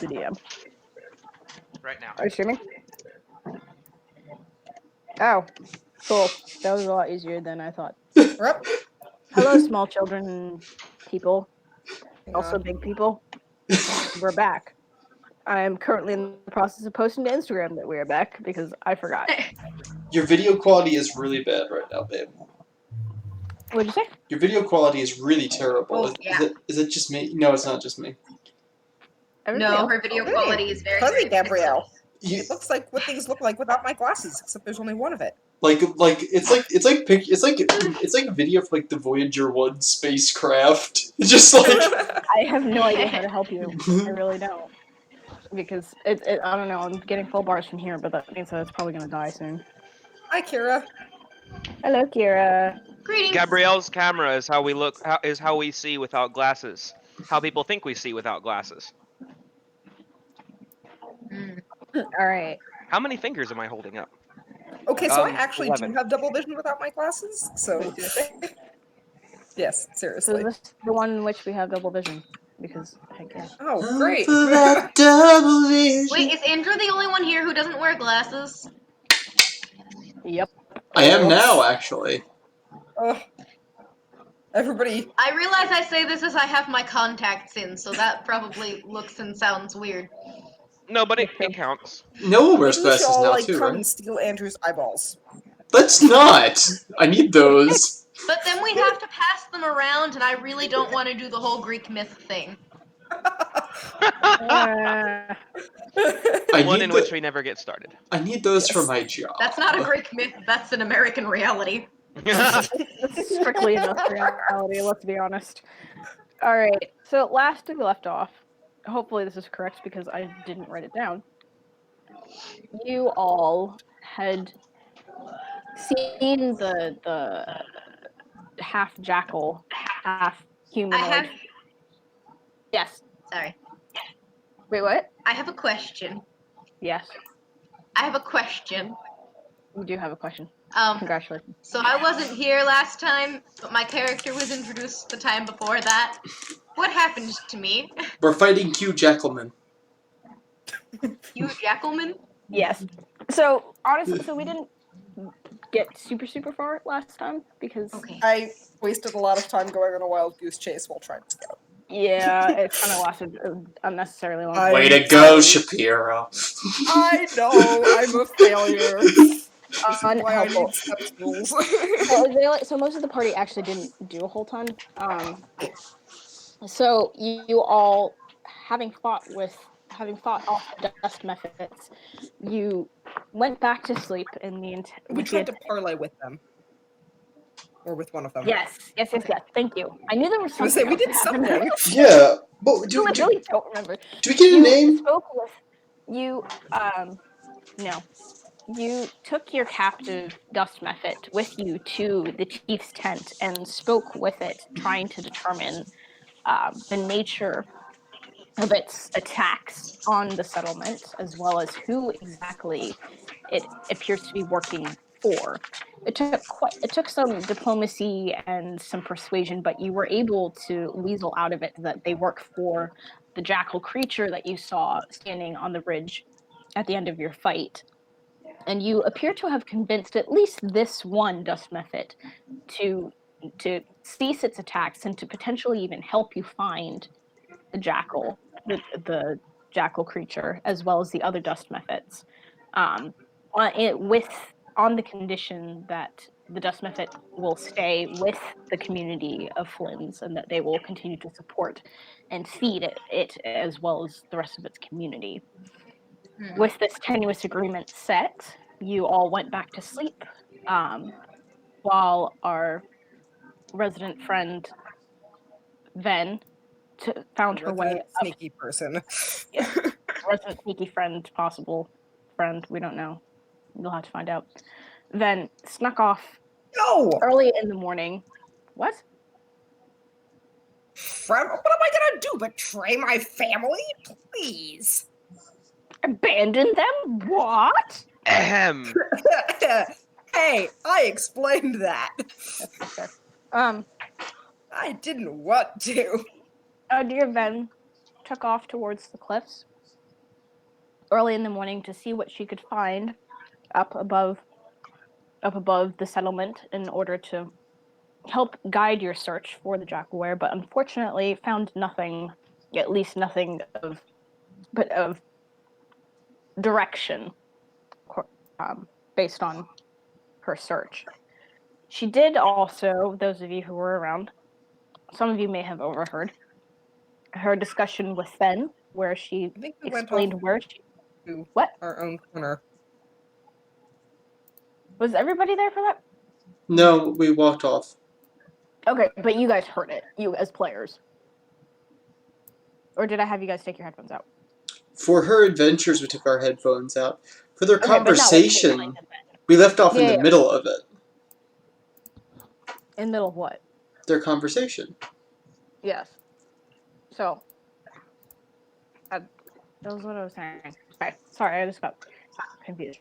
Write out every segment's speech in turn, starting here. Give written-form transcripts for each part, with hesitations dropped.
video. Right now. Are you streaming? Oh, cool. That was a lot easier than I thought. Yep. Hello, small children, people, also big people. We're back. I'm currently in the process of posting to Instagram that we are back because I forgot. Your video quality is really bad right now, babe. What'd you say? Your video quality is really terrible. Oh, yeah. Is it just me? No, it's not just me. Everybody No, else? her video quality is very, Fuzzy very Gabrielle. You, It looks like what things look like without my glasses, except there's only one of it. it's like a video of like the Voyager 1 spacecraft. It's just like I have no idea how to help you. I really don't. Because I don't know, I'm getting full bars from here, but that means that it's probably gonna die soon. Hi, Kira. Hello, Kira. Greetings. Gabrielle's camera is how we look. Is how we see without glasses. How people think we see without glasses. Alright. How many fingers am I holding up? Okay, so I actually 11. do have double vision without my glasses, so... Yes, So seriously. this is the one in which we have double vision. Because, heck yeah. Oh, great. double vision. Wait, is Andrew the only one here who doesn't wear glasses? Yep. I am now, actually. Everybody... I realize I say this as I have my contacts in, so that probably looks and sounds weird. No, but it counts. No one wears Maybe we should glasses all, now, like, too, come and right? steal Andrew's eyeballs. Let's not! I need those. But then we'd have to pass them around, and I really don't want to do the whole Greek myth thing. One in which we never get started. I need those for my job. That's not a Greek myth, that's an American reality. This is strictly enough reality, let's be honest. Alright, so last we left off, hopefully this is correct because I didn't write it down. You all had seen the half jackal, half humanoid. I have... Yes. Sorry. Wait, what? I have a question. Yes. I have a question. You do have a question. Um, Congratulations. So I wasn't here last time, but my character was introduced the time before that. What happened to me? We're fighting Hugh Jackalman. You Jackalman? Yes. So, honestly, we didn't get super far last time because... Okay. I wasted a lot of time going on a wild goose chase while trying to scout. Yeah, it kind of lasted unnecessarily long. Way to go, Shapiro. I know, I'm a failure. This is why I Unhelpful. need step stools. So most of the party actually didn't do a whole ton. So you all, having fought off the dust methods, you went back to sleep in the We tried to parlay with them. Or with one of them. Yes. Thank you. I knew there was I was something. gonna say, we did something. Yeah, but I really don't remember. do we get a name? Spoke with you. No. You took your captive dust method with you to the chief's tent and spoke with it, trying to determine the nature of its attacks on the settlement, as well as who exactly it appears to be working for. It took some diplomacy and some persuasion, but you were able to weasel out of it that they work for the jackal creature that you saw standing on the ridge at the end of your fight. And you appear to have convinced at least this one dust method to cease its attacks and to potentially even help you find the jackal, the jackal creature, as well as the other dust methods, on the condition that the dust method will stay with the community of Flynn's and that they will continue to support and feed it as well as the rest of its community. With this tenuous agreement set, you all went back to sleep, while our resident friend Ven found her way up. Sneaky person. Yeah, resident sneaky friend, possible friend, we don't know. You'll have to find out. Ven snuck off early in the morning. What? What am I gonna do? Betray my family? Please. Abandon them? What? Ahem. Hey, I explained that. That's fair. I didn't want to. Dear Ven took off towards the cliffs early in the morning to see what she could find up above the settlement in order to help guide your search for the jaguar, but unfortunately found nothing, at least nothing of direction based on her search. She did also, those of you who were around, some of you may have overheard her discussion with Fen, where she I think we went explained off where she... to What? our own corner. Was everybody there for that? No, we walked off. Okay, but you guys heard it, you as players. Or did I have you guys take your headphones out? For her adventures, we took our headphones out. For their Okay, but not what she conversation, explained to Fen. we left off in Yeah, the yeah. middle of it. In the middle of what? Their conversation. Yes. So, that was what I was saying. Okay, sorry, I just got confused.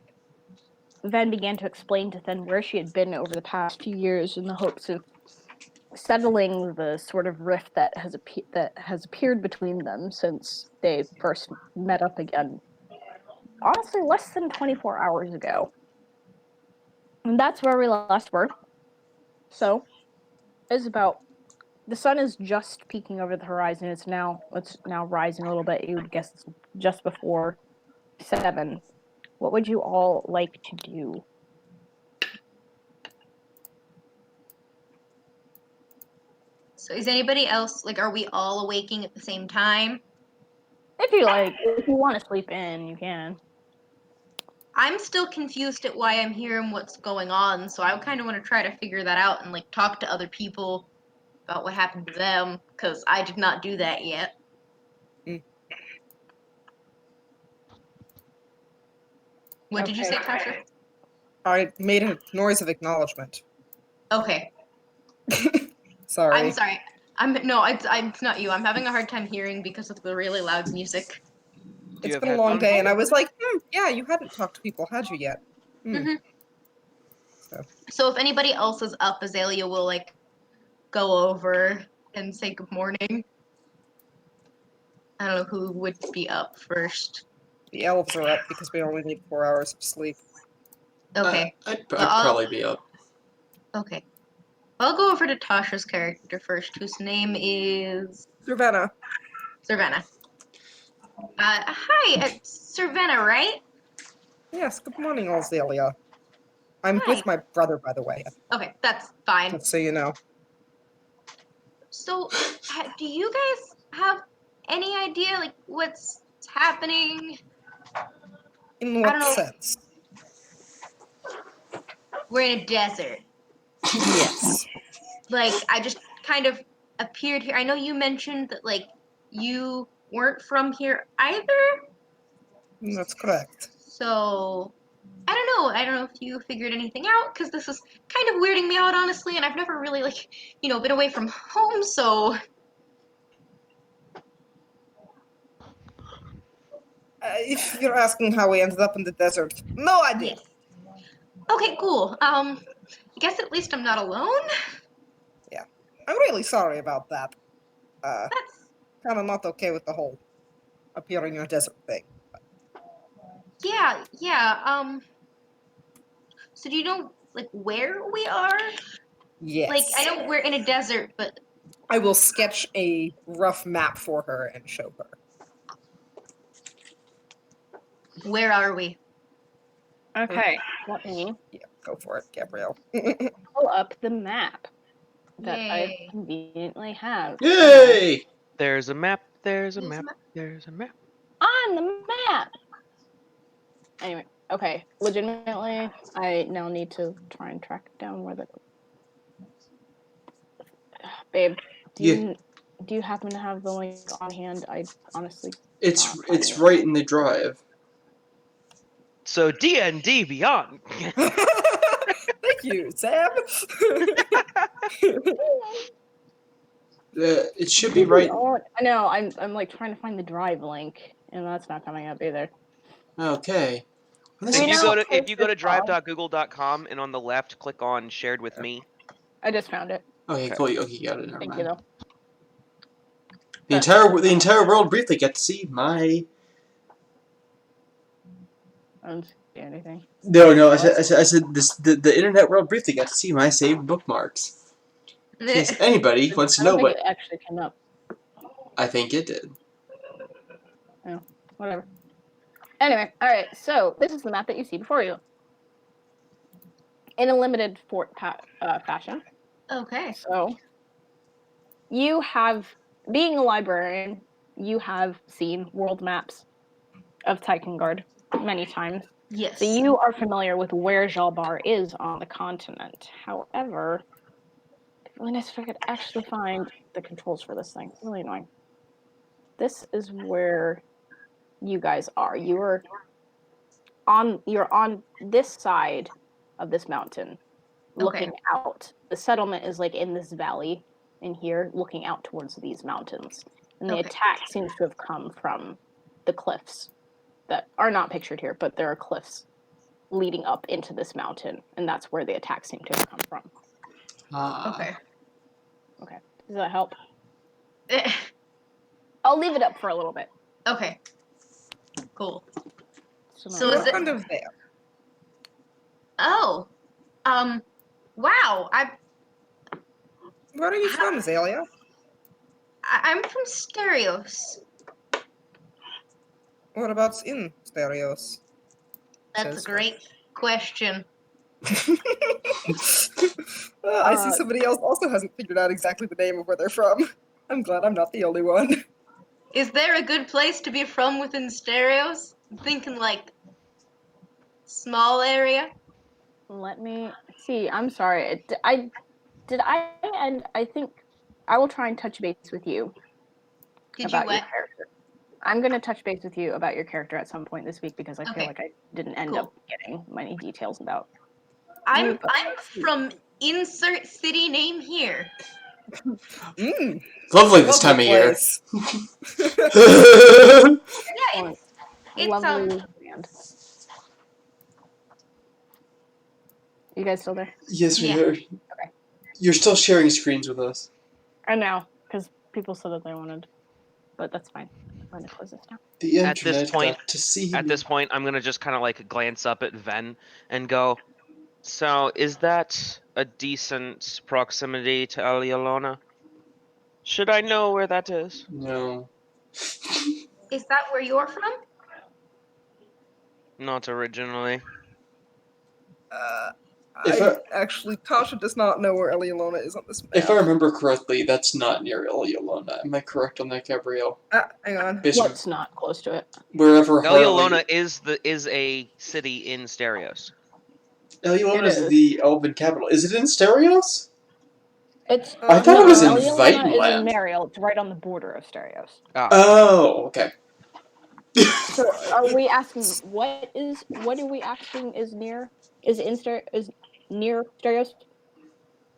Ven began to explain to Fen where she had been over the past few years in the hopes of settling the sort of rift that has appeared between them since they first met up again. Honestly, less than 24 hours ago. And that's where we last were. So, the sun is just peeking over the horizon. It's now rising a little bit. You would guess it's just before 7. What would you all like to do? So is anybody else, like, are we all awaking at the same time? If you want to sleep in, you can. I'm still confused at why I'm here and what's going on, so I kind of want to try to figure that out and, like, talk to other people about what happened to them, because I did not do that yet. What did you say, Tasha? I made a noise of acknowledgement. Okay. Sorry. I'm sorry. It's not you. I'm having a hard time hearing because of the really loud music. Do you It's have been a long headphones? day, and I was like, yeah, you hadn't talked to people, had you yet? So if anybody else is up, Azalea will, like, go over and say good morning. I don't know who would be up first. The elves are up because we only need 4 hours of sleep. Okay. I'd I'll- probably be up. Okay. I'll go over to Tasha's character first, whose name is Ravenna. Servana. Hi, it's Servana, right? Yes, good morning, Azalea. I'm Hi. with my brother, by the way, Okay, that's fine. just so you know. So, do you guys have any idea, like, what's happening? In I what don't know. sense? We're in a desert. Yes. Like, I just kind of appeared here. I know you mentioned that, like, you weren't from here either. That's correct. So, I don't know. I don't know if you figured anything out, because this is kind of weirding me out, honestly, and I've never really, like, been away from home, so... If you're asking how we ended up in the desert, no idea. Yes. Okay, cool. I guess at least I'm not alone. I'm really sorry about that. That's... Kind of not okay with the whole appearing in a desert thing. Yeah. So do you know, like, where we are? Yes. Like, I know we're in a desert, but... I will sketch a rough map for her and show her. Where are we? Okay, let me Yeah, go for it, Gabrielle. pull up the map that I Yay. conveniently have. Yay! There's a map. There's a There's a map. map. There's a map. On the map! Anyway, okay, legitimately, I now need to try and track down where the... Babe, do you happen to have the link on hand? I honestly... It's not finding it. right in the drive. So D&D Beyond. Thank you, Sam. It should be right. Oh, I know. I'm like trying to find the drive link, and that's not coming up either. Okay. Well, this We If you is- know- go to drive.google.com and on the left click on shared with me. I just found it. Okay, cool. Okay, got it. Never Thank mind. you, though. The entire world briefly get to see my I don't see anything. No. I said this. The internet world briefly got to see my saved bookmarks. In case anybody wants to I don't know think what it actually came up. I think it did. Whatever. Anyway, alright, so this is the map that you see before you. In a limited fashion. Okay. So, you have, being a librarian, you have seen world maps of Taikangaard many times. Yes. So you are familiar with where Jalbar is on the continent. However, if I could actually find the controls for this thing. Really annoying. This is where you guys are. You're on this side of this mountain, looking out. The settlement is like in this valley in here, looking out towards these mountains. And the attack seems to have come from the cliffs that are not pictured here, but there are cliffs leading up into this mountain, and that's where the attacks seem to have come from. Okay. Okay. Does that help? I'll leave it up for a little bit. Okay. Cool. So is it- kind of there. Oh. Wow. Where are you from, Azalea? I'm from Stereos. Whereabouts in Stereos? That's a great question. I see somebody else also hasn't figured out exactly the name of where they're from. I'm glad I'm not the only one. Is there a good place to be from within Stereos? I'm thinking like small area. let me see. I'm sorry. I think I will try and touch base with you Did about you your what? character. I'm going to touch base with you about your character at some point this week because I feel Okay. like I didn't end Cool. up getting many details about. I'm from insert city name here. Lovely this time of year. Place. Yeah, it's Lovely land. You guys still there? Yes, we Yeah. are. You're still sharing screens with us. I know, because people said that they wanted, but that's fine. I'm going to close this now. The At this internet point- got to see At me. this point, I'm gonna just kind of like glance up at Ven and go, so is that a decent proximity to Eliolona? Should I know where that is? No. Is that where you're from? Not originally. Actually, Tasha does not know where Eliolona is on this map. If I remember correctly, that's not near Eliolona. Am I correct on that, Gabrielle? Hang on. What's not close to it? Wherever Eliolona is a city in Stereos. Eliolona It is is. the Elven capital. Is it in Stereos? It's I thought it was in Eliolona is Videnland. in Mariel. It's right on the border of Stereos. Oh, okay. So are we asking what are we asking is near? Is near Stereos?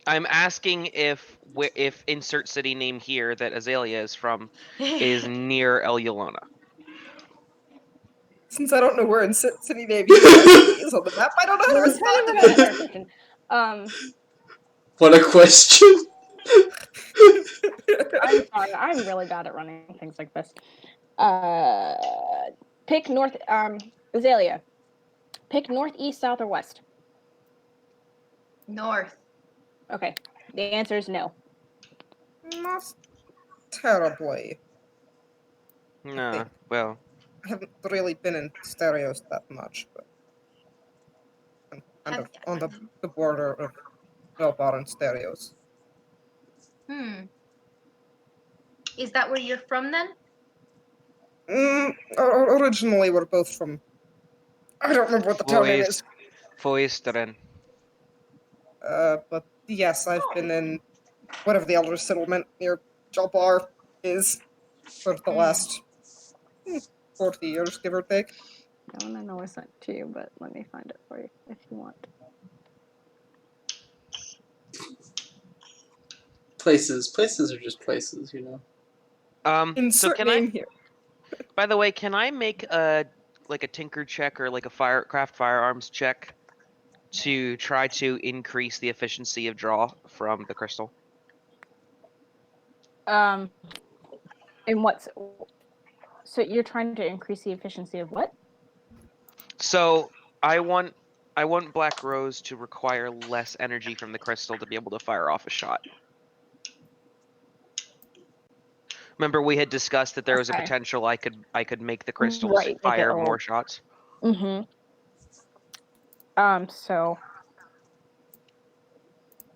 I'm asking if insert city name here that Azalea is from is near Eliolona. Since I don't know where in city name is on the map, I don't know how to respond to That's a that. fair question. What a question. I'm sorry. I'm really bad at running things like this. Pick north. Azalea. Pick north, east, south, or west. North. Okay. The answer is no. Not terribly. No, well, I haven't really been in Stereos that much, but I'm kind of on the border of Velbar and Stereos. Is that where you're from then? Originally, we're both from. I don't remember what the town name is. Foisteren. But yes, I've been in whatever the elder settlement near Jalbar is for the last 40 years, give or take. I don't know what's sent to you, but let me find it for you if you want. Places are just places, you know. So Insert can name I? here. By the way, can I make a tinker check or like a craft firearms check to try to increase the efficiency of draw from the crystal? In what? So you're trying to increase the efficiency of what? So I want Black Rose to require less energy from the crystal to be able to fire off a shot. Remember, we had discussed that there was a Okay. potential I could make the crystals Right, make it fire a more little- shots. Mm-hmm. So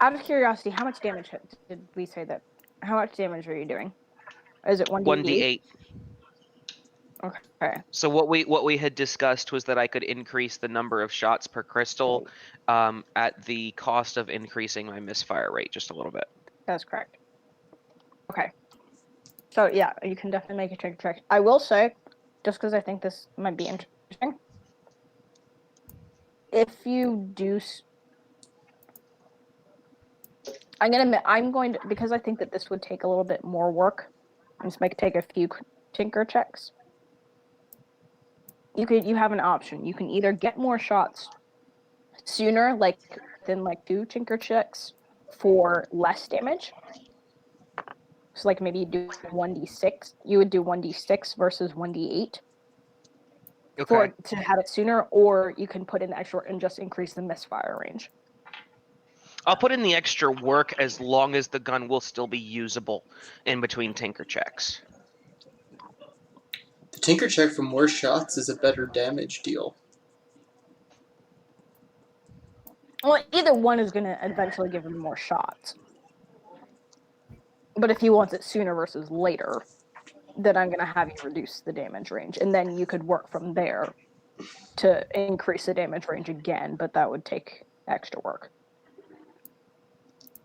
out of curiosity, how much damage did we say that? How much damage are you doing? Is it 1d8? 1d8. Okay. So what we had discussed was that I could increase the number of shots per crystal at the cost of increasing my misfire rate just a little bit. That's correct. Okay. So yeah, you can definitely make a trick check. I will say, just because I think this might be interesting, if you do, I'm going to, because I think that this would take a little bit more work. I'm just take a few tinker checks. You have an option. You can either get more shots sooner, like within like 2 tinker checks for less damage. So like maybe you do 1d6. You would do 1d6 versus 1d8 Okay. to have it sooner, or you can put in the extra and just increase the misfire range. I'll put in the extra work as long as the gun will still be usable in between tinker checks. The tinker check for more shots is a better damage deal. Well, either one is going to eventually give him more shots. But if he wants it sooner versus later, then I'm going to have you reduce the damage range. And then you could work from there to increase the damage range again, but that would take extra work.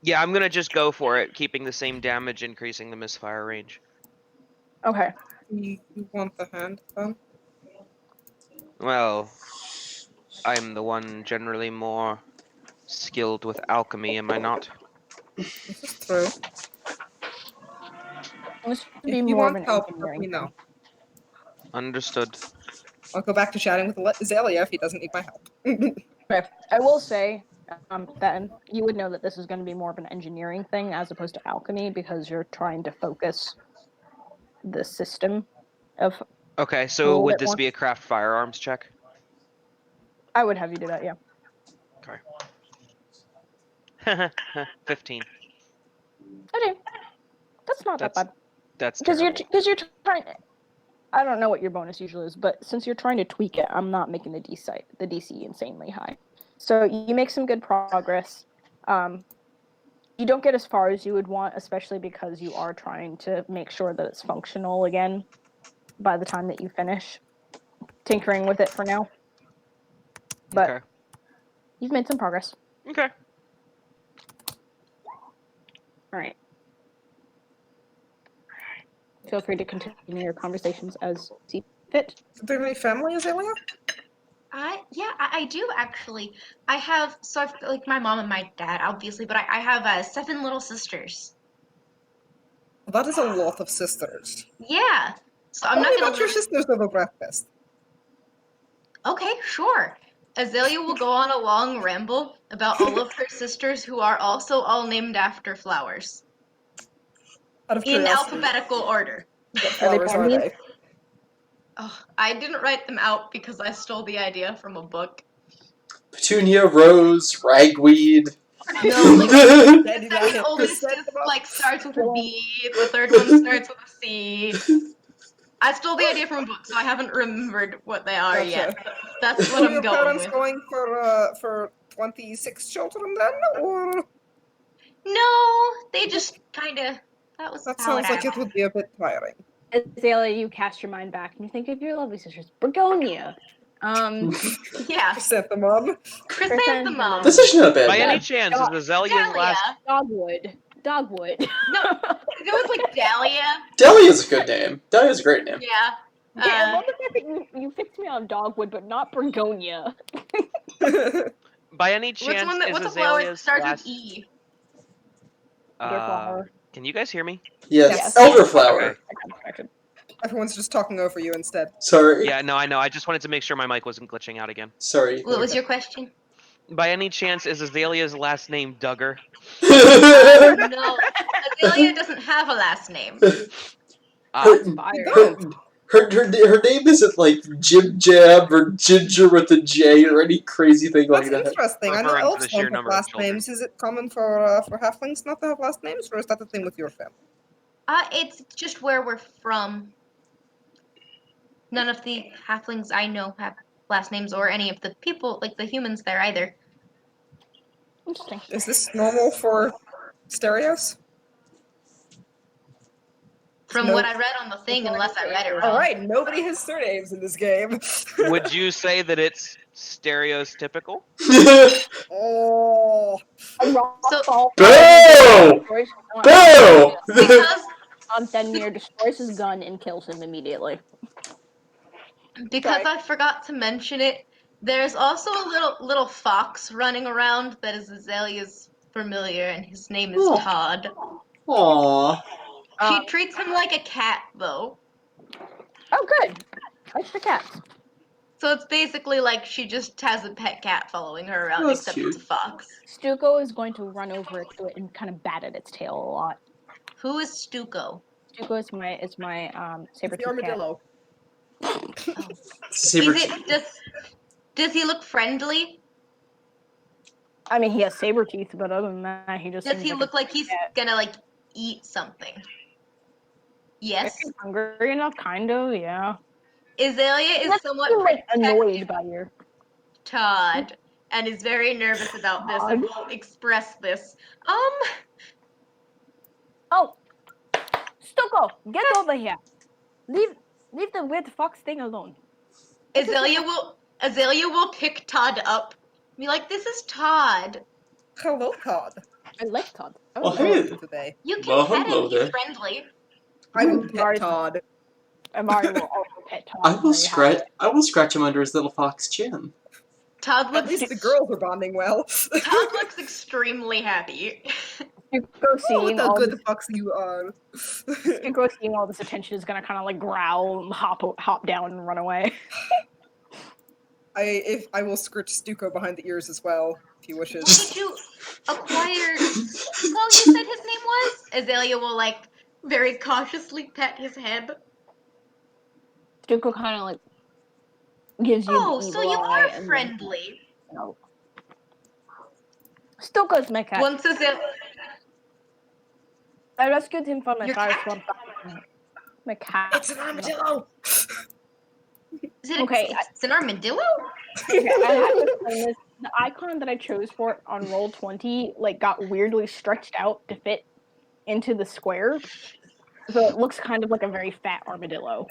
Yeah, I'm gonna just go for it, keeping the same damage, increasing the misfire range. Okay. You want the hand then? Well, I'm the one generally more skilled with alchemy, am I not? This is true. This would be If you more of want an help, let engineering me thing. know. Understood. I'll go back to chatting with Azalea if he doesn't need my help. Okay. I will say, then you would know that this is going to be more of an engineering thing as opposed to alchemy because you're trying to focus the system of. Okay, A so little would bit this more. be a craft firearms check? I would have you do that, yeah. Okay. 15. Okay. That's not that bad. That's Because terrible. you're trying. I don't know what your bonus usually is, but since you're trying to tweak it, I'm not making the DC insanely high. So you make some good progress. You don't get as far as you would want, especially because you are trying to make sure that it's functional again by the time that you finish tinkering with it for now. But Okay. you've made some progress. Okay. All right. Feel free to continue your conversations as see fit. Do you have any family, Azalea? I do actually. I have I've like my mom and my dad, obviously, but I have 7 little sisters. That is a lot of sisters. Yeah. So I'm Tell not me gonna about your sisters over breakfast. Okay, sure. Azalea will go on a long ramble about all of her sisters who are also all named after flowers. Out of In curiosity, alphabetical order. what Are they flowers are pansies? they? Oh, I didn't write them out because I stole the idea from a book. Petunia, rose, ragweed. No, like Daddy, the daddy, second oldest set is them up. like starts with a B, the third one starts with a C. I stole the idea from a book, so I haven't remembered what they are yet. Gotcha. That's what Were I'm your going parents with. going for 26 children then, or No, they just kind of. That was that how sounds like happened. it would be a bit tiring. Azalea, you cast your mind back and you think of your lovely sisters. Begonia. Yeah, Chrysanthemum. chrysanthemum. That's actually not a bad By name. any chance, is Azalea's Dahlia. last... Dogwood. No, it was like Dahlia. Dahlia's a good name. Dahlia's a great name. Yeah. Okay, I love the fact that you fixed me on Dogwood, but not Begonia. By any chance, What's a is flower that Azalea's starts last... with E? Elderflower. Can you guys hear me? Yes. Yes. Elderflower. Okay. Everyone's just talking over you instead. Sorry. Yeah, no, I know. I just wanted to make sure my mic wasn't glitching out again. Sorry. What was your question? By any chance, is Azalea's last name Duggar? No, Azalea doesn't have a last name. Ah, Fire. don't. Her name isn't like Jib Jab or Ginger with a J or any crazy thing like That's that. interesting. I know Referring to the elves sheer don't have number of last children. names. Is it common for halflings not to have last names, or is that the thing with your family? It's just where we're from. None of the halflings I know have last names, or any of the people, like the humans there either. Interesting. Is this normal for stereos? From No. what I read on the thing, unless I read it wrong. Alright, nobody has surnames in this game. Would you say that it's stereotypical? Oh. A rock So- fall. Boo! Boo! Because Denmir destroys his gun and kills him immediately. because Okay. I forgot to mention it, there's also a little fox running around that is Azalea's familiar, and his name is Oh. Todd. Aww. She treats him like a cat, though. Oh, good. Like the cats. So it's basically like she just has a pet cat following her around, That's except cute. it's a fox. Stuco is going to run over to it and kind of bat at its tail a lot. Who is Stuco? Stuco is my saber It's the armadillo. Saber. Does he look friendly? I mean, he has saber teeth, but other than that, he just Does seems he like look like he's cat. gonna like eat something? Yes. If he's hungry enough, kind of, yeah. Azalea is somewhat He's like annoyed protective by you. Todd and is very nervous about this and will express this. Oh, Stuco, get over here. Leave the weird fox thing alone. Azalea will pick Todd up. Be like, this is Todd. Hello, Todd. I like Todd. Oh, How are hey. you today? You can Well, pet hello him, he's there. friendly. I will pet Mario- Todd. And Mario will also pet Todd. I will very happily. scratch him under his little fox chin. Todd At looks least the girls are bonding well. Todd looks extremely happy. Stuco Oh, seeing what a all good this, fox you are. Stuco seeing all this attention is gonna kind of like growl and hop down and run away. I will scritch Stuco behind the ears as well, if he wishes. Did you acquire Stuco, you said his name was? Azalea will like very cautiously pet his head. Stuco kind of like gives you Oh, the so evil you eye are and then, friendly. you know. Stuco's my cat. Once Azalea I rescued him from a Your fire cat? swamp. My cat. It's an armadillo! Is it Okay, it's an armadillo? Okay, I have to explain this. The icon that I chose for it on Roll20 like got weirdly stretched out to fit into the square, so it looks kind of like a very fat armadillo.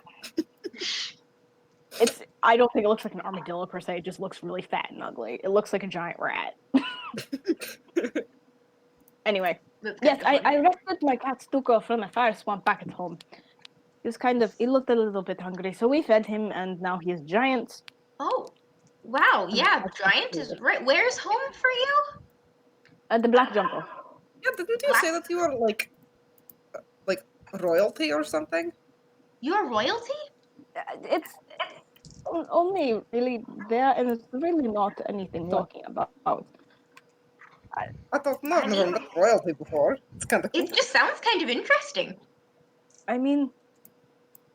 I don't think it looks like an armadillo per se. It just looks really fat and ugly. It looks like a giant rat. Anyway, That's yes, kinda funny. I rescued my cat Stuco from a fire swamp back at home. He looked a little bit hungry, so we fed him, and now he is giant. Oh. Wow, yeah, giant is right. Where's home for you? And the black jungle. Yeah, didn't you say that you were like royalty or something? You're royalty? It's only really there, and it's really not anything talking about. I thought no, I've never met royalty before. It's kind of cool. It just sounds kind of interesting. I mean,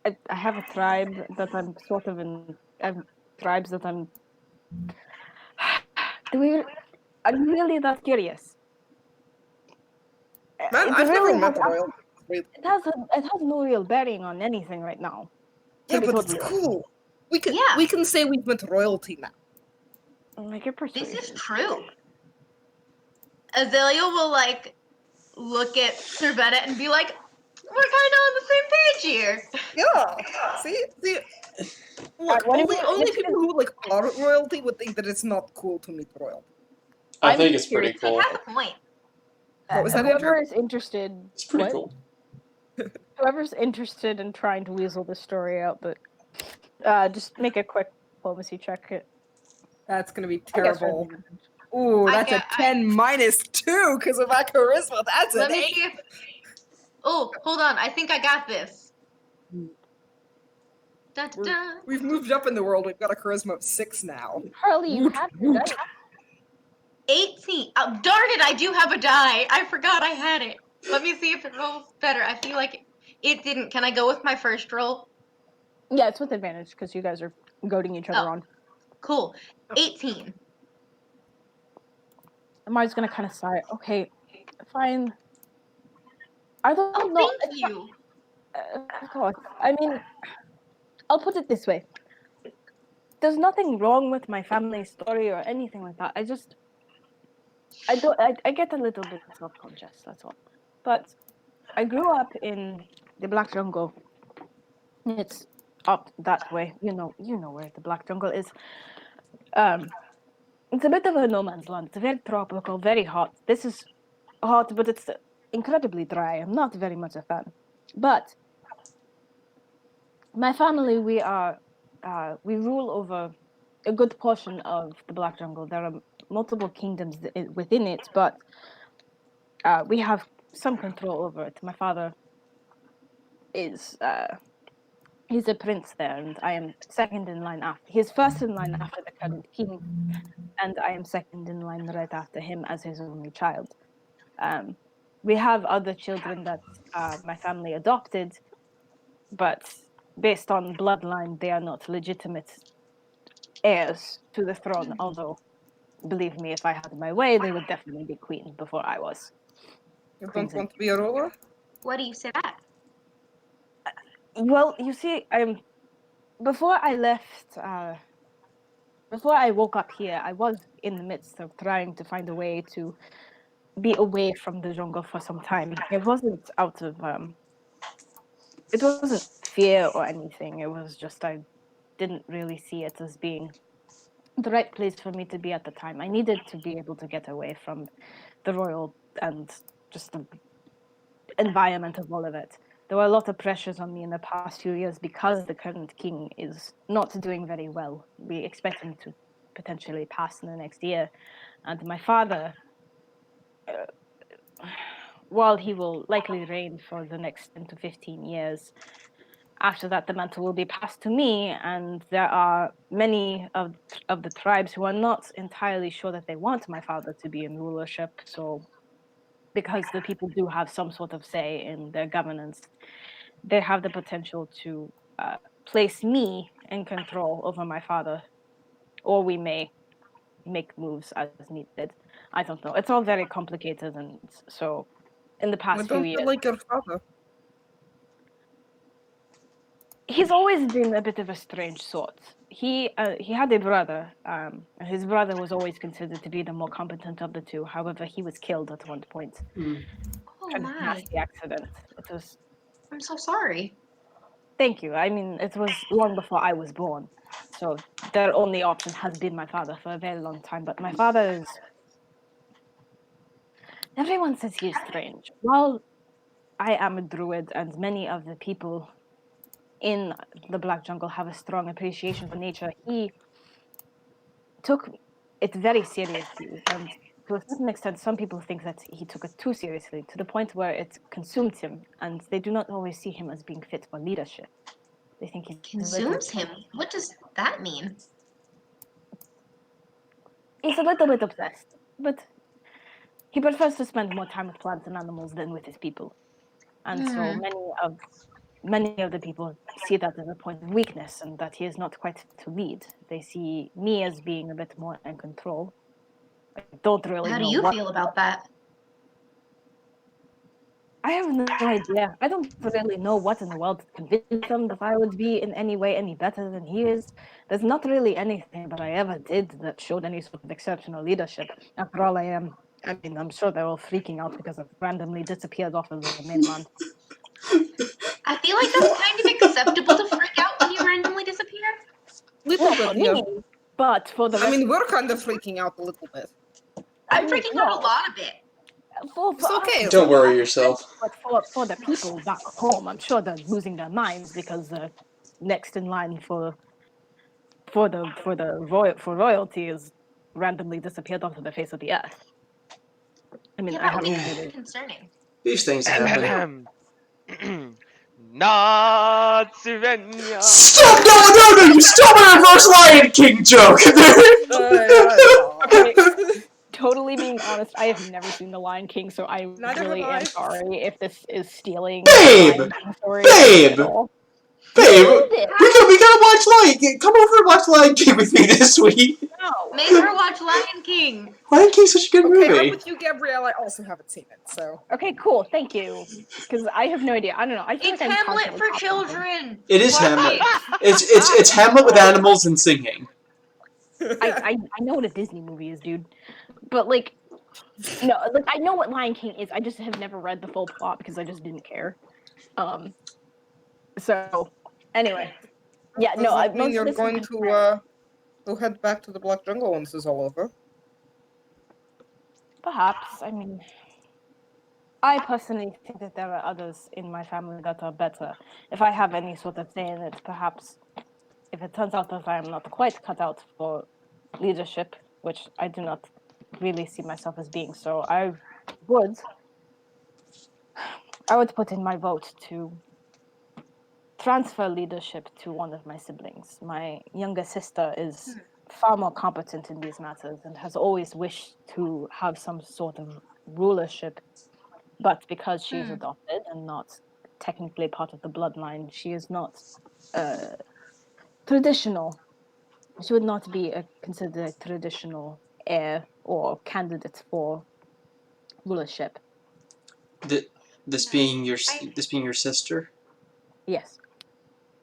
I have a tribe that I'm sort of in. I have tribes that I'm. I'm really that curious. Man, It I've really never met has- royalty. It has no real bearing on anything right now. to Yeah, be but it's totally honest. cool. We Yeah. can say we've met royalty now. Make your This persuasion. is true. Azalea will like look at Servetta and be like, "We're kind of on the same page here." Yeah. See. Look, what if only this people who like are royalty would think that it's not cool to meet royalty. I I'm think it's pretty curious. cool. He has a point. What was that, Whoever Andrew? is interested, It's pretty what? cool. Whoever's interested in trying to weasel this story out, but just make a quick diplomacy check. That's gonna be I guess terrible. we're- Ooh, I that's get- a 10 minus 2 because of my charisma. That's Let an me 8. see if. Oh, hold on. I think I got this. Dun, dun, dun. We've moved up in the world. We've got a charisma of 6 now. Harley, you Woot, have woot. done it. 18. Oh, darn it! I do have a die. I forgot I had it. Let me see if it rolls better. I feel like it didn't. Can I go with my first roll? Yeah, it's with advantage because you guys are goading each other Oh. on. Cool. 18. Amari's gonna kind of sigh. Okay, fine. I don't Oh, know. thank you. Of course. I mean, I'll put it this way. There's nothing wrong with my family story or anything like that. I get a little bit self-conscious, that's all. But I grew up in the Black Jungle. It's up that way. You know where the Black Jungle is. It's a bit of a no man's land. It's very tropical, very hot. This is hot, but it's incredibly dry. I'm not very much a fan. But my family, we rule over a good portion of the Black Jungle. There are multiple kingdoms within it, but we have some control over it. My father is he's a prince there, and I am second in line after. He's first in line after the current king, and I am second in line right after him as his only child. We have other children that my family adopted, but based on bloodline, they are not legitimate heirs to the throne. Although, believe me, if I had my way, they would definitely be queen before I was. You don't Queen's want to be a ruler? Why do you say that? Well, you see, before I left, before I woke up here, I was in the midst of trying to find a way to be away from the jungle for some time. It wasn't out of it wasn't fear or anything. It was just I didn't really see it as being the right place for me to be at the time. I needed to be able to get away from the royal and just the environment of all of it. There were a lot of pressures on me in the past few years because the current king is not doing very well. We expect him to potentially pass in the next year. And my father, while he will likely reign for the next 10 to 15 years, after that the mantle will be passed to me, and there are many of the tribes who are not entirely sure that they want my father to be in rulership. So because the people do have some sort of say in their governance, they have the potential to place me in control over my father, or we may make moves as needed. I don't know. It's all very complicated, and so in the I past few don't years, feel like your father. he's always been a bit of a strange sort. He had a brother. His brother was always considered to be the more competent of the two. However, he was killed at one point. Oh Kind of my. nasty accident. It was. I'm so sorry. Thank you. I mean, it was long before I was born, so their only option has been my father for a very long time. But my father is. Everyone says he is strange. While I am a druid, and many of the people in the Black Jungle have a strong appreciation for nature, he took it very seriously. And to a certain extent, some people think that he took it too seriously, to the point where it consumed him, and they do not always see him as being fit for leadership. They think he's Consumes him? What does that mean? He's a little bit obsessed, but he prefers to spend more time with plants and animals than with his people. And so many of the people see that as a point of weakness, and that he is not quite fit to lead. They see me as being a bit more in control. I don't really How do know you what. feel about that? I have no idea. I don't really know what in the world convinced him that I would be in any way any better than he is. There's not really anything that I ever did that showed any sort of exceptional leadership. After all, I mean, I'm sure they're all freaking out because I've randomly disappeared off of the mainland. I feel like that's kind of acceptable to freak out when you randomly disappear. Little Well, bit, for yeah. me, but for the I rest, mean, we're kind of freaking out a little bit. I'm freaking out a lot of it. For It's okay. us, Don't worry yourself. but for the people back home, I'm sure they're losing their minds because they're next in line for royalty is randomly disappeared onto the face of the earth. I mean, Yeah, I that would be haven't kind really. of concerning. These things happen. Ahem. Not Sylvania. Stop! No! You stop my reverse Lion King joke! Okay, totally being honest, I have never seen The Lion King, so I Neither really have am I. sorry if this is stealing Babe! the Lion King story Babe! at all. Babe, You did. we gotta watch Lion King. Come over and watch Lion King with me this week. No. Make her watch Lion King. Lion King's such a good Okay, I'm movie. with you, Gabrielle. I also haven't seen it, so. Okay, cool. Thank you. Because I have no idea. I don't know. I feel It's like I'm Hamlet constantly for talking. children. It is Watch Hamlet. it. It's Hamlet with animals and singing. I know what a Disney movie is, dude. But like, no, like I know what Lion King is. I just have never read the full plot because I just didn't care. So anyway, yeah, Does no. that I mean most you're of this going has been to go head back to the Black Jungle once this is all over? perhaps. I mean, I personally think that there are others in my family that are better. If I have any sort of say in it, perhaps if it turns out that I am not quite cut out for leadership, which I do not really see myself as being, so I would put in my vote to transfer leadership to one of my siblings. My younger sister is far more competent in these matters and has always wished to have some sort of rulership, but because she is adopted and not technically part of the bloodline, she is not traditional. She would not be considered a traditional heir or candidate for rulership. This being your sister. Yes.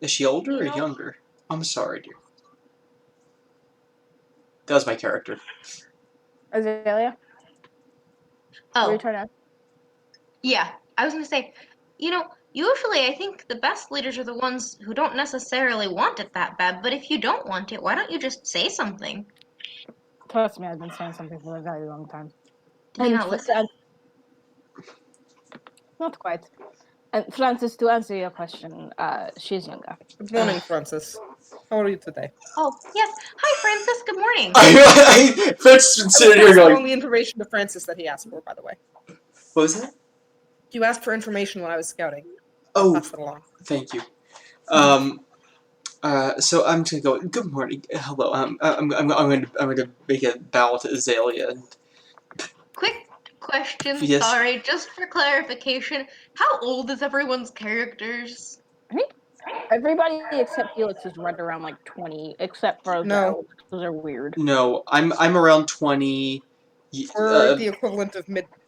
Is she older or younger? I'm sorry, dear. That was my character. Azalea? What are Oh, you trying to yeah. I was gonna say, usually I think the best leaders are the ones who don't necessarily want it that bad. But if you don't want it, why don't you just say something? Trust me, I've been saying something for a very long time. Do you not listen? Not quite. And Francis, to answer your question, she's younger. Good morning, Francis. How are you today? Oh, yes. Hi, Francis. Good morning. Fred's been I sitting was here passing going, along the information to Francis that he asked for, by the way. what was that? You asked for information when I was scouting. Oh, Pass it along. thank you. So I'm just gonna go. Good morning. Hello. I'm gonna make a bow to Azalea. Quick question. Yes. Sorry, just for clarification. How old is everyone's characters? I think everybody except Felix is right around like 20, except for the No. elves. Those are weird. No, I'm around 20. We're the equivalent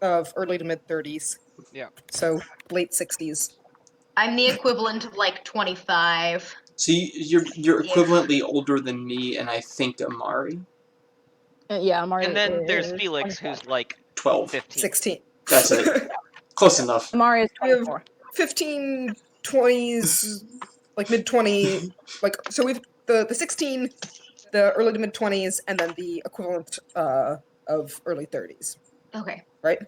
of early to mid 30s. Yeah. So late 60s. I'm the equivalent of like 25. So you're equivalently older than me, and I think Amari. Yeah, Amari. And then there's is Felix, 24. who's like 12. 15. 16. That's it. Close enough. Amari is We have 24. 15, 20s, like mid 20, like so we've the 16, the early to mid 20s, and then the equivalent of early 30s, Okay, right?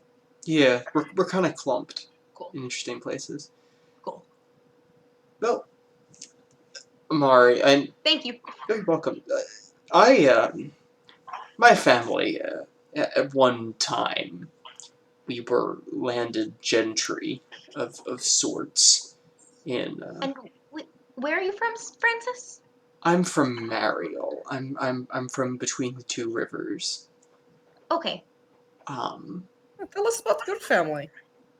Yeah, we're kind of clumped cool. in interesting places. Cool. Well, Amari, Thank you. you're welcome. My family, at one time, we were landed gentry of sorts in. And where are you from, Francis? I'm from Mariel. I'm from between the two rivers. Okay. Tell us about your family.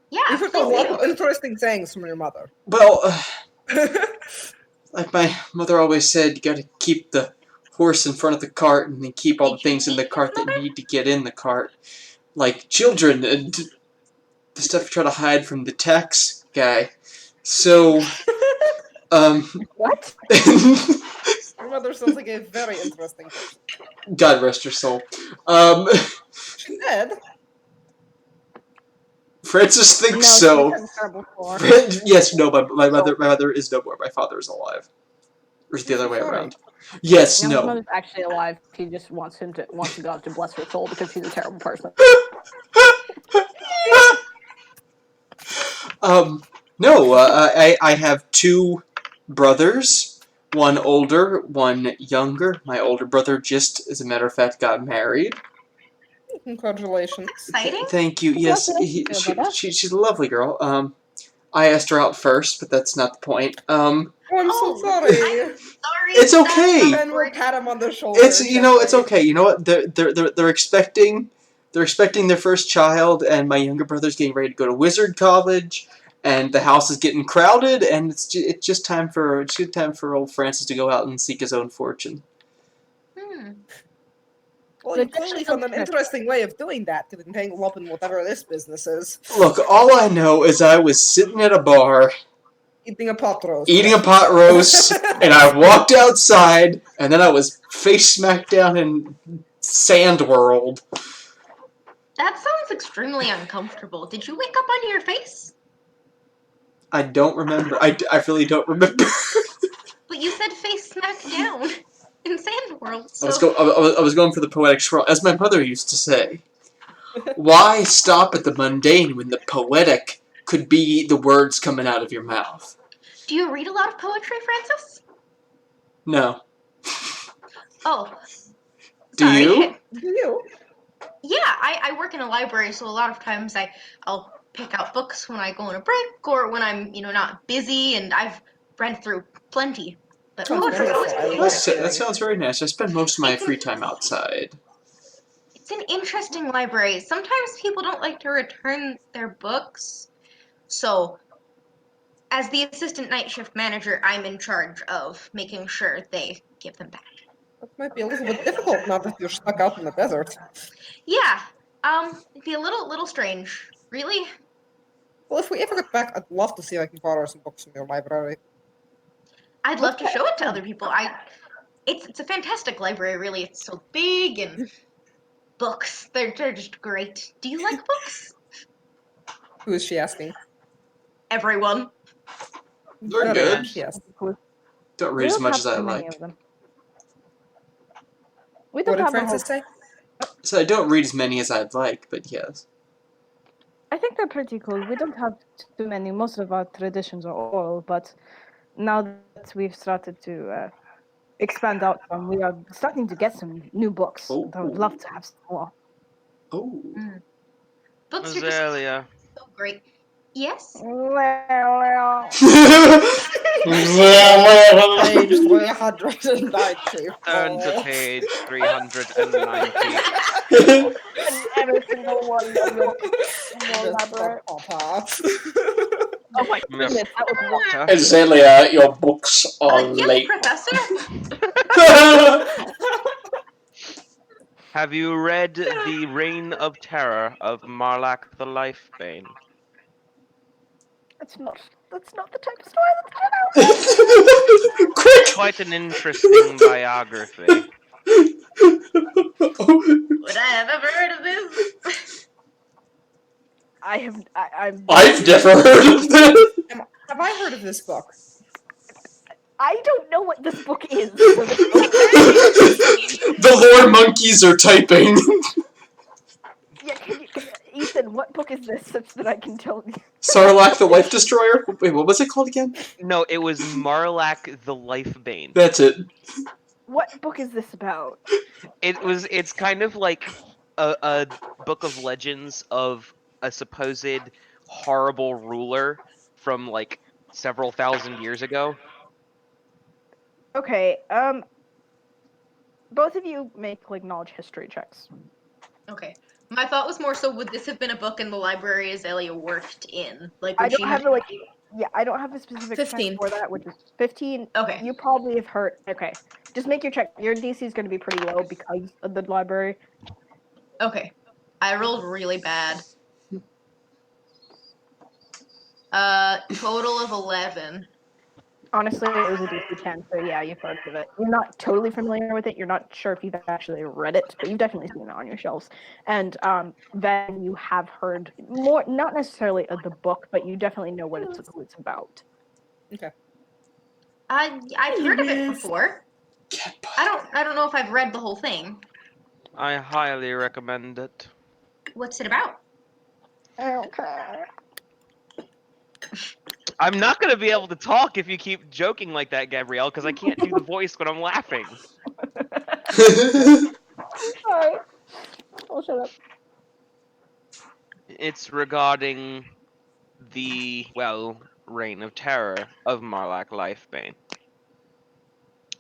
Yeah. We've heard a please lot do. of interesting things from your mother. Well, like my mother always said, you gotta keep the horse in front of the cart and then keep all the Did you things in the meet cart your that mother? need to get in the cart. Like children and the stuff you try to hide from the tax guy. So, What? Your mother sounds like a very interesting person. God rest her soul. She's dead. Francis thinks No, so. she was terrible for. Yes, no, my mother is no more. My father is alive. Or is it the other way Sorry. around? Yes, His no. mother's actually alive. He just wants God to bless her soul because she's a terrible person. No, I have two brothers, one older, one younger. My older brother just, as a matter of fact, got married. Congratulations. Exciting. Thank you. Yes, Congratulations, brother. she's a lovely girl. I asked her out first, but that's not the point. Oh, I'm Oh, so sorry. I'm sorry. It's that's okay. not Ben will working. pat him on the shoulder. It's it's gently. okay. You know what? They're expecting their first child, and my younger brother's getting ready to go to wizard college, and the house is getting crowded, and it's just time for old Francis to go out and seek his own fortune. Well, The you clearly dishes found an are- interesting way of doing that to entangle up in whatever this business is. Look, all I know is I was sitting at a bar Eating a pot roast. eating a pot roast, and I walked outside, and then I was face smacked down in Sand World. That sounds extremely uncomfortable. Did you wake up on your face? I don't remember. I really don't remember. But you said face smack down in Sand World, so... I was going for the poetic swirl, as my mother used to say. Why stop at the mundane when the poetic could be the words coming out of your mouth? Do you read a lot of poetry, Francis? No. Oh. Do Sorry. you? Do you? Yeah, I work in a library, so a lot of times I'll pick out books when I go on a break or when I'm, not busy, and I've read through plenty. But Sounds poetry wonderful. always I pretty love good. That sounds very nice. I spend most of my free time outside. It's an interesting library. Sometimes people don't like to return their books, so as the assistant night shift manager, I'm in charge of making sure they give them back. That might be a little bit difficult now that you're stuck out in the desert. Yeah, it'd be a little strange. Really? Well, if we ever get back, I'd love to see if I can borrow some books from your library. I'd love to show it to other people. It's a fantastic library, really. It's so big, and books, they're just great. Do you like books? Who is she asking? Everyone. They're Very good. much, yes. Don't We read as don't much have as I too many like. of them. We What don't did have a whole. Francis say? So I don't read as many as I'd like, but yes. I think they're pretty cool. We don't have too many. Most of our traditions are oral, but now that we've started to expand out some, we are starting to get some new books. Oh. I would love to have some more. Oh. Books are just Azalea. so great. Yes? Page 390. Turn to page 390. Every single one of your library. Oh my Miss goodness, that was one. Potter. Azalea, your books are Yes, late. Professor? Have you read The Reign of Terror of Marlak the Lifebane? That's not the type of story that's Quick! Quite an interesting biography. Would I have ever heard of this? I've I've never heard of this. Have I heard of this book? I don't know what this book is. The lore monkeys are typing. Yeah, Ethan, what book is this such that I can tell you? Sarlacc the Life Destroyer? Wait, what was it called again? No, it was Marlak the Lifebane. That's it. What book is this about? It's kind of like a book of legends of a supposed horrible ruler from like several thousand years ago. Okay, both of you make like knowledge history checks. Okay. My thought was more so, would this have been a book in the library Azalea worked in? Like, I would don't she have I don't have a specific 15. check for that, which is 15. Okay. You probably have heard. Okay, just make your check. Your DC is going to be pretty low because of the library. Okay. I rolled really bad. Total of 11. Honestly, it was a DC 10, so yeah, you've heard of it. You're not totally familiar with it. You're not sure if you've actually read it, but you've definitely seen it on your shelves. And then you have heard more, not necessarily of the book, but you definitely know what it's about. Okay. I've heard of it before. I don't know if I've read the whole thing. I highly recommend it. What's it about? Okay. I'm not gonna be able to talk if you keep joking like that, Gabrielle, because I can't do the voice when I'm laughing. Alright. I'll shut up. It's regarding the, reign of terror of Marlak Lifebane.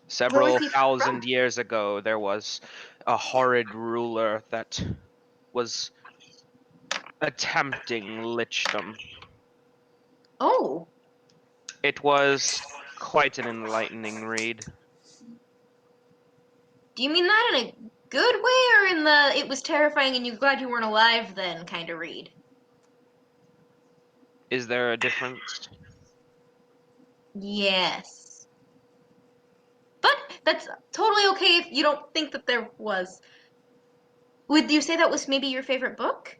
Several he thousand from? years ago, there was a horrid ruler that was attempting lichdom. Oh, It was quite an enlightening read. do you mean that in a good way or in the it was terrifying and you're glad you weren't alive then kind of read? Is there a difference? Yes. But that's totally okay if you don't think that there was. Would you say that was maybe your favorite book?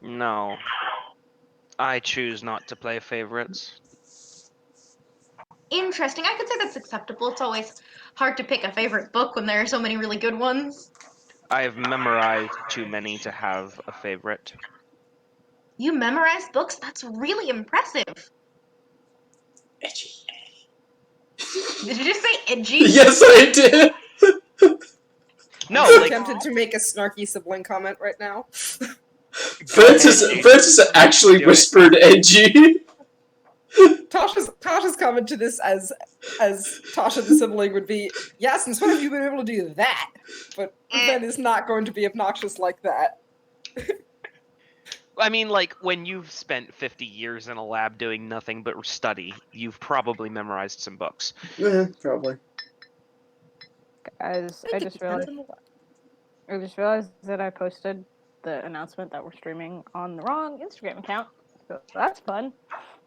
No. I choose not to play favorites. Interesting. I could say that's acceptable. It's always hard to pick a favorite book when there are so many really good ones. I've memorized too many to have a favorite. You memorize books? That's really impressive. Edgy. Did you just say edgy? Yes, I did. No, I'm like tempted to make a snarky sibling comment right now. Francis actually Do it. whispered edgy. Tasha's comment to this as Tasha the sibling would be, yeah, since when have you been able to do that? But Ben is not going to be obnoxious like that. I mean, like, when you've spent 50 years in a lab doing nothing but study, you've probably memorized some books. Yeah, probably. Guys, I just realized that I posted the announcement that we're streaming on the wrong Instagram account. So that's fun.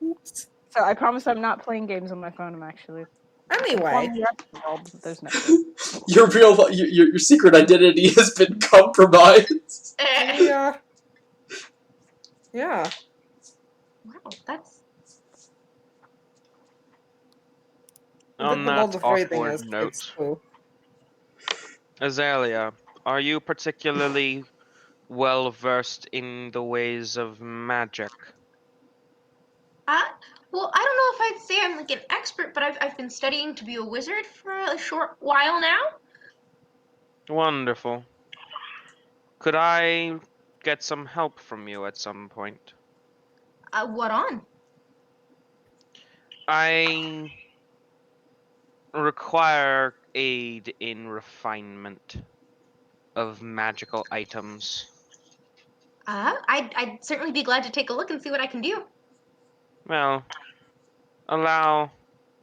Oops. So I promise I'm not playing games on my phone. I'm actually Anyway, informing the rest of the world that there's no. Your secret identity has been compromised. yeah. Yeah. Wow, that's On The world that of writing awkward is note, cool. Azalea, are you particularly well versed in the ways of magic? well, I don't know if I'd say I'm like an expert, but I've been studying to be a wizard for a short while now. Wonderful. Could I get some help from you at some point? What on? I require aid in refinement of magical items. I'd certainly be glad to take a look and see what I can do. Well, allow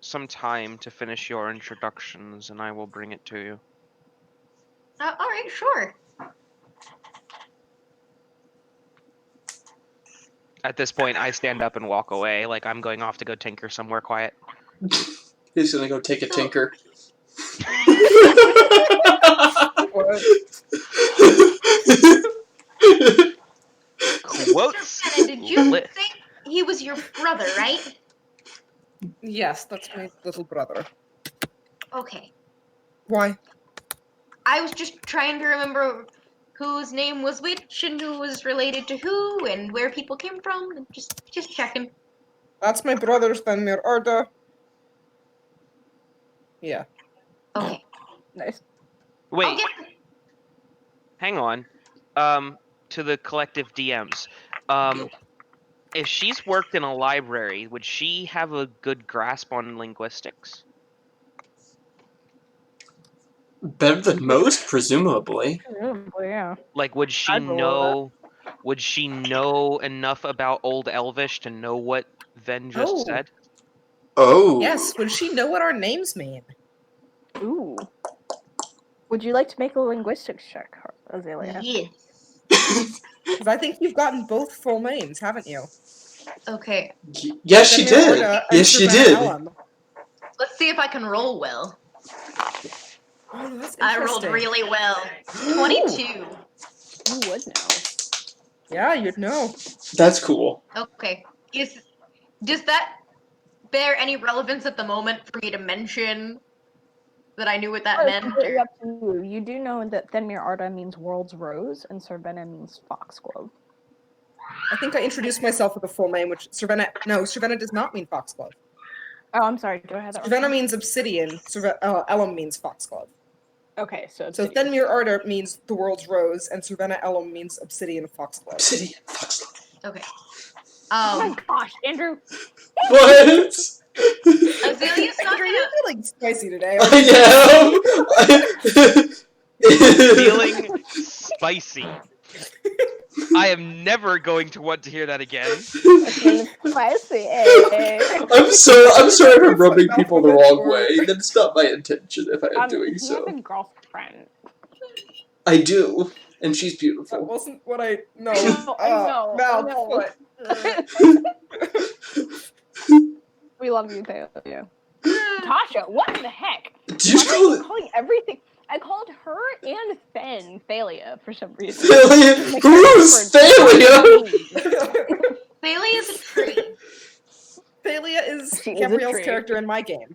some time to finish your introductions and I will bring it to you. Alright, sure. At this point, I stand up and walk away, like I'm going off to go tinker somewhere quiet. He's gonna go take a tinker. Quotes. Anna, did you Lit. say he was your brother, right? Yes, that's my little brother. Okay. Why? I was just trying to remember whose name was which and who was related to who and where people came from. And just checking. That's my brother, Stanmir Arda. Yeah. Okay. Nice. I'll Wait, get hang on. To the collective DMs. If she's worked in a library, would she have a good grasp on linguistics? Better than most, presumably. Presumably, yeah. Like, would she I'd roll know? Would she know enough about Old Elvish to know what Ven just Oh. said? Oh. Yes, would she know what our names mean? Ooh. Would you like to make a linguistics check, Azalea? Yes. Because I think you've gotten both full names, haven't you? Okay. Yes, she Stanmir did. Arda and Yes, she Savannah did. Ellum. Let's see if I can roll well. Oh, that's I rolled interesting. really well. 22. You would know. Yeah, you'd know. That's cool. Okay. Does that bear any relevance at the moment for me to mention that I knew what that Oh, it's meant? completely Or... up to you. You do know that Thenmir Arda means world's rose, and Cervena means foxglove. I think I introduced myself with a full name, which Cervena does not mean foxglove. Oh, I'm sorry. Do I have that Cervena wrong? means obsidian. Ellum means foxglove. Okay, so So obsidian. Thenmir Arda means the world's rose, and Cervena Ellum means obsidian foxglove. Obsidian. Foxglove. Okay. Oh my gosh, Andrew! What? Azalea's not Andrew, gonna... you're feeling spicy today. I am. Feeling spicy. I am never going to want to hear that again. It's spicy. Eh? I'm sorry if I'm rubbing Mouth people the of it, wrong or- way. That's not my intention if I am doing He so. has a girlfriend. I do, and she's That beautiful. wasn't what I. No. I know. Mouth. Foot. We love you, Thalia. Tasha, what the heck? Did you Why am call I it calling everything? I called her and Fen Thalia for some reason. Thalia? Like, Who's for Thalia? Thalia is a tree. Thalia is She is a Gabrielle's tree. character in my game.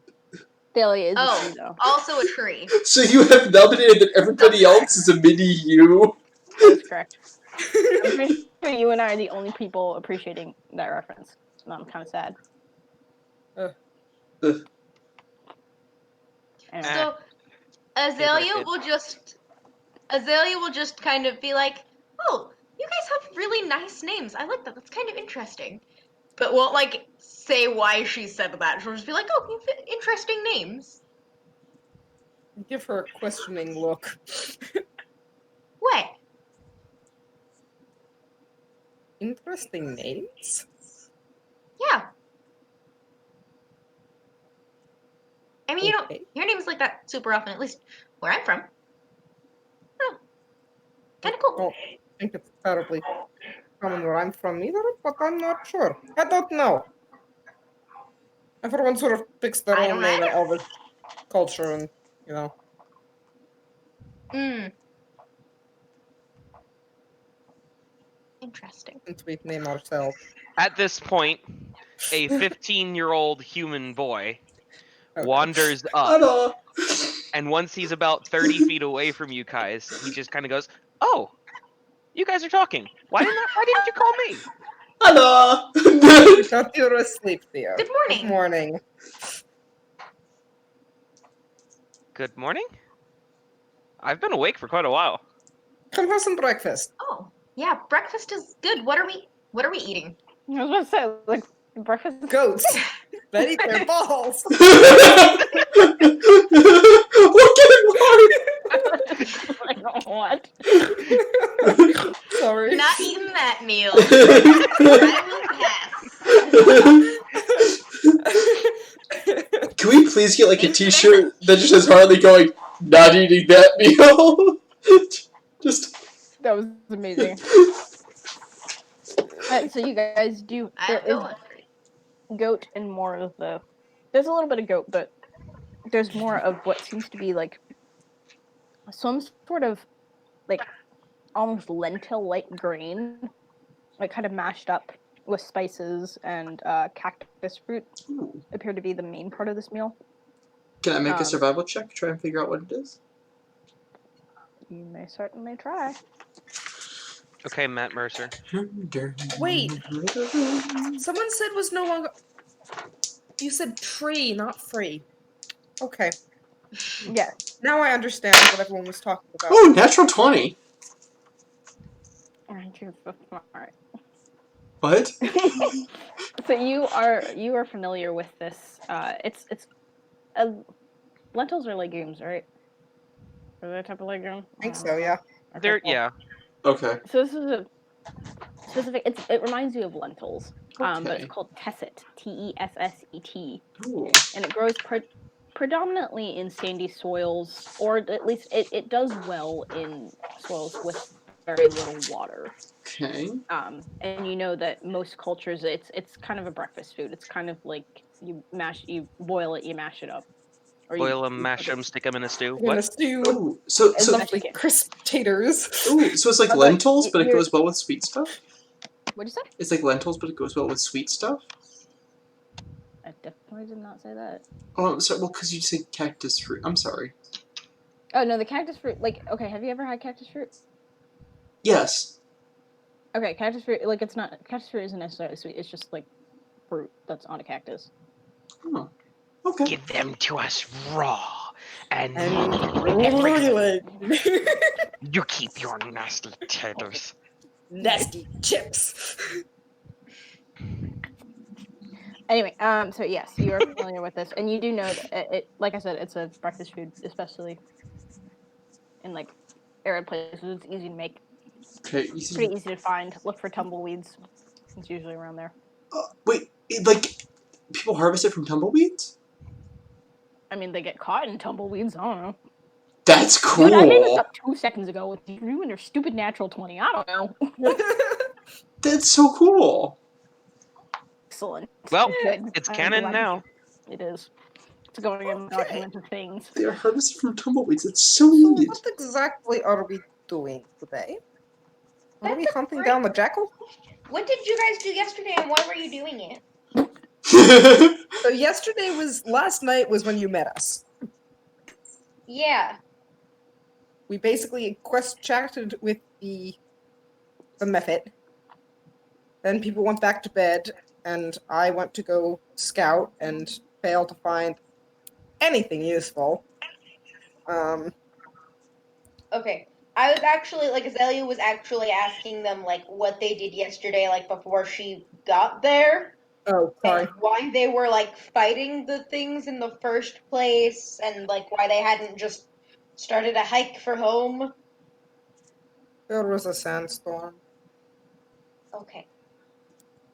Thalia is a Oh, tree, though. also a tree. So you have nominated that everybody else is a mini you? That is correct. I'm pretty sure you and I are the only people appreciating that reference. And I'm kind of sad. Anyway. So Azalea will just kind of be like, "Oh, you guys have really nice names. I like that. That's kind of interesting." But won't like say why she said that. She'll just be like, "Oh, you've interesting names." Give her a questioning look. What? Interesting names? Yeah. I mean, you don't Okay. hear names like that super often, at least where I'm from. Oh, kind of cool. Don't think it's terribly common where I'm from either, but I'm not sure. I don't know. Everyone sort of picks their I own don't name in either. Elvish culture, and you know. Interesting. Since we name ourselves. At this point, a 15-year-old human boy Okay. wanders up, Hello. and once he's about 30 feet away from you guys, he just kind of goes, "Oh, you guys are talking. Why didn't you call me?" Hello. We thought you were asleep, dear. Good morning. Good morning. Good morning. I've been awake for quite a while. Come have some breakfast. Oh, yeah, breakfast is good. What are we eating? I was about to say, like, breakfast. Goats. That eat their balls. Look at Like, what? Sorry. Not eating that meal. I will pass. Can we please get like a Thank you very t-shirt that just has Harley going, not eating that meal? Just That was amazing. So you guys do. There I go is hungry. goat and more of the. There's a little bit of goat, but there's more of what seems to be like some sort of like almost lentil-like grain, like kind of mashed up with spices and cactus fruit. Ooh. Appear to be the main part of this meal. Can I make a Um, survival check? Try and figure out what it is? You may certainly try. Okay, Matt Mercer. Wait. Someone said was no longer. You said tree, not free. Okay. Yeah. Now I understand what everyone was talking about. Oh, natural 20. Aren't you so smart? What? So you are familiar with this? It's lentils are legumes, right? Are they a type of legume? I think so, yeah. Okay, There, cool. yeah. Okay. So this is a specific. It reminds you of lentils, but Okay. it's called tesset. Tesset, Ooh. and it grows predominantly in sandy soils, or at least it does well in soils with very little water. Okay. And you know that most cultures, it's kind of a breakfast food. It's kind of like you boil it, you mash it up, or Boil you 'em, mash 'em, stick 'em in a stew. In a What? stew. Ooh. So It's Lovely Mexican. crisp taters. ooh, so it's like But, lentils, but it you're- goes well with sweet stuff? What'd you say? It's like lentils, but it goes well with sweet stuff? I definitely did not say that. Oh, sorry. Well, because you said cactus fruit. I'm sorry. Oh no, the cactus fruit. Like, okay, have you ever had cactus fruit? Yes. Okay, cactus fruit. Like, it's not cactus fruit isn't necessarily sweet. It's just like fruit that's on a cactus. Oh. Okay. Give them to us raw, and you keep your nasty taters. Nasty chips. Anyway, so yes, you are familiar with this, and you do know that it. Like I said, it's a breakfast food, especially in like arid places. It's easy to make. Okay, Pretty easy to find. Look for tumbleweeds. It's usually around there. Wait, like, people harvest it from tumbleweeds? I mean, they get caught in tumbleweeds. I don't know. That's cool. Dude, I made this up 2 seconds ago with you and your stupid natural 20. I don't know. That's so cool. Excellent. Well, Good. it's I'm canon glad now. It is. It's going in the document of things. They are harvested from tumbleweeds. That's so So neat. what exactly are we doing today? Are That's we a hunting great- down the jackal? What did you guys do yesterday, and why were you doing it? So last night was when you met us. Yeah. We basically quest chatted with the method. Then people went back to bed, and I went to go scout and failed to find anything useful. Okay. I was actually Azalea was actually asking them what they did yesterday, before she got there, Oh, sorry. and why they were fighting the things in the first place, and why they hadn't just started a hike for home. There was a sandstorm. Okay.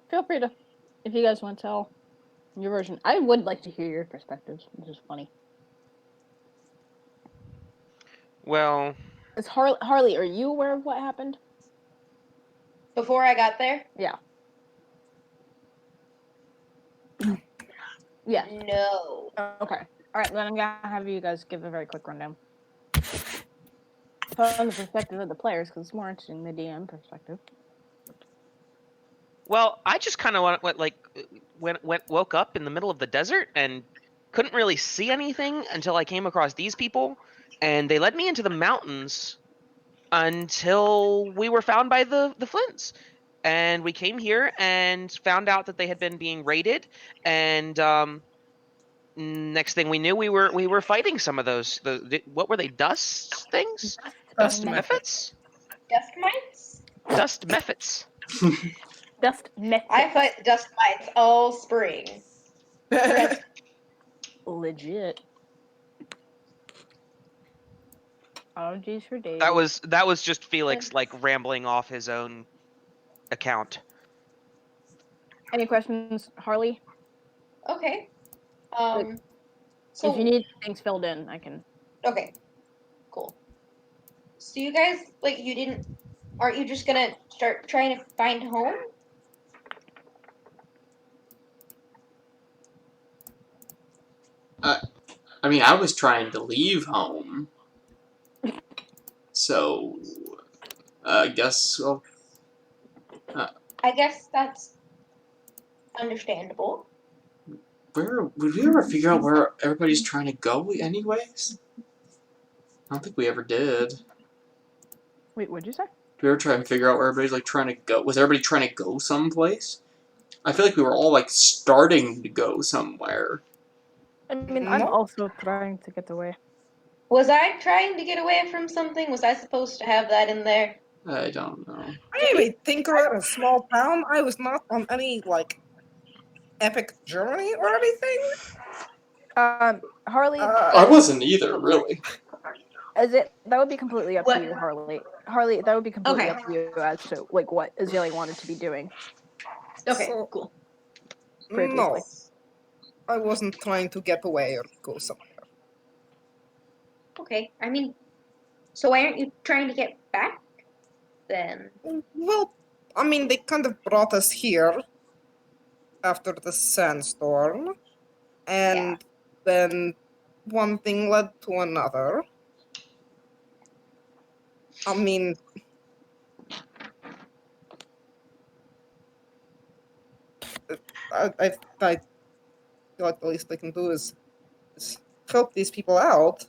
Feel free to, if you guys want to tell your version. I would like to hear your perspectives, which is funny. Well, Is Harley, are you aware of what happened? Before I got there? Yeah. Yeah. No. Okay. Alright, then I'm gonna have you guys give a very quick rundown. From the perspective of the players, because it's more interesting than the DM perspective. well, I just kind of woke up in the middle of the desert and couldn't really see anything until I came across these people, and they led me into the mountains until we were found by the Flints. And we came here and found out that they had been being raided, and next thing we knew, we were fighting some of those. What were they? Dust things? Dust mephits? Dust mites? Dust mephits. Dust method. I fight dust mites all spring. Legit. Oh, geez for days. That was just Felix rambling off his own account. Any questions, Harley? Okay. If you need things filled in, I can. Okay. Cool. So you guys aren't you just gonna start trying to find home? I mean, I was trying to leave home. So, I guess, well, I guess that's understandable. would we ever figure out where everybody's trying to go anyways? I don't think we ever did. Wait, what'd you say? Did we ever try and figure out where everybody's trying to go? Was everybody trying to go someplace? I feel like we were all starting to go somewhere. I mean, I'm No. also trying to get away. Was I trying to get away from something? Was I supposed to have that in there? I don't know. I am a tinker at a small town. I was not on any, epic journey or anything. Harley, I wasn't either, really. that would be completely up What? to you, Harley. Harley, that would be completely Okay. up to you as to what Azalea wanted to be doing. Okay, So- cool. Previously. No. I wasn't trying to get away or go somewhere. Okay, I mean, so why aren't you trying to get back then? Well, I mean, they kind of brought us here after the sandstorm, and then one thing led to another. I mean, I feel like the least I can do is help these people out.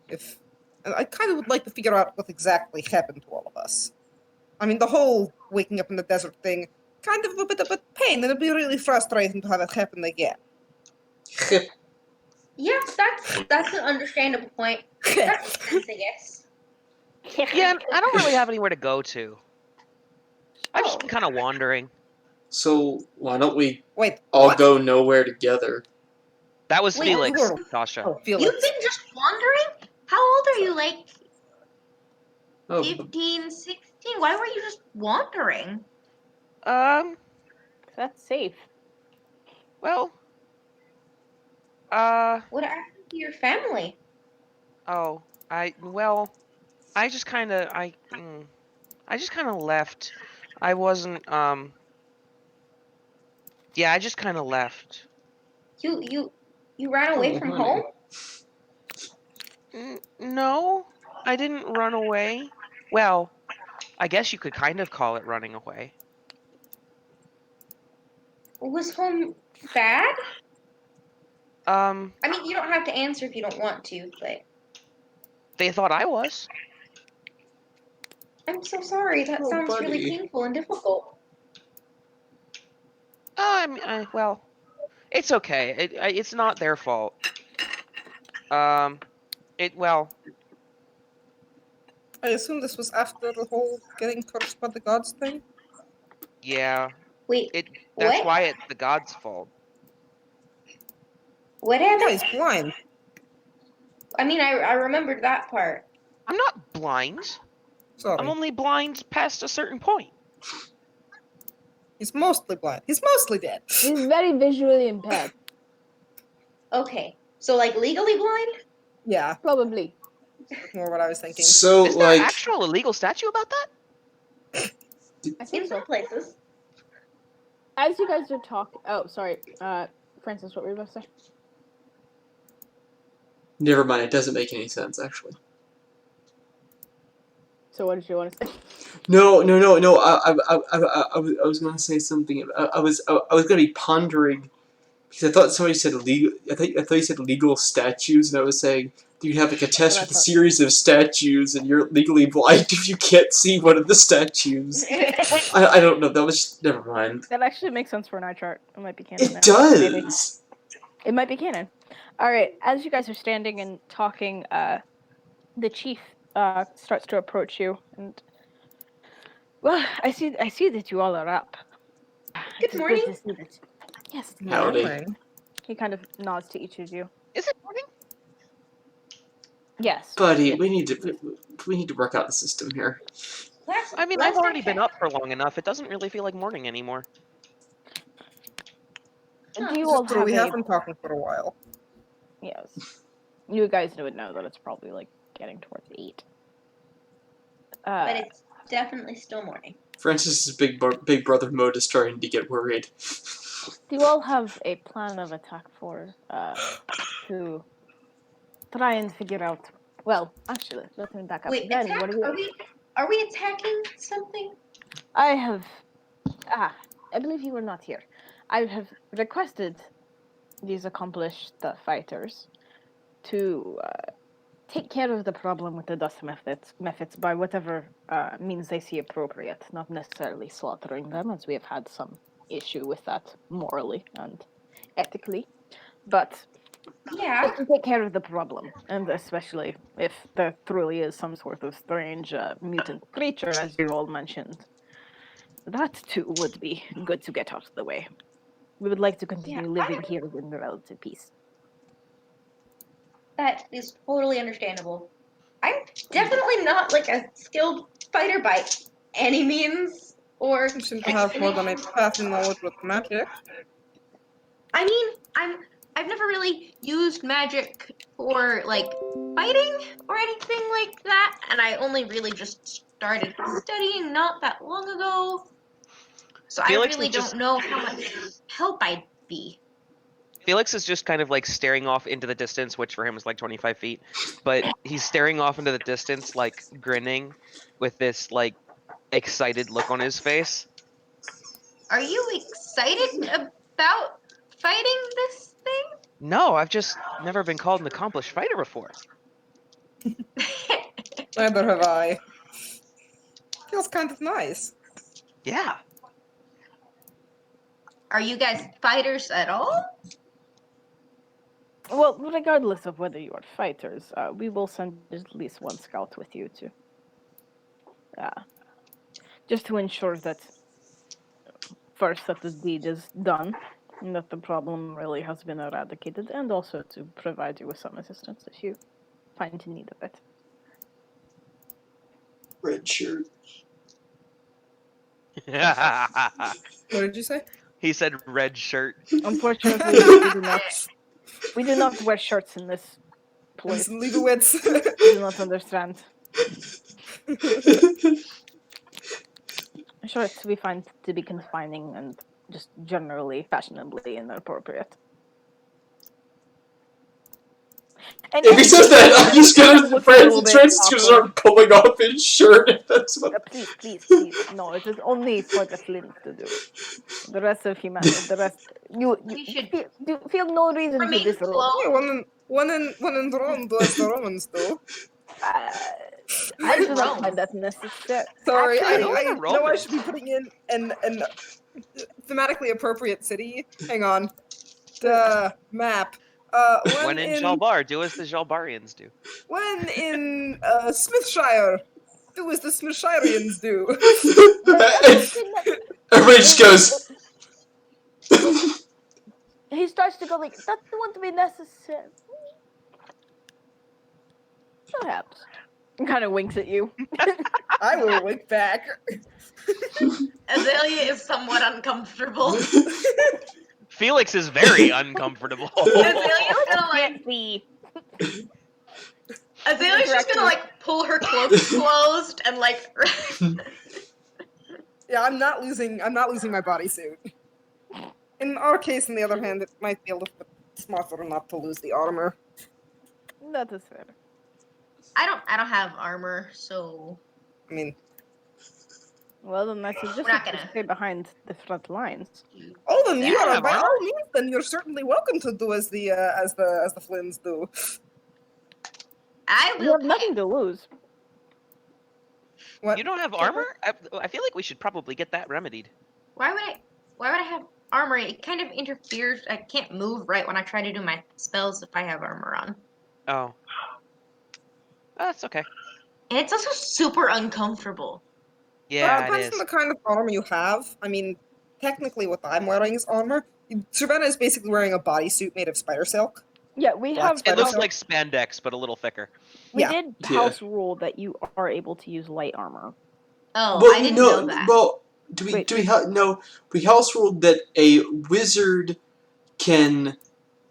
And I kind of would like to figure out what exactly happened to all of us. I mean, the whole waking up in the desert thing, kind of a bit of a pain, and it'd be really frustrating to have it happen again. Yeah, that's an understandable point. That makes sense, I guess. Yeah, and I don't really have anywhere to go to. I've just been kind of wandering. So, why don't we Wait, all what? go nowhere together? That was Wait, Felix, you were- Tasha. Oh, Felix. You've been just wandering? How old are you? Oh, 15, 16. Why were you just wandering? That's safe. Well, What happened to your family? oh, I just kind of I just kind of left. I wasn't yeah, I just kind of left. You ran away oh, from honey. home? No, I didn't run away. Well, I guess you could kind of call it running away. Was home bad? Um, I mean, you don't have to answer if you don't want to, but they thought I was. I'm so sorry. That Oh, sounds really buddy. painful and difficult. Well, it's okay. It's not their fault. Um, well, I assume this was after the whole getting cursed by the gods thing. yeah. Wait, That's what? why it's the god's fault. What Yeah, happened? he's blind. I mean, I remembered that part. I'm not blind. I'm Sorry. only blind past a certain point. He's mostly blind. He's mostly dead. He's very visually impaired. Okay, so like legally blind? Yeah, Probably. more what I was thinking. So, Is there an like, actual illegal statute about that? I think In so. some places. As you guys are talking, oh, sorry, Francis, what were you about to say? never mind. It doesn't make any sense, actually. So what did you want to say? No. I was going to say something. I was going to be pondering because I thought somebody said legal. I thought you said legal statues, and I was saying you'd have like a test with a series of statues, and you're legally blind if you can't see one of the statues. I don't know. That was never mind. That actually makes sense for an eye chart. It might be canon now. It does. Maybe. It might be canon. All right. As you guys are standing and talking, the chief starts to approach you, and well, I see that you all are up. Good It's morning. Good to see that. Yes. Howdy. Morning. He kind of nods to each of you. Is it morning? Yes. Buddy, Yes. we need to work out the system here. I mean, I've already been up for long enough. It doesn't really feel like morning anymore. Do It's you all just true, have we a have been talking for a while. yes? You guys would know that it's probably like getting towards 8. But it's definitely still morning. Francis's big brother mode is starting to get worried. Do you all have a plan of attack for to try and figure out? Well, actually, let me back up. Wait, Then, attack? what do you? Are we attacking something? I have. I believe you were not here. I have requested these accomplished fighters to take care of the problem with the dust methods by whatever means they see appropriate, not necessarily slaughtering them, as we have had some issue with that morally and ethically, but Yeah. just to take care of the problem, and especially if there truly is some sort of strange mutant creature, as you all mentioned. That too would be good to get out of the way. We would like to continue living here in relative peace. That is totally understandable. I'm definitely not like a skilled fighter by any means, or You seem to have more than a passing knowledge with magic. I mean, I've never really used magic for like fighting or anything like that, and I only really just started studying not that long ago. So Felix I really is just- don't know how much help I'd be. Felix is just kind of like staring off into the distance, which for him is like 25 feet. But he's staring off into the distance, like grinning with this like excited look on his face. Are you excited about fighting this thing? No, I've just never been called an accomplished fighter before. Neither have I. Feels kind of nice. Yeah. Are you guys fighters at all? Well, regardless of whether you are fighters, we will send at least one scout with you to, just to ensure that first that the deed is done, and that the problem really has been eradicated, and also to provide you with some assistance if you find in need of it. Red shirt. What did you say? He said red shirt. Unfortunately, we do not wear shirts in this place. Listen, Leibowitz. We do not understand. Shorts we find to be confining and just generally fashionably inappropriate. And If he says that, I'm just gonna Looks a little bit Francis gonna start pulling off his shirt. If that's what. Please. No, it is only for the Flint to do. The rest of humanity, the rest, you should feel no reason to remain disrobe. close. Yeah, one in Rome do as the Romans do. I do Rome? not find that necessary. Sorry, Actually, those I are know I Romans. should be putting in an thematically appropriate city. Hang on. The map. When in Jalbar, do as the Jalbarians do. When in Smithshire, do as the Smithshireans do. Everybody just goes. He starts to go like, that won't be necessary. Perhaps. Kind of winks at you. I will wink back. Azalea is somewhat uncomfortable. Felix is very uncomfortable. Azalea's gonna Can't see. Azalea's just gonna like pull her cloak closed and like. Yeah, I'm not losing my bodysuit. In our case, on the other hand, it might be a little bit smarter not to lose the armor. That is fair. I don't have armor, so I mean, Well, then I suggest We're not you gonna- stay behind the front lines. oh, then you Yeah, are by armor. all means. Then you're certainly welcome to do as the Flynns do. I You will. have nothing to lose. What? You don't have armor? I feel like we should probably get that remedied. Why would I have armor? It kind of interferes. I can't move right when I try to do my spells if I have armor on. Oh. That's okay. And it's also super uncomfortable. Yeah, it Depends is. on the kind of armor you have. I mean, technically, what I'm wearing is armor. Savannah is basically wearing a bodysuit made of spider silk. Yeah, we Black have. It spider looks silk. like spandex, but a little thicker. We Yeah. did Yeah. house rule that you are able to use light armor. Oh, I didn't know that. Well, Wait. no? We house ruled that a wizard can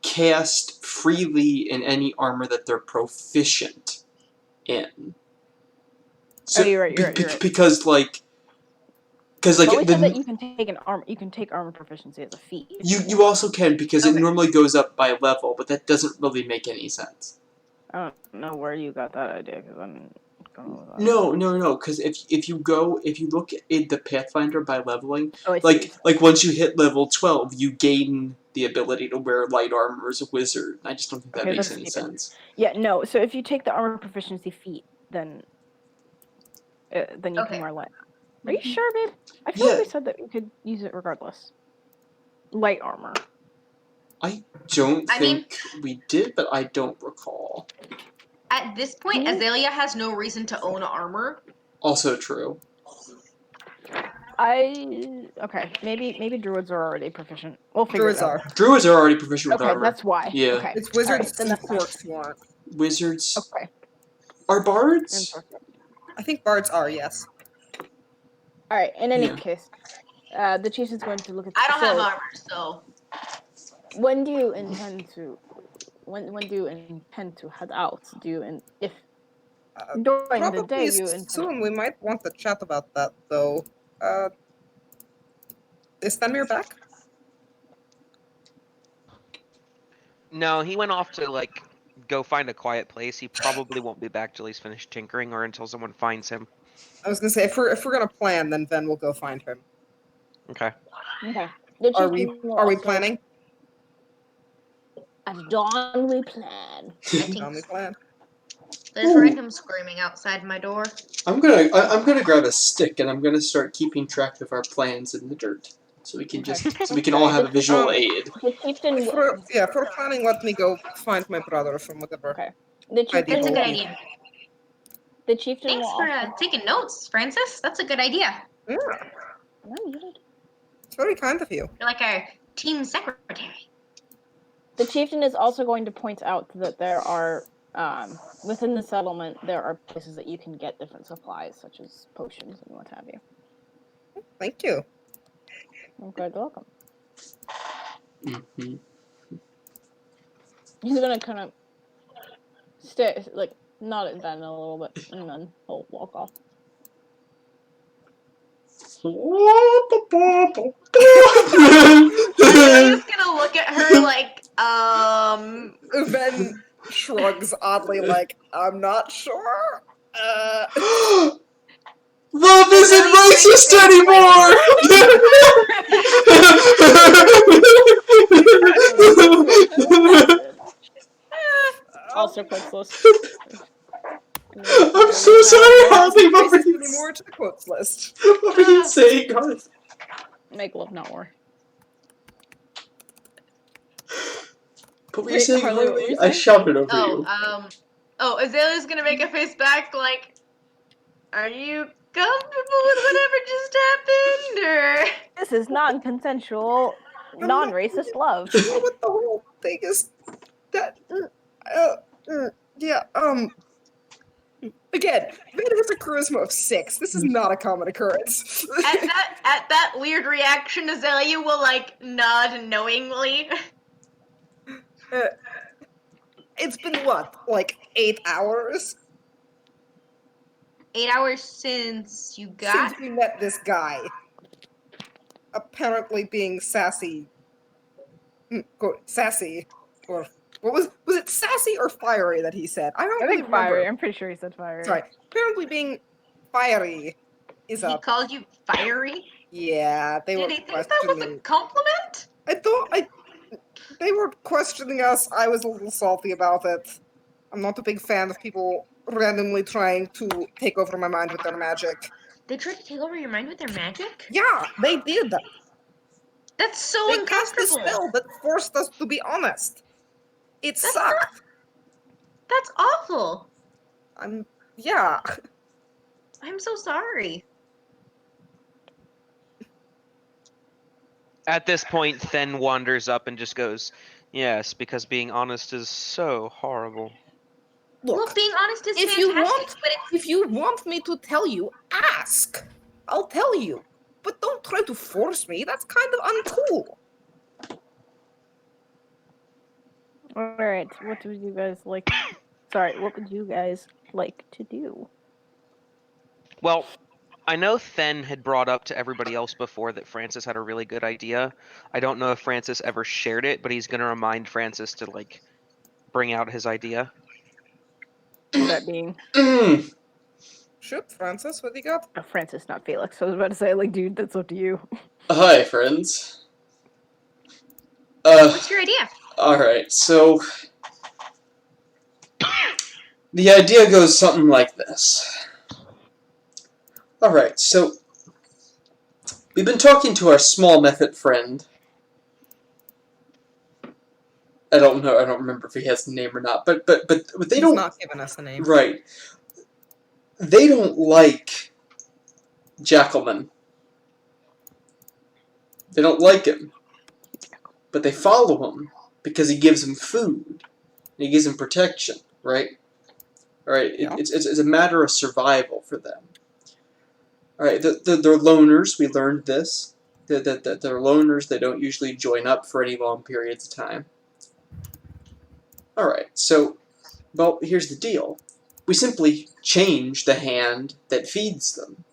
cast freely in any armor that they're proficient in. So, you're right, you're right. Because like But we said that the, you can take you can take armor proficiency as a feat. you also can because it Okay. normally goes up by level, but that doesn't really make any sense. I don't know where you got that idea because I'm going with that. No, because if you look at the Pathfinder by leveling, Oh, I see. like once you hit level 12, you gain the ability to wear light armor as a wizard. I just don't think that Okay, makes that's any stupid. sense. Yeah, no. So if you take the armor proficiency feat, then you Okay. can wear light. Are you sure, babe? I feel like Yeah. we said that we could use it regardless. Light armor. I don't I mean- think we did, but I don't recall. At this point, Mhm. Azalea has no reason to own armor. Also true. Okay. Maybe druids are already proficient. We'll figure Druids it out. are. Druids are already proficient with Okay, armor. that's why. Yeah. Okay. It's wizards then and that's fine. orcs who aren't. Wizards Okay. are And bards. sorcerers. I think bards are, yes. All right. In any Yeah. case, the chief is going to look at. I don't have so, armor, so When do you intend to? When do you intend to head out? Do you if during the Probably day you intend? soon. We might want to chat about that, though. Is Fenrir back? No, he went off to like go find a quiet place. He probably won't be back till he's finished tinkering or until someone finds him. I was gonna say if we're gonna plan, then Ven will go find him. Okay. Okay. The Are chief will we also- planning? At dawn we plan. I think Tell me plan. there's Ooh. random screaming outside my door. I'm gonna grab a stick and I'm gonna start keeping track of our plans in the dirt, so we can Okay. so we can all have a visual Um, aid. The chieftain. For planning, let me go find my brother from whatever. Okay. The Idea. chieftain. That's a will- good idea. The chieftain Thanks will for also. taking notes, Francis. That's a good idea. Yeah, No, you did. it's very kind of you. You're like our team secretary. The chieftain is also going to point out that there are within the settlement, there are places that you can get different supplies, such as potions and what have you. Thank you. You're quite welcome. Mm-hmm. He's gonna kind of stay, like, nod at Ben a little bit, and then he'll walk off. Azalea's gonna look at her like, Ben shrugs oddly, like, I'm not sure. Love isn't racist anymore! Also quotes list. I'm so sorry, Harley. What were Racist you anymore to the quotes list. What were you saying, Harley? Make love, not war. What were you saying, Harley, what were Harley? you I saying? shouted over you. Azalea's gonna make a face back like, are you comfortable with whatever just happened, or? This is non-consensual, non-racist love. You know what the whole thing is? That, yeah, again, Ben has a charisma of 6. This is not a common occurrence. At that weird reaction, Azalea will, like, nod knowingly. It's been what, like 8 hours 8 hours since you got. since we met this guy. Apparently being sassy. Quote, sassy. Or what was it sassy or fiery that he said? I don't I really think fiery. remember. I'm pretty sure he said fiery. Sorry. Apparently being fiery is He up. called you fiery? Yeah, they were Did he think that was a questioning. compliment? They were questioning us. I was a little salty about it. I'm not a big fan of people randomly trying to take over my mind with their magic. They tried to take over your mind with their magic? Yeah, they did. That's so They cast a uncomfortable. spell that forced us to be honest. It That's sucked. That's awful. Yeah. I'm so sorry. At this point, Then wanders up and just goes, "Yes, because being honest is so horrible." Well, Look, being honest is if fantastic, but if you want me to tell you, ask. I'll tell you. But don't try to force me. That's kind of uncool. Alright, what would you guys like? Sorry, what would you guys like to do? Well, I know Then had brought up to everybody else before that Francis had a really good idea. I don't know if Francis ever shared it, but he's gonna remind Francis to, like, bring out his idea. That being Shoot, Francis, what do you got? Francis, not Felix. I was about to say, like, dude, that's up to you. Hi, friends. what's your idea? Alright, so... The idea goes something like this. Alright, so... We've been talking to our small method friend. I don't remember if he has a name or not, but they He's don't... not giving us a name. Right. They don't like Jackalman. They don't like him. But they follow him because he gives them food. And he gives them protection, right? Alright, Yeah. it's a matter of survival for them. Alright, they're loners, we learned this. They're loners, they don't usually join up for any long periods of time. Alright, so, well, here's the deal. We simply change the hand that feeds them.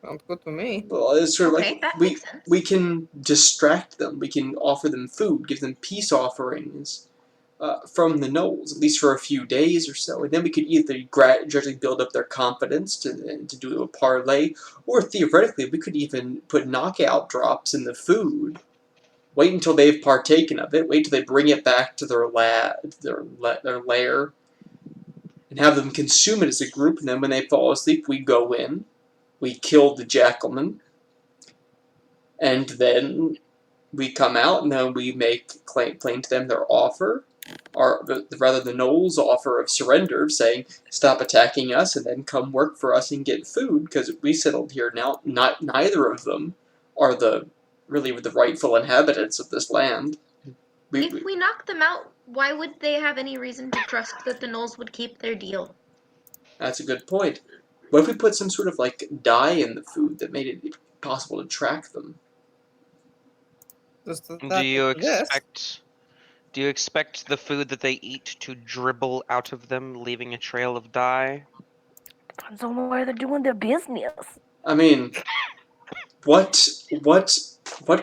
Sounds good to me. Well, it's sort of Okay, like that makes sense. we can distract them. We can offer them food, give them peace offerings from the gnolls, at least for a few days or so. And then we could either gradually build up their confidence to do a parlay, or theoretically we could even put knockout drops in the food. Wait until they've partaken of it. Wait till they bring it back to their lair, and have them consume it as a group. And then when they fall asleep, we go in. We kill the Jackalman, and then we come out, and then we make plain to them their offer, or rather the gnolls' offer of surrender, saying, stop attacking us, and then come work for us and get food, because we settled here now. Neither of them are really the rightful inhabitants of this land. If we knock them out, Why would they have any reason to trust that the gnolls would keep their deal? That's a good point. What if we put some sort of like dye in the food that made it possible to track them? Does that Do you exist? expect the food that they eat to dribble out of them, leaving a trail of dye? Depends on where they're doing their business. I mean, what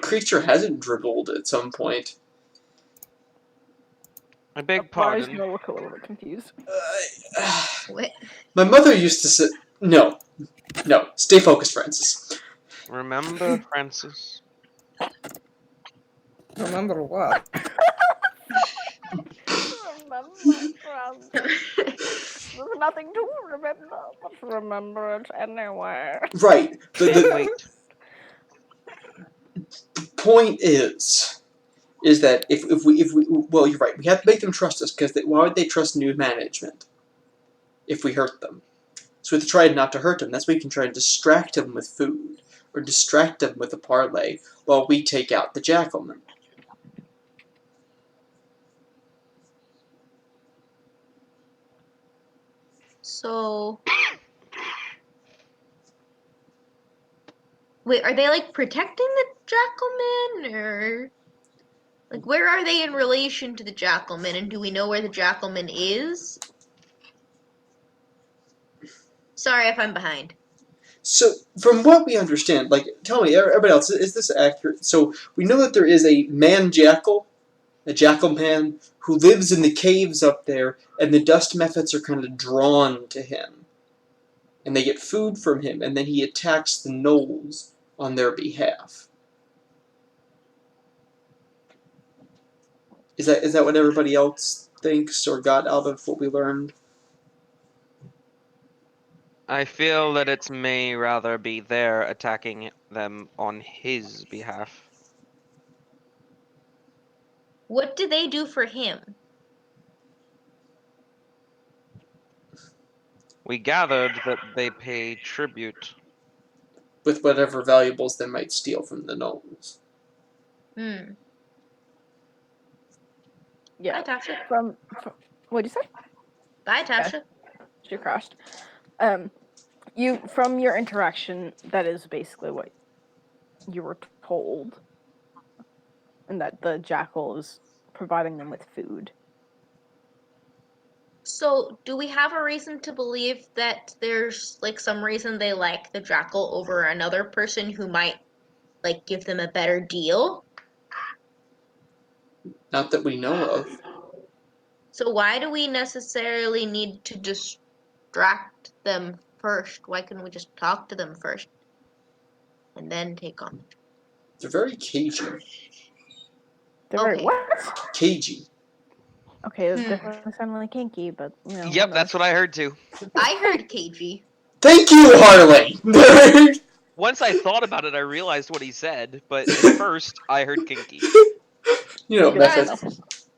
creature hasn't dribbled at some point? I beg Why is pardon. gonna look a little bit confused? What? My mother used to say, no, stay focused, Francis. Remember, Francis? Remember what? Remember, there's nothing to remember, but remember it anyway. Right. The Wait. point is that if we well, you're right. We have to make them trust us because why would they trust new management if we hurt them? So we have to try not to hurt them. That's why we can try and distract them with food or distract them with a parlay while we take out the jackalmen. So, wait, are they like protecting the jackalmen, or like where are they in relation to the jackalmen, and do we know where the jackalmen is? Sorry if I'm behind. So, from what we understand, like, tell me, everybody else, is this accurate? So, we know that there is a man-jackal, a jackal man, who lives in the caves up there, and the dust mephits are kind of drawn to him. And they get food from him, and then he attacks the gnolls on their behalf. Is that what everybody else thinks or got out of what we learned? I feel that it may rather be there attacking them on his behalf. What do they do for him? We gathered that they pay tribute. With whatever valuables they might steal from the gnolls. Hmm. Yeah. Bye, Tasha. From what'd you say? Bye, Tasha. She crashed. You from your interaction, that is basically what you were told, and that the jackal is providing them with food. So, do we have a reason to believe that there's like some reason they like the jackal over another person who might like give them a better deal? Not that we know of. So why do we necessarily need to distract them first? Why couldn't we just talk to them first and then take on them? They're very cagey. They're very Okay. what? Cagey. Okay, it definitely sounded like kinky, but you know. Yep, that's what I heard too. I heard cagey. Thank you, Harley! Once I thought about it, I realized what he said, but at first, I heard kinky. You know, Good Mephith. enough.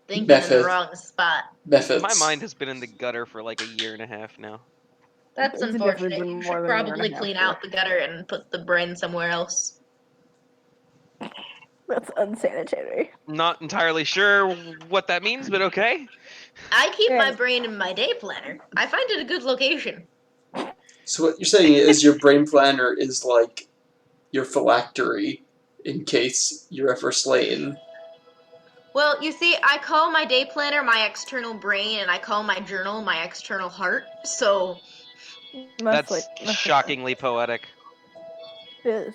Thinking in the Mephith. wrong spot. Mephiths. My mind has been in the gutter for like a year and a half now. That's It's definitely unfortunate. been You more should than a year and a probably half, clean yeah. out the gutter and put the brain somewhere else. That's unsanitary. Not entirely sure what that means, but okay. I keep my Yes. brain in my day planner. I find it a good location. So what you're saying is your brain planner is like your phylactery in case you're ever slain. Well, you see, I call my day planner my external brain, and I call my journal my external heart. So That's shockingly poetic. It is.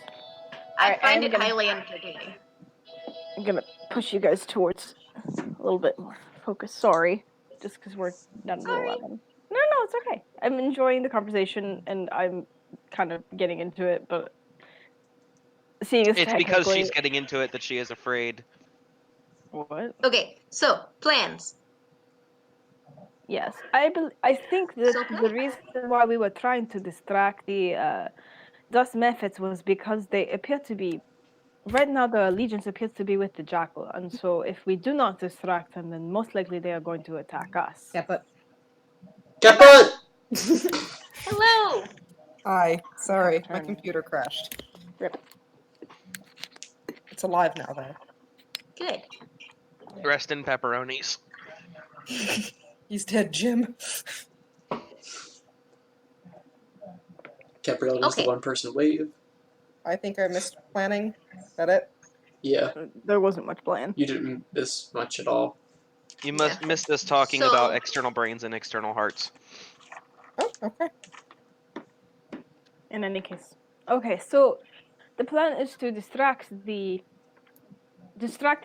I Alright, find I'm it gonna- highly entertaining. I'm gonna push you guys towards a little bit more focus. Sorry, just because we're done with Sorry. 11. No, it's okay. I'm enjoying the conversation, and I'm kind of getting into it, but seeing as It's because technically- she's getting into it that she is afraid. What? Okay, so plans. Yes, I think that So the reason why we were trying to distract the dust methods was because they appear to be right now. The allegiance appears to be with the jackal, and so if we do not distract them, then most likely they are going to attack us. Yeah, but Kaput! Hello. hi. Sorry, my Turn. computer crashed. Rip. It's alive now, though. Good. Rest in pepperonis. He's dead, Jim. Gabrielle does the Okay. one-person wave. I think I missed planning. Is that it? Yeah, There wasn't much plan. you didn't miss much at all. You must miss us talking So- about external brains and external hearts. Oh, okay. In any case. Okay, so the plan is to distract the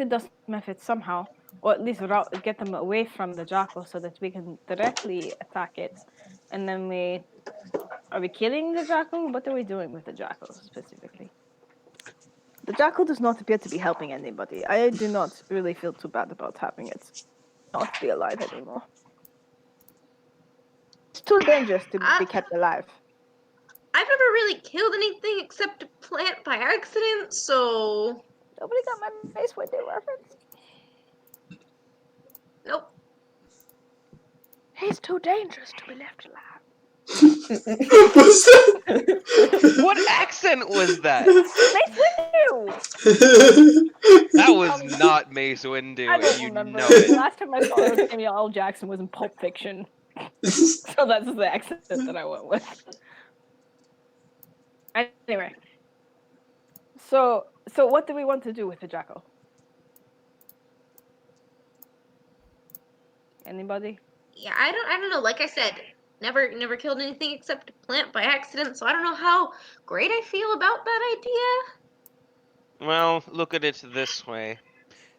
dust method somehow, or at least get them away from the jackal so that we can directly attack it. And then are we killing the jackal? What are we doing with the jackal specifically? The jackal does not appear to be helping anybody. I do not really feel too bad about having it not be alive anymore. It's too dangerous to be kept alive. I've never really killed anything except a plant by accident, so Nobody got my Mace Windu reference. nope. He's too dangerous to be left alive. Was that? What accent was that? Mace Windu! That was not Mace Windu, I and don't you remember. know it. Last time I saw Samuel L. Jackson was in Pulp Fiction. So that's the accent that I went with. Anyway. So what do we want to do with the jackal? Anybody? Yeah, I don't know. Like I said, never killed anything except a plant by accident, so I don't know how great I feel about that idea. Well, look at it this way.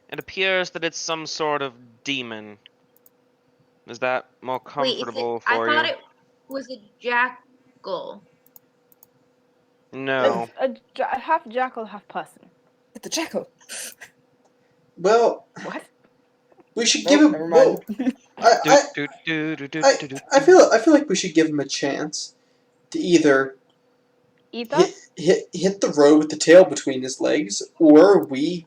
It appears that it's some sort of demon. Is that more comfortable I for thought you? it was a jackal. No. It's half jackal, half person. It's a jackal. Well, What? we should Oh, give him. never mind. I feel like we should give him a chance to either Eat us? hit the road with the tail between his legs, or we.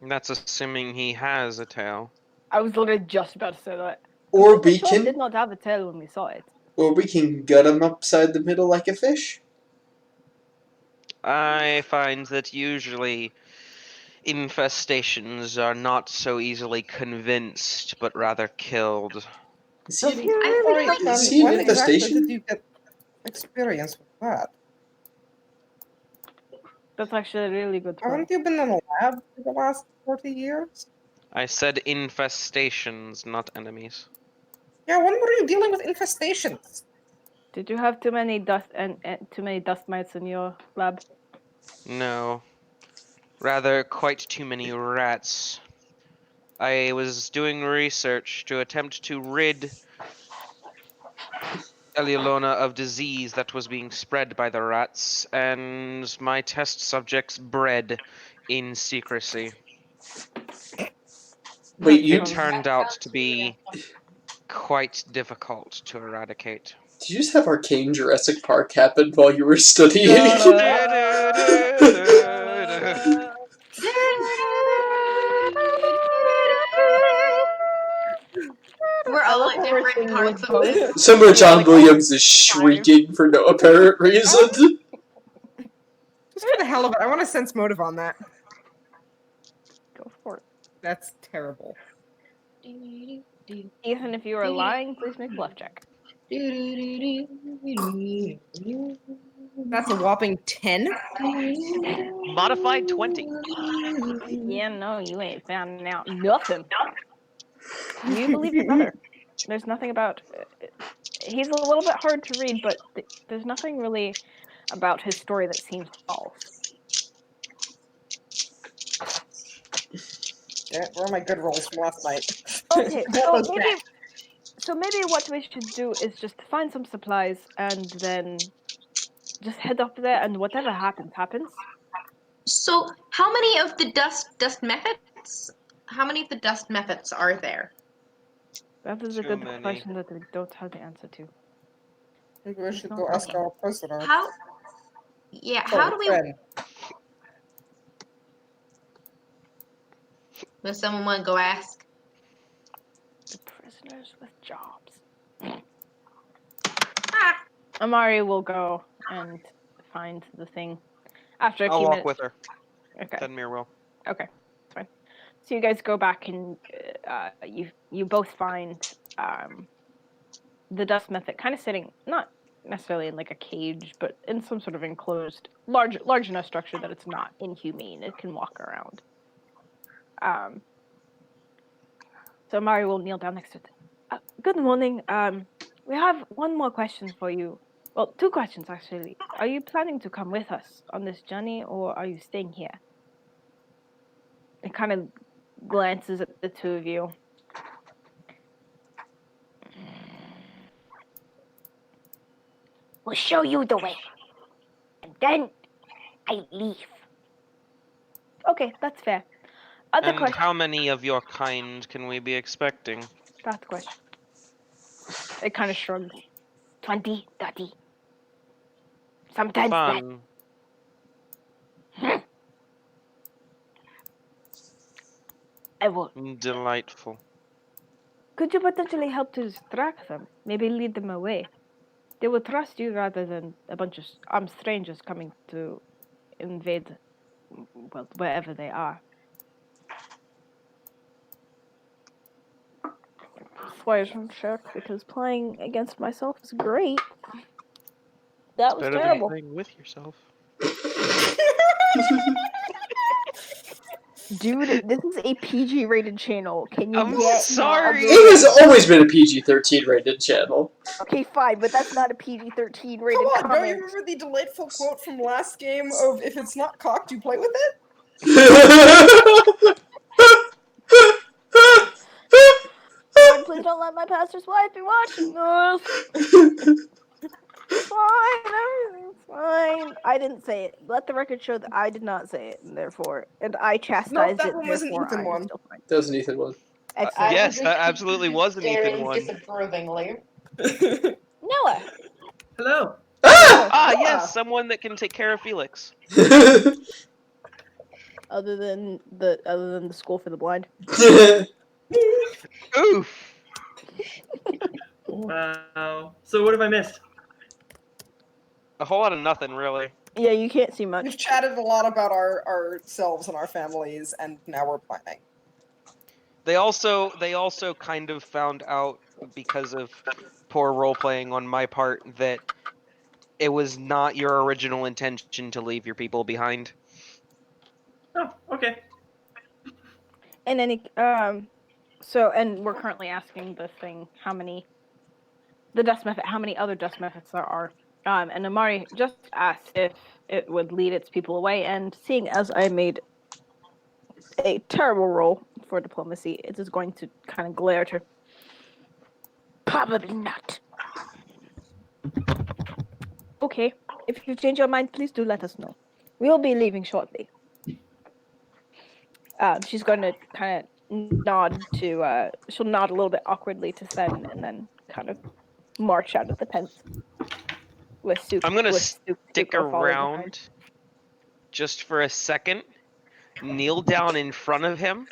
That's assuming he has a tail. I was literally just about to say that. Or The we shot can. did not have a tail when we saw it. Or we can gut him upside the middle like a fish. I find that usually infestations are not so easily convinced, but rather killed. Is Does he, he really? is he an When exactly infestation? did you get experience with that? That's actually a really good point. Haven't you been in a lab for the last 40 years? I said infestations, not enemies. Yeah, when were you dealing with infestations? Did you have too many dust mites in your lab? No. Rather, quite too many rats. I was doing research to attempt to rid Eliolona of disease that was being spread by the rats, and my test subjects bred in secrecy. Wait, That you It sounds- turned out to be quite difficult to eradicate. did you just have Arcane Jurassic Park happen while you were studying? We're I all love at how we're different singing parts with of this. both. Somewhere Yeah, John like, Williams is shrieking for no apparent reason. Just for the hell of it, I want to sense motive on that. Go for it. That's terrible. Ethan, if you are lying, please make bluff check. That's a whopping 10. Modified 20. Yeah, no, you ain't found out nothing. You believe your brother. There's nothing about. He's a little bit hard to read, but there's nothing really about his story that seems false. Damn, where are my good rolls from last night? Okay, What was that? so maybe what we should do is just find some supplies and then just head up there, and whatever happens, happens. So, how many of the dust methods? How many of the dust methods are there? That is a Too good many. question that we don't have the answer to. Maybe we should go ask our president. How? Yeah. How do we? Friend. Does someone want to go ask? The prisoners with jobs. Ah, Amari will go and find the thing after a I'll few walk minutes. with her. Okay. Then Mir will. Okay, that's fine. So you guys go back and you both find the dust method kind of sitting, not necessarily in like a cage, but in some sort of enclosed, large enough structure that it's not inhumane. It can walk around. So Mari will kneel down next to it. Good morning. We have one more question for you. Well, two questions actually. Are you planning to come with us on this journey, or are you staying here? It kind of glances at the two of you. We'll show you the way, and then I leave. Okay, that's fair. Other And question. how many of your kind can we be expecting? That's the question. It kind of shrugs. 20, 30. Sometimes that. Fun. I will. Delightful. Could you potentially help to distract them? Maybe lead them away. They will trust you rather than a bunch of armed strangers coming to invade, well, wherever they are. Persuasion check, because playing against myself is great. That was Better terrible. than playing with yourself. Dude, this is a PG rated channel. Can you I'm get sorry. It has always been a PG-13 rated channel. Okay, fine, but that's not a PG-13 rated Come on, comment. don't you remember the delightful quote from last game of if it's not cocked, you play with it? God, please don't let my pastor's wife be watching this. Fine, everything's fine. I didn't say it. Let the record show that I did not say it, and therefore, and I chastised that it. one was an Therefore, Ethan I'm one. still fine. That was an Ethan one. Excellent. Yes, that absolutely was an Ethan Staring one. disapprovingly. Noah. Hello. Ah, yes, someone that can take care of Felix. Other than the school for the blind. Oof. Wow. So what have I missed? A whole lot of nothing, really. Yeah, you can't see much. We've chatted a lot about ourselves and our families, and now we're planning. They also kind of found out, because of poor role playing on my part, that it was not your original intention to leave your people behind. Oh, okay. And any so and we're currently asking the thing how many other dust methods there are. And Amari just asked if it would lead its people away, and seeing as I made a terrible roll for diplomacy, it is going to kind of glare at her. Probably not. Okay, if you change your mind, please do let us know. We'll be leaving shortly. She's going to kind of nod to, she'll nod a little bit awkwardly to Sen, and then kind of march out of the tent. I'm going to stick around just for a second, kneel down in front of him,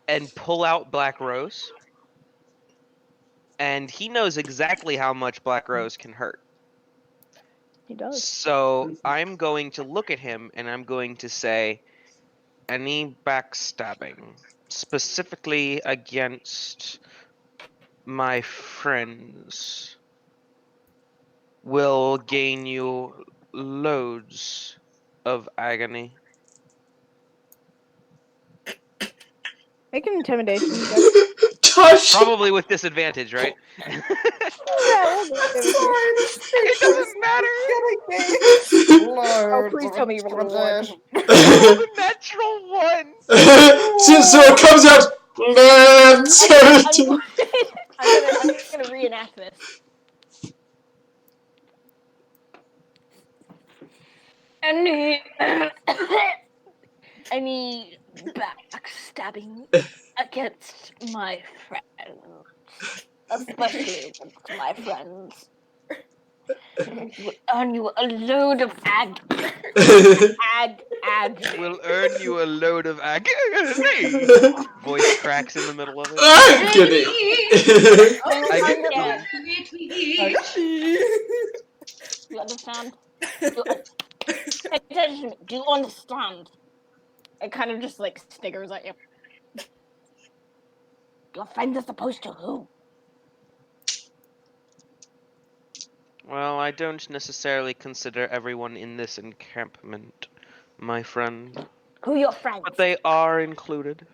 and pull out Black Rose. And he knows exactly how much Black Rose can hurt. He does. So I'm going to look at him and I'm going to say, any backstabbing, specifically against my friends, will gain you loads of agony. Make an intimidation check. Gosh! Probably with disadvantage, right? Yeah, we'll give it to you. It doesn't matter. Oh, please tell me you rolled a one. The natural one. So it comes out. I'm gonna reenact this. Any backstabbing against my friends, especially against my friends, will earn you a load of ag. Will earn you a load of agony. Voice cracks in the middle of it. Agony! You understand? Pay attention. Do you understand? It kind of just like sniggers at you. Your friends are supposed to who? Well, I don't necessarily consider everyone in this encampment my friend, Who your friends? but they are included.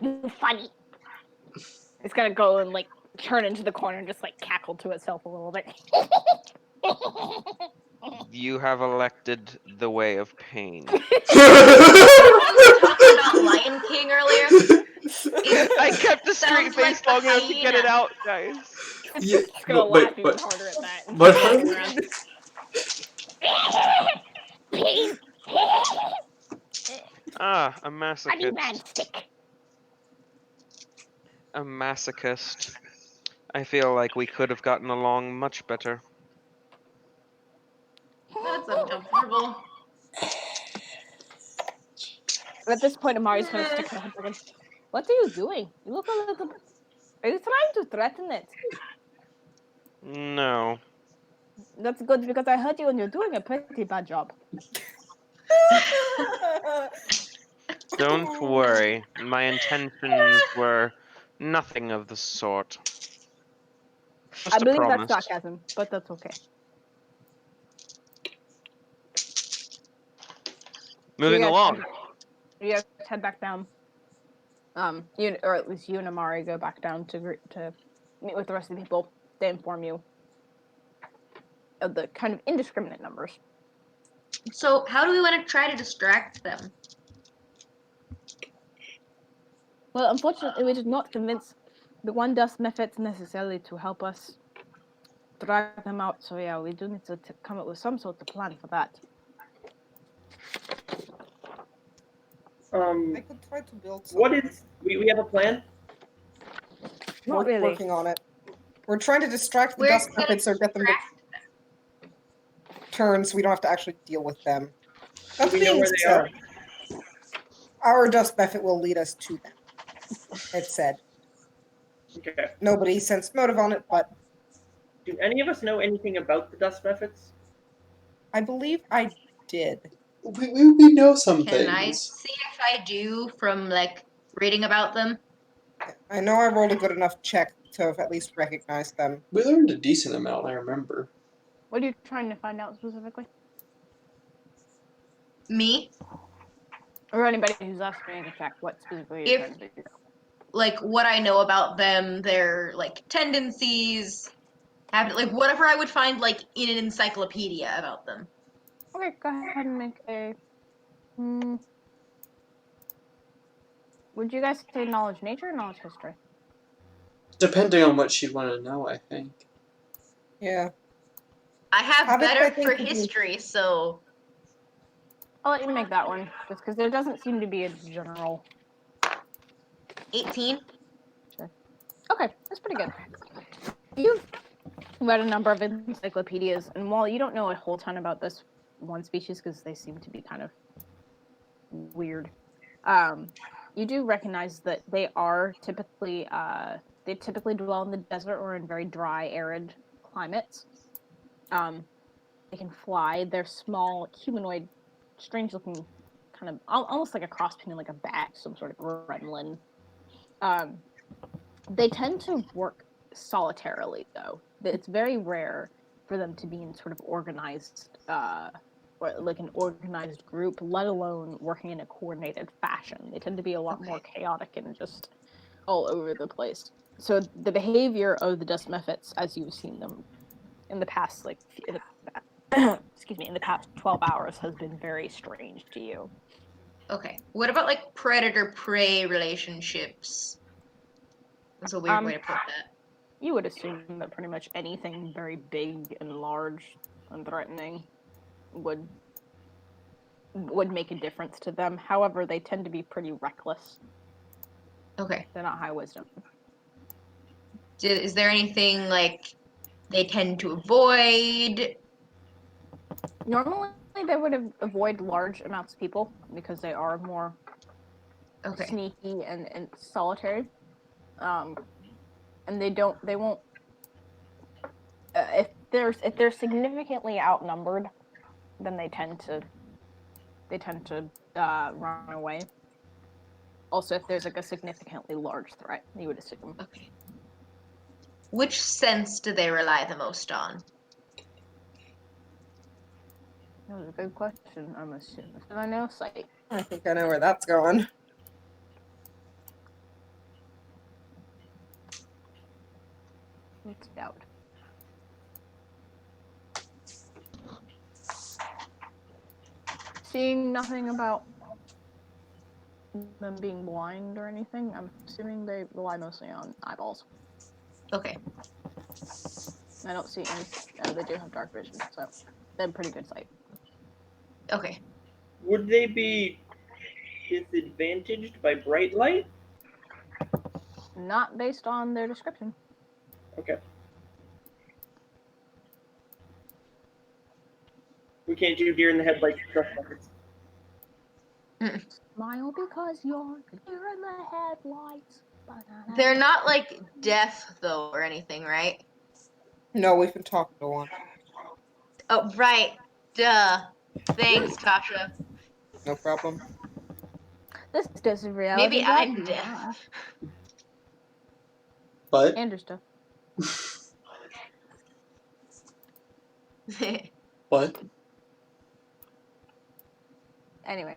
You funny. It's gonna go and like turn into the corner and just like cackle to itself a little bit. You have elected the way of pain. We were talking about Lion King earlier. I kept the straight Sounds face like the long enough to get it hyena. out, guys. Yeah, It's gonna but- laugh but- even but- harder at that. And but keep how- walking around. Pain. Ah, a Funny masochist. man stick. A masochist. I feel like we could have gotten along much better. That's uncomfortable. At this point, Amari's gonna stick her head back in. What are you doing? You look a little. Are you trying to threaten it? No. That's good because I heard you and you're doing a pretty bad job. Don't worry. My intentions were nothing of the sort. Just I a believe promise. that's sarcasm, but that's okay. Moving guys along. You guys head back down. You or at least you and Amari go back down to meet with the rest of the people. They inform you of the kind of indiscriminate numbers. So, how do we want to try to distract them? Well, unfortunately, we did not convince the one dust methods necessarily to help us drag them out. So yeah, we do need to come up with some sort of plan for that. I could try to build something. What is? We have a plan. Not We're really. working on it. We're trying to distract the We're dust gonna methods or get them to distract turn so we don't have to actually deal with them. Do That's we know being where they said. are? Our dust method will lead us to them. It said. Okay. Nobody sensed motive on it, but Do any of us know anything about the dust methods? I believe I did. we know some Can I things. see if I do from like reading about them? I know I rolled a good enough check to have at least recognized them. We learned a decent amount, I remember. What are you trying to find out specifically? Me? Or anybody who's asking to check what specifically you're If- trying to figure out. Like what I know about them, their like tendencies, like whatever I would find like in an encyclopedia about them. Okay, go ahead and make a. Would you guys say knowledge nature or knowledge history? Depending on what she'd want to know, I think. Yeah. I have Habits, I better think, for would be- history, so I'll let you make that one, just because there doesn't seem to be a general. 18. Okay, that's pretty good. You've read a number of encyclopedias, and while you don't know a whole ton about this one species, because they seem to be kind of weird, you do recognize that they are typically they typically dwell in the desert or in very dry, arid climates. They can fly. They're small, humanoid, strange-looking, kind of almost like a cross between like a bat, some sort of gremlin. They tend to work solitarily, though. It's very rare for them to be in sort of organized, or like an organized group, let alone working in a coordinated fashion. They tend to be a lot more chaotic and just all over the place. So the behavior of the dust methods, as you've seen them in the past, like excuse me, in the past 12 hours, has been very strange to you. Okay. What about like predator-prey relationships? That's a weird way to put that. You would assume that pretty much anything very big and large and threatening would make a difference to them. However, they tend to be pretty reckless. Okay. They're not high wisdom. Is there anything like they tend to avoid? Normally, they would avoid large amounts of people because they are more Okay. sneaky and solitary. And they won't. If they're significantly outnumbered, then they tend to run away. Also, if there's like a significantly large threat, you would assume. Okay. Which sense do they rely the most on? That was a good question. I'm assuming. And I know sight. I think I know where that's going. It's doubt. Seeing nothing about them being blind or anything, I'm assuming they rely mostly on eyeballs. Okay. I don't see any. They do have dark vision, so they have pretty good sight. Okay. Would they be disadvantaged by bright light? Not based on their description. Okay. We can't do deer in the headlights. Smile because you're deer in the headlights. They're not like deaf though or anything, right? No, we've been talking to one. Oh, right. Duh. Thanks, Tasha. No problem. This doesn't reality. Maybe I'm deaf. But Andrew stuff. what? Anyway.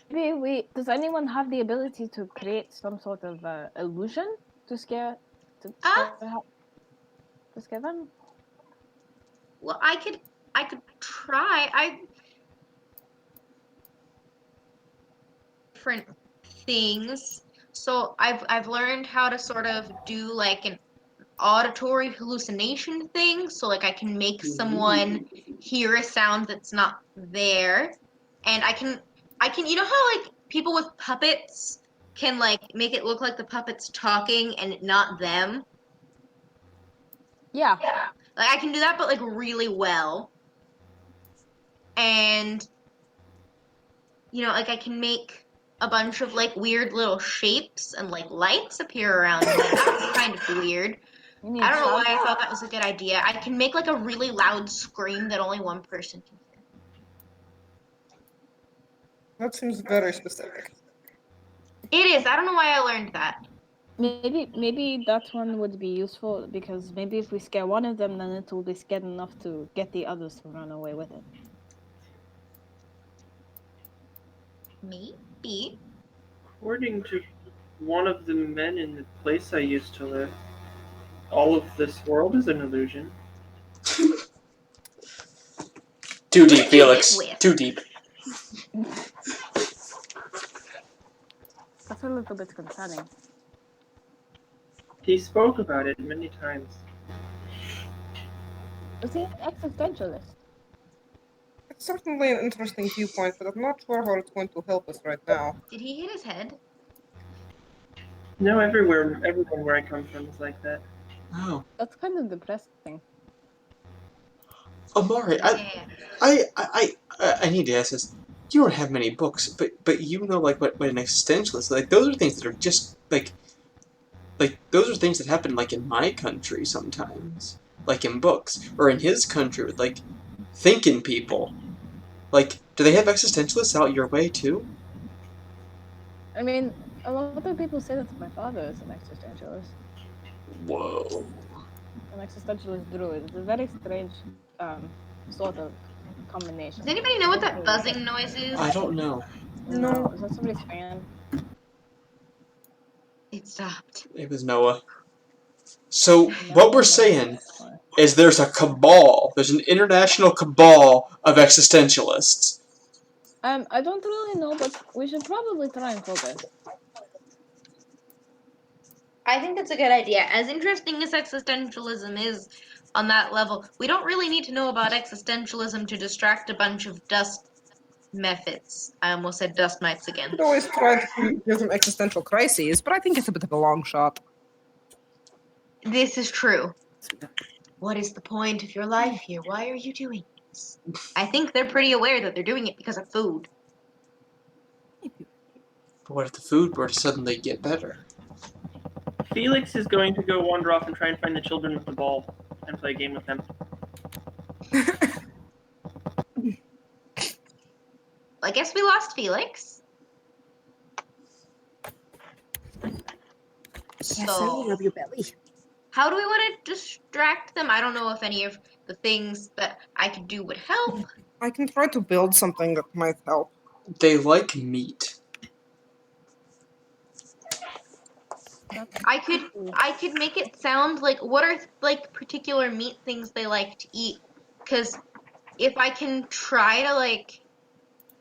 Maybe does anyone have the ability to create some sort of illusion to scare them? Well, I could try. Different things. So I've learned how to sort of do like an auditory hallucination thing. So like I can make someone hear a sound that's not there, and I can you know how like people with puppets can like make it look like the puppet's talking and not them. Yeah. Like I can do that, but like really well. And you know, like I can make a bunch of like weird little shapes and like lights appear around me. That's kind of weird. I don't know why I thought that was a good idea. I can make like a really loud scream that only one person can hear. That seems very specific. It is. I don't know why I learned that. Maybe that one would be useful because maybe if we scare one of them, then it will be scared enough to get the others to run away with it. Maybe. According to one of the men in the place I used to live, all of this world is an illusion. Too deep, Felix. With? Too deep. That's a little bit concerning. He spoke about it many times. Is he an existentialist? It's certainly an interesting viewpoint, but I'm not sure how it's going to help us right now. Did he hit his head? No, everyone where I come from is like that. Oh, That's kind of depressing. Amari, Yeah. I need to ask this. You don't have many books, but you know like what an existentialist is. Like those are things that are just like those are things that happen like in my country sometimes, like in books, or in his country with like thinking people. Like, do they have existentialists out your way too? I mean, a lot of people say that my father is an existentialist. Whoa. An existentialist druid. It's a very strange sort of combination. Does anybody know what that buzzing noise is? I don't know. No. Is that somebody's fan? It stopped. It was Noah. So what we're saying is there's a cabal. There's an international cabal of existentialists. I don't really know, but we should probably try and focus. I think that's a good idea. As interesting as existentialism is on that level, we don't really need to know about existentialism to distract a bunch of dust methods. I almost said dust mites again. We'd always try to do some existential crises, but I think it's a bit of a long shot. This is true. What is the point of your life here? Why are you doing this? I think they're pretty aware that they're doing it because of food. But what if the food were to suddenly get better? Felix is going to go wander off and try and find the children with the ball and play a game with them. I guess we lost Felix. So, rub your belly. how do we want to distract them? I don't know if any of the things that I could do would help. I can try to build something that might help. They like meat. I could make it sound like, what are like particular meat things they like to eat? Because if I can try to like,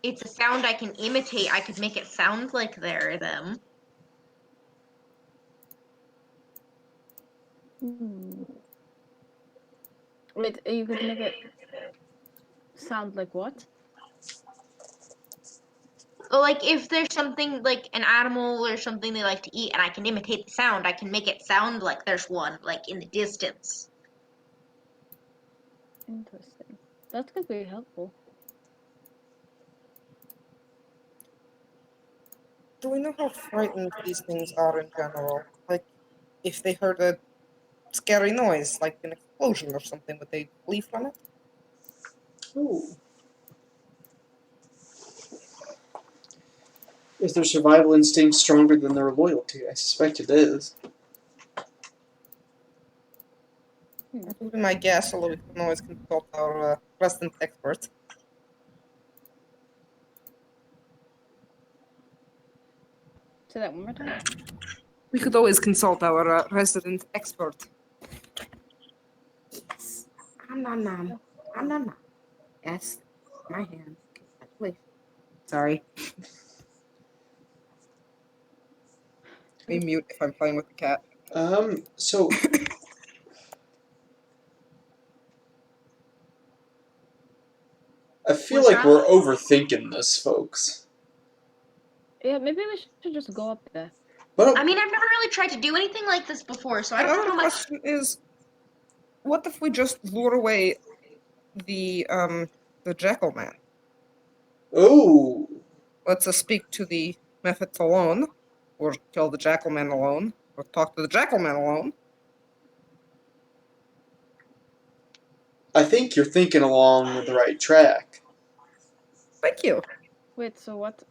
it's a sound I can imitate, I could make it sound like they're them. Wait, you could make it sound like what? Like if there's something like an animal or something they like to eat and I can imitate the sound, I can make it sound like there's one like in the distance. Interesting. That could be helpful. Do we know how frightened these things are in general? Like, if they heard a scary noise, like an explosion or something, would they flee from it? Ooh. Is their survival instinct stronger than their loyalty? I suspect it is. That would be my guess, although we can always consult our resident expert. Say that one more time. We could always consult our resident expert. Yes. Nom nom. Nom nom. Yes. My hand. Congratulations. Sorry. Let me mute if I'm playing with the cat. So I feel What's like wrong? we're overthinking this, folks. Yeah, maybe we should just go up there. I mean, I've never really tried to do anything like this before, so I don't know Another how much. question is, what if we just lure away the jackal man? Oh, Let's speak to the methods alone, or kill the jackal man alone, or talk to the jackal man alone. I think you're thinking along the right track. Thank you. Wait, so what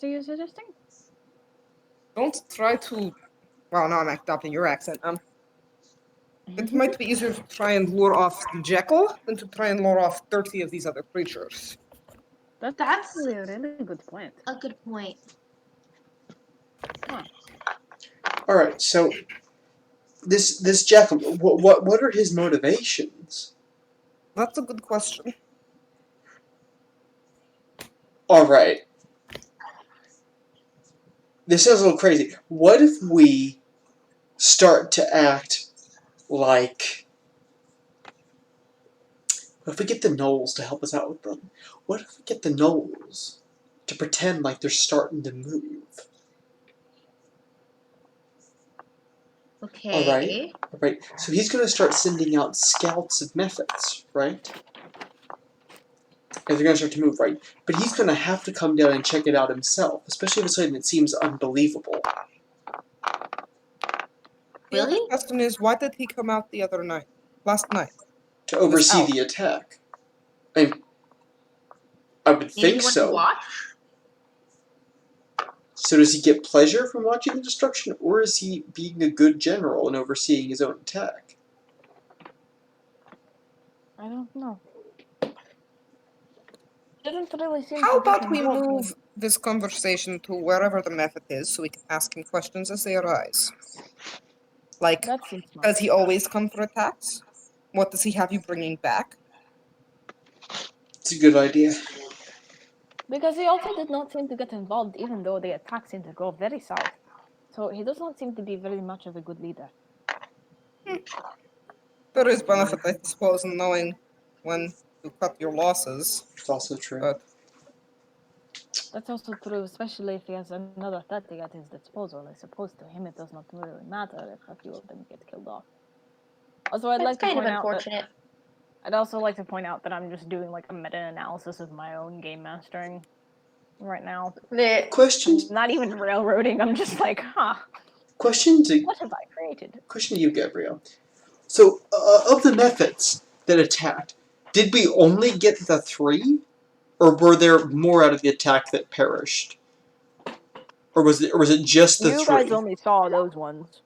are you suggesting? Don't try to. Well, no, I'm adopting your accent. It might be easier to try and lure off the jackal than to try and lure off 30 of these other creatures. That's That's- actually a really good point. A good point. All right, so this jackal, what are his motivations? That's a good question. All right, this sounds a little crazy. What if we start to act like? What if we get the gnolls to help us out with them? What if we get the gnolls to pretend like they're starting to move? Okay. All right. So he's going to start sending out scouts of methods, right? And they're going to start to move, right? But he's going to have to come down and check it out himself, especially if it's something that seems unbelievable. The other Really? question is, why did he come out last night? To oversee out. the attack. I would Maybe think you want so. to watch? So does he get pleasure from watching the destruction, or is he being a good general and overseeing his own attack? I don't know. Didn't really seem How to get about we involved in- move this conversation to wherever the method is so we can ask him questions as they arise? Like, That seems smart. does he always come for attacks? What does he have you bringing back? It's a good idea. Because he also did not seem to get involved, even though the attack seemed to go very south. So he does not seem to be very much of a good leader. There is benefit, I suppose, in knowing when to cut your losses. It's also true. But That's also true, especially if he has another 30 at his disposal. I suppose to him it does not really matter if a few of them get killed off. Also, I'd That's like to kind of point out that unfortunate. I'd also like to point out that I'm just doing like a meta-analysis of my own game mastering right now. Question I'm not even railroading, I'm just like, question to what have I created? you, Gabrielle. So, of the methods that attacked, did we only get the 3, or were there more out of the attack that perished? Or was it just the You 3? guys only saw those ones.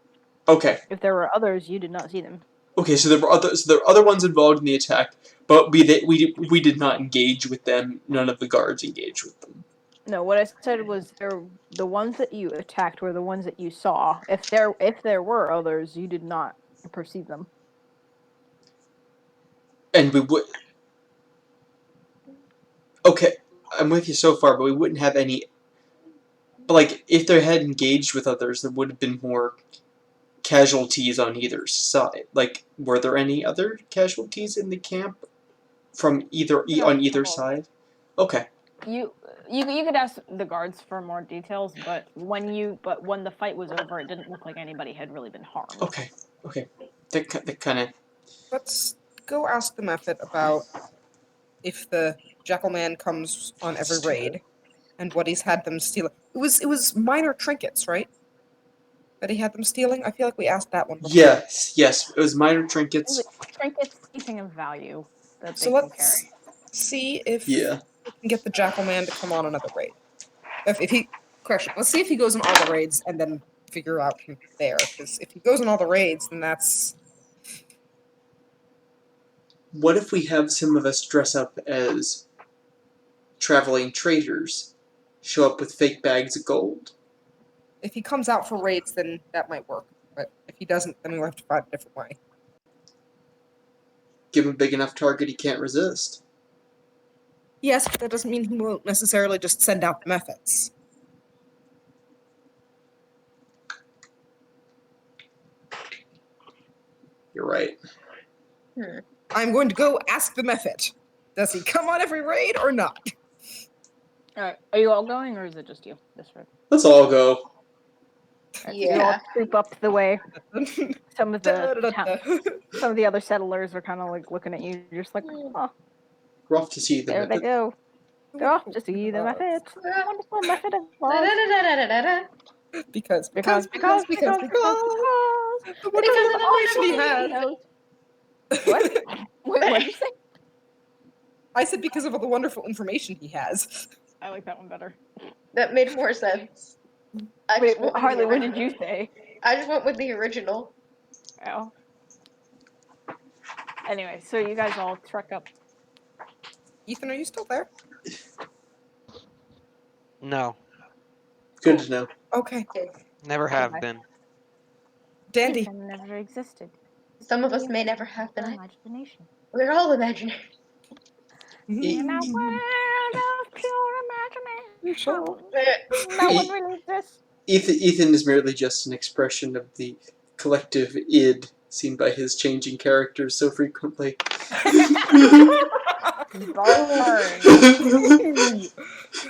Okay. If there were others, you did not see them. Okay, so there were other ones involved in the attack, but we did not engage with them. None of the guards engaged with them. No, what I said was the ones that you attacked were the ones that you saw. If there were others, you did not perceive them. And we would. Okay, I'm with you so far, but we wouldn't have any. Like, if they had engaged with others, there would have been more casualties on either side. Like, were there any other casualties in the camp from on either side? Okay. You could ask the guards for more details, but when the fight was over, it didn't look like anybody had really been harmed. Okay. That kind of. Let's go ask the Mephit about if the Jackal Man comes on every raid, and what he's had them steal. It was minor trinkets, right? That he had them stealing. I feel like we asked that one before. Yes. It was minor trinkets. Trinkets, anything of value that they So can let's carry. see if Yeah. we can get the Jackal Man to come on another raid. If he, correction, let's see if he goes on all the raids and then figure out from there. Because if he goes on all the raids, then that's. What if we have some of us dress up as traveling traders, show up with fake bags of gold? If he comes out for raids, then that might work. But if he doesn't, then we'll have to find a different way. Give him a big enough target he can't resist. Yes, but that doesn't mean he won't necessarily just send out the Mephits. You're right. I'm going to go ask the Mephit. Does he come on every raid or not? Are you all going, or is it just you this road? Let's all go. You all troop up the way. Some of the other settlers are kind of like looking at you, just like, oh, We're off to see the there they Mephit. go. They're off to see the Mephit. Wonderful Mephit of love. Because. Because. The wonderful information he had. What? Wait, what did you say? I said because of all the wonderful information he has. I like that one better. That made more sense. Wait, Harley, what did you say? I just went with the original. Oh. Anyway, so you guys all trek up. Ethan, are you still there? No, Good to know. Okay. never have been. Dandy. Ethan never existed. Some of us may never have been. Imagination. We're all imaginary. In a world of pure imagination. No No one really exists. Ethan is merely just an expression of the collective id seen by his changing characters so frequently.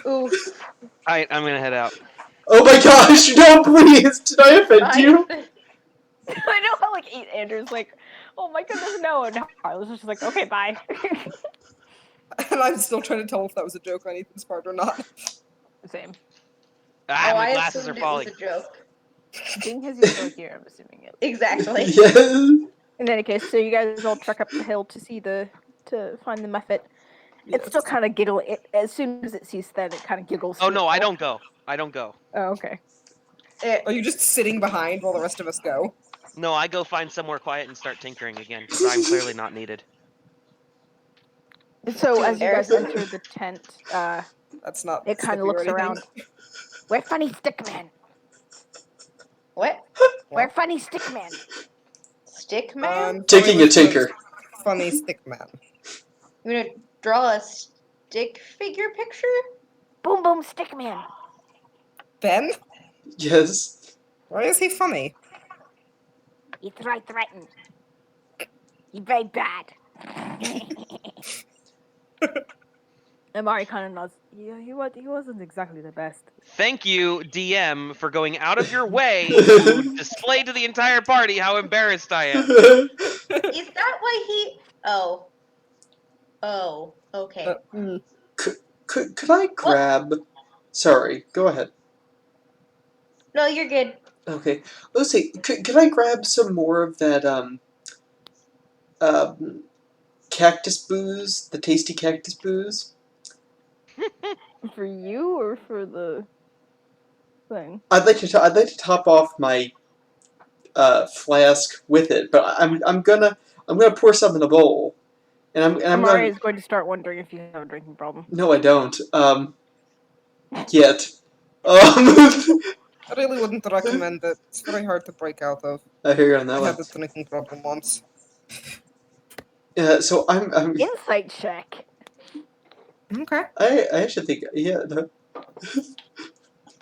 Ooh. Alright, I'm gonna head out. Oh my gosh, no, please! Did I offend you? I know how like Andrew's like, oh my goodness, no, and Harley's just like, okay, bye. And I'm still trying to tell if that was a joke on Ethan's part or not. Same. Ah, my I glasses are assumed falling. it was a joke. Being his still here, I'm assuming it. Exactly. Yes. In any case, so you guys all trek up the hill to find the Mephit. It's still kind of giggle. As soon as it sees that, it kind of giggles. Oh to no, I itself. don't go. Oh, okay. Are you just sitting behind while the rest of us go? No, I go find somewhere quiet and start tinkering again, because I'm clearly not needed. So as you guys Embarrassing. enter the tent, That's not. it kind of slippy or looks anything. around. Where funny stickman? What? Where funny stickman? Stick man? Taking Tony a looks like tinker. Funny stick man. You gonna draw a stick figure picture? Boom boom stickman. Ben? Yes. Why is he funny? He's right threatened. He's very bad. Amari kind of nods. Yeah, he wasn't exactly the best. Thank you, DM, for going out of your way to display to the entire party how embarrassed I am. Is that why he... Oh. Oh. Okay. Could I grab... Sorry, go ahead. No, you're good. Okay. Let's see, could I grab some more of that, cactus booze? The tasty cactus booze? For you or for the thing? I'd like to top off my flask with it, but I'm gonna pour some in a bowl, and I'm Amari gonna. is going to start wondering if you have a drinking problem. No, I don't. Yet. I really wouldn't recommend it. It's very hard to break out of. I hear you on that I one. had a drinking problem once. So I'm Insight check. Okay. I actually think no.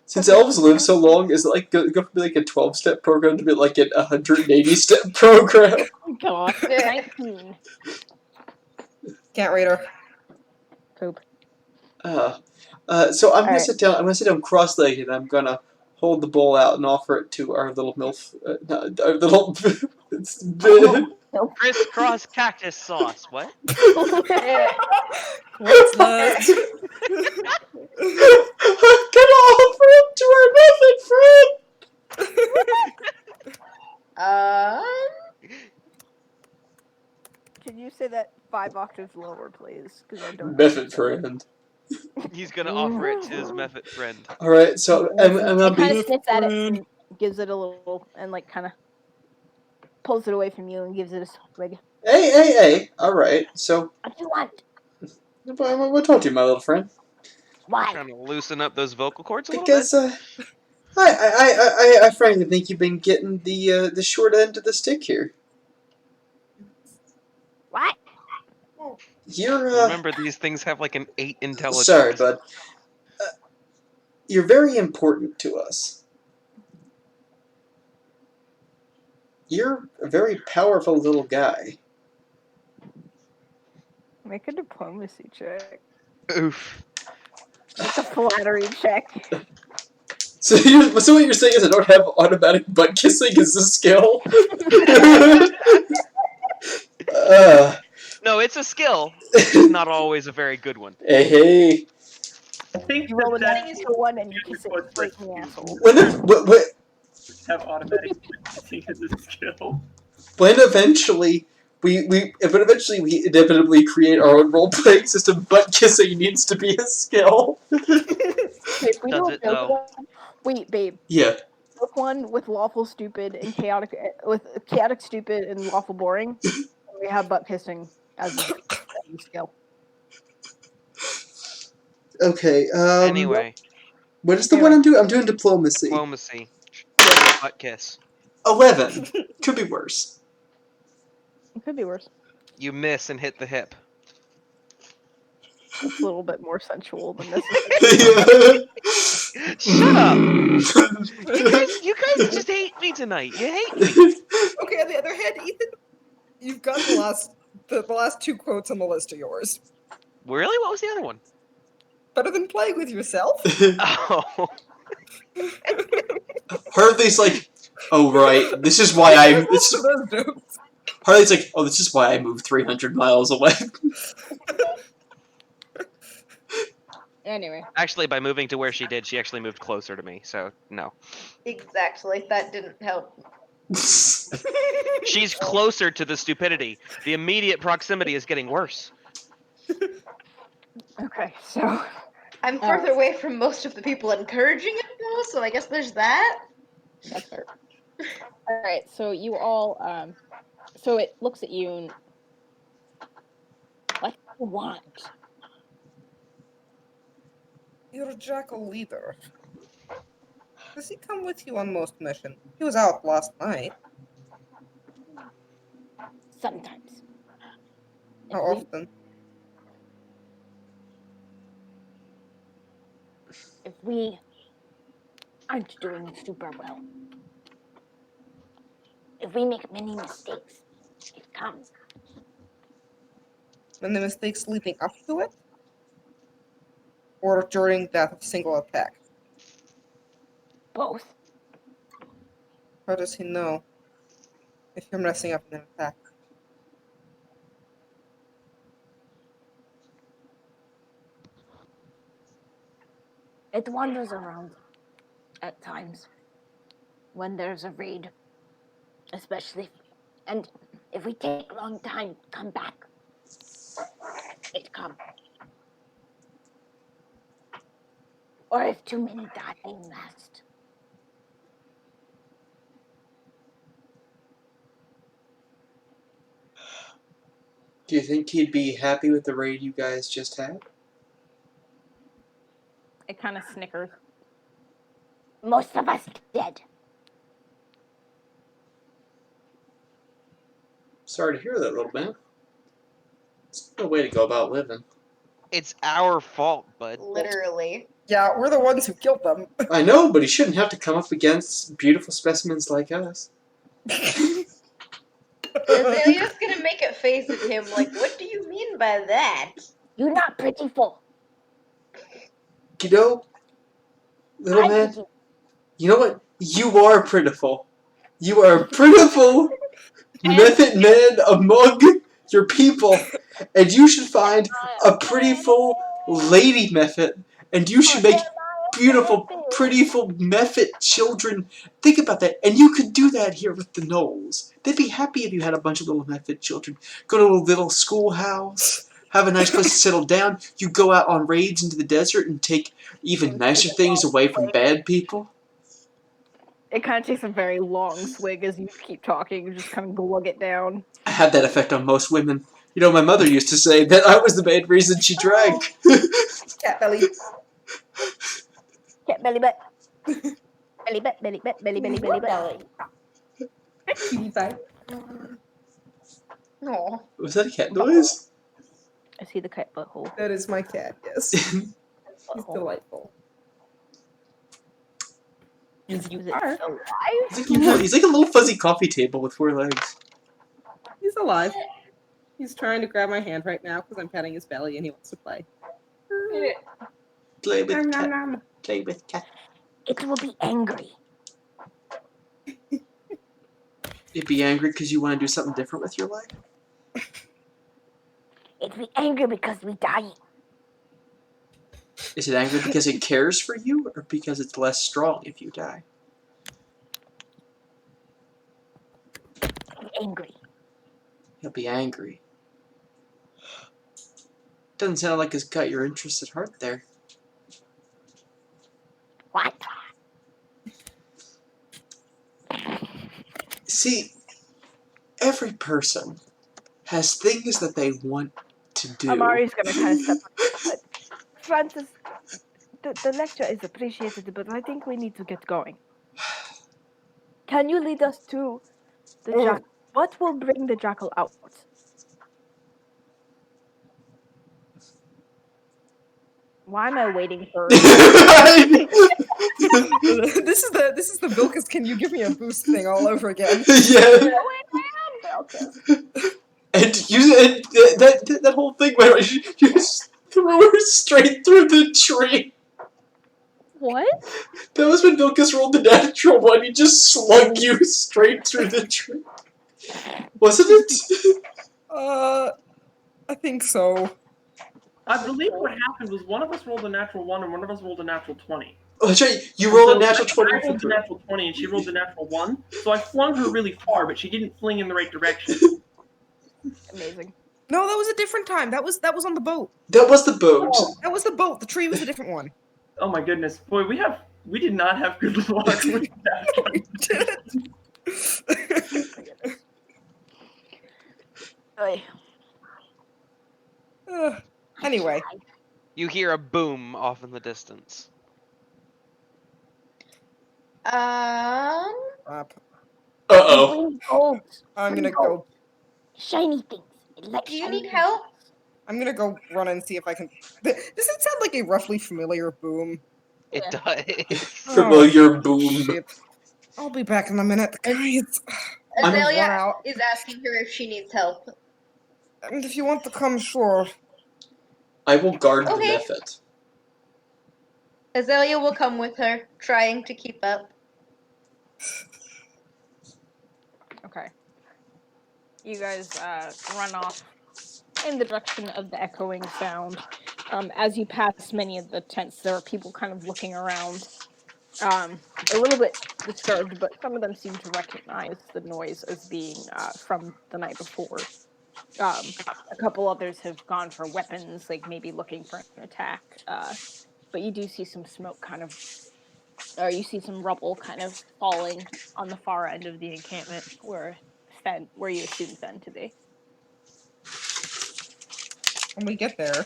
Since elves live so long, is it like go from like a 12-step program to be like an 180-step program? Oh god. 19. Can't read her. Poop. So I'm gonna Alright. sit down. I'm gonna sit down cross-legged, and I'm gonna hold the bowl out and offer it to our little milf. Our little. It's Crisscross cactus sauce. What? What's that? I'm gonna offer it to our muffin friend. Can you say that 5 octaves lower, please? Because I don't. Muffin friend. He's gonna offer it to his method friend. All right, so I'm gonna He kind be. of sniffs at it and gives it a little, and like kind of pulls it away from you and gives it a swig. Hey! All right, so What do you want? what told you, my little friend? Why? Trying to loosen up those vocal cords a little Because I frankly think you've been getting the short end of the stick here. What? You're bit. Remember, these things have like an 8 intelligence. sorry, bud. You're very important to us. You're a very powerful little guy. Make a diplomacy check. Oof. Make a flattery check. So what you're saying is I don't have automatic butt kissing as a skill? No, it's a skill. It's just not always a very good one. Hey. I think You roll a that natural one and you kiss it straight in the asshole. When have automatic kissing as a skill. eventually we inevitably create our own role-playing system, butt kissing needs to be a skill. Wait, we Does don't it, know though? one. Wait, babe. Yeah. Book one with lawful stupid and chaotic, with chaotic stupid and lawful boring. We have butt kissing as a skill. Okay. Anyway, What is the one I'm doing? I'm doing diplomacy. diplomacy. A butt kiss. 11. Could be worse. It could be worse. You miss and hit the hip. It's a little bit more sensual than this. Shut up! You guys just hate me tonight. You hate me. Okay, on the other hand, Ethan, you've got the last 2 quotes on the list of yours. Really? What was the other one? Better than playing with yourself. Oh. Harley's like, oh right, this is why I'm. Harley's like, oh, this is why I moved 300 miles away. Anyway. Actually, by moving to where she did, she actually moved closer to me, so no. Exactly. That didn't help. She's closer to the stupidity. The immediate proximity is getting worse. Okay, so I'm further away from most of the people encouraging it, though, so I guess there's that. that's fair. All right, so you all, so it looks at you and what do you want? You're a jackal leader. Does he come with you on most missions? He was out last night. Sometimes. How often? If we aren't doing super well, if we make many mistakes, it comes. And the mistakes leading up to it? Or during that single attack? Both. How does he know if you're messing up in an attack? It wanders around at times when there's a raid, especially, and if we take a long time to come back, it comes. Or if too many die last. Do you think he'd be happy with the raid you guys just had? It kind of snickers. Most of us dead. Sorry to hear that, little man. It's no way to go about living. It's our fault, bud. Literally. Yeah, we're the ones who killed them. I know, but he shouldn't have to come up against beautiful specimens like us. Azalea's gonna make a face at him like, what do you mean by that? You're not prettiful. You know, little I'm man, pretty. you know what? You are prettiful. You are a prettiful method man among your people. And you should find a prettiful lady method. And you should make beautiful, prettiful method children. Think about that. And you could do that here with the Knolls. They'd be happy if you had a bunch of little method children. Go to a little schoolhouse. Have a nice place to settle down. You go out on raids into the desert and take even nicer things away from bad people. It kind of takes a very long swig as you keep talking. You just kind of glug it down. I had that effect on most women. You know, my mother used to say that I was the main reason she drank. Cat belly. Cat belly butt. Belly butt, belly butt, belly belly belly butt. Cutie pie. Aw. Was that a cat noise? I see the cat butthole. That is my cat, yes. He's Butthole. delightful. Is you it are. alive? He's like a little fuzzy coffee table with 4 legs. He's alive. He's trying to grab my hand right now because I'm petting his belly and he wants to play. Play with Nom, cat. nom, nom. Play with cat. It will be angry. You'd be angry because you want to do something different with your life? It will be angry because we die. Is it angry because it cares for you, or because it's less strong if you die? Angry. He'll be angry. Doesn't sound like he's got your interests at heart there. What? See, every person has things that they want to do. Amari's gonna kind of step up. Francis, the lecture is appreciated, but I think we need to get going. Can you lead us to the jackal? What will bring the jackal out? Why am I waiting for? This is the Vilcus, can you give me a boost thing all over again? Yeah. And that whole thing where you just threw her straight through the tree. What? That was when Vilcus rolled the natural one. He just slung you straight through the tree. Wasn't it? I think so. I believe what happened was one of us rolled a natural 1 and one of us rolled a natural 20. Oh, that's right. You rolled a natural I 20. rolled a natural 20 and she rolled a natural 1, so I flung her really far, but she didn't fling in the right direction. Amazing. No, that was a different time. That was on the boat. That was the boat. That was the boat. The tree was a different one. Oh my goodness, boy, we did not have good luck with that. Oy. Anyway. You hear a boom off in the distance. Up. Uh-oh. Bring gold. I'm gonna go. Shiny things. Like Do you shiny need help? I'm gonna go run and see if I can. Does it sound like a roughly familiar boom? It does. Familiar boom. Shit. I'll be back in a minute. Guys, I'm run Azalea out. is asking her if she needs help. And if you want to come, sure. I will guard the Okay. method. Azalea will come with her, trying to keep up. Okay. You guys run off in the direction of the echoing sound. As you pass many of the tents, there are people kind of looking around, a little bit disturbed, but some of them seem to recognize the noise as being from the night before. A couple others have gone for weapons, like maybe looking for an attack. But you do see some smoke kind of, or you see some rubble kind of falling on the far end of the encampment where you assume Fen to be. when we get there.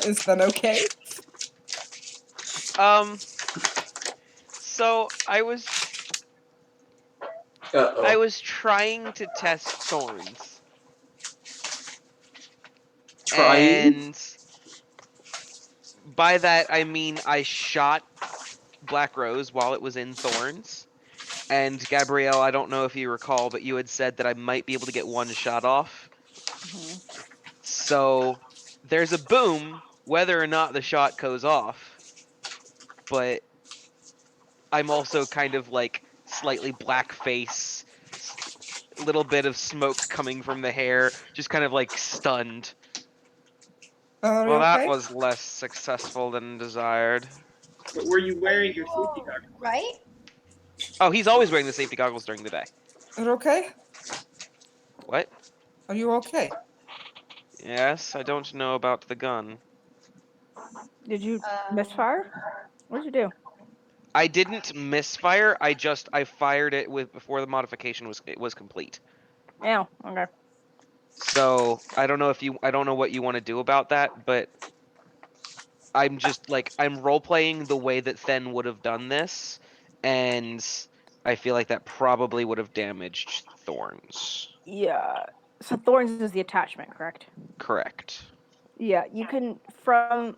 Is that okay? So I was Uh-oh. trying to test thorns, Trying? and by that I mean I shot Black Rose while it was in thorns. And Gabrielle, I don't know if you recall, but you had said that I might be able to get one shot off. Mhm. So there's a boom whether or not the shot goes off, but I'm also kind of like slightly black face, little bit of smoke coming from the hair, just kind of like stunned. Are you Well, that okay? was less successful than desired. But were you wearing your safety goggles? Right? Oh, he's always wearing the safety goggles during the day. Are you okay? What? Are you okay? Yes, I don't know about the gun. Did you misfire? What did you do? I didn't misfire. I fired it with before the modification was complete. Yeah. Okay. So I don't know I don't know what you want to do about that, but I'm just like I'm role playing the way that Then would have done this, and I feel like that probably would have damaged Thorns. Yeah. So thorns is the attachment, correct? Correct. Yeah. You can from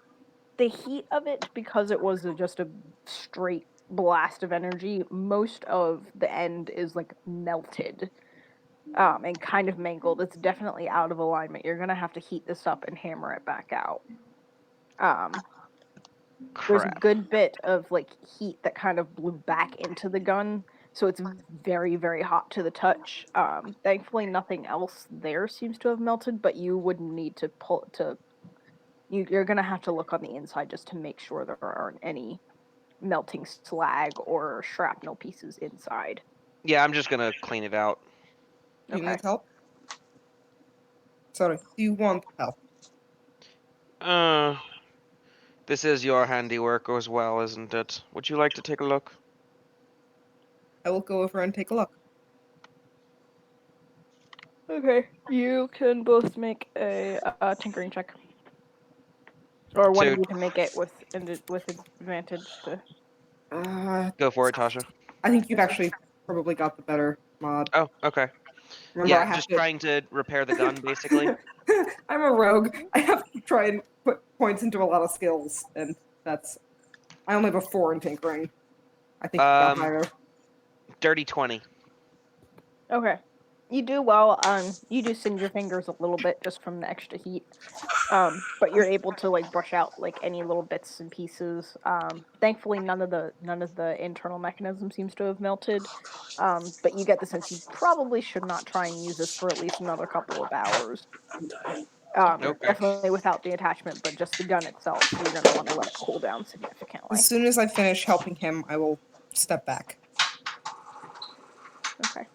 the heat of it because it was just a straight blast of energy. Most of the end is like melted. And kind of mangled. It's definitely out of alignment. You're gonna have to heat this up and hammer it back out. There's a Crap. good bit of like heat that kind of blew back into the gun, so it's very, very hot to the touch. Thankfully, nothing else there seems to have melted, but you would need to you're gonna have to look on the inside just to make sure there aren't any melting slag or shrapnel pieces inside. Yeah, I'm just gonna clean it out. Do you Okay. need help? Sorry, do you want help? Uh, this is your handiwork as well, isn't it? Would you like to take a look? I will go over and take a look. Okay. You can both make a tinkering check. Or one of So you can make it with advantage to. go for it, Tasha. I think you've actually probably got the better mod. Oh, okay. Remember, I Yeah, have just to. trying to repair the gun, basically. I'm a rogue. I have to try and put points into a lot of skills, and that's. I only have a 4 in tinkering. I think you got higher. Dirty 20. Okay. You do well. You do singe your fingers a little bit just from the extra heat. But you're able to like brush out like any little bits and pieces. Thankfully, none of the internal mechanism seems to have melted. But you get the sense you probably should not try and use this for at least another couple of hours. I'm dying. Okay. Definitely without the attachment, but just the gun itself. You're gonna want to let it cool down significantly. As soon as I finish helping him, I will step back. Okay.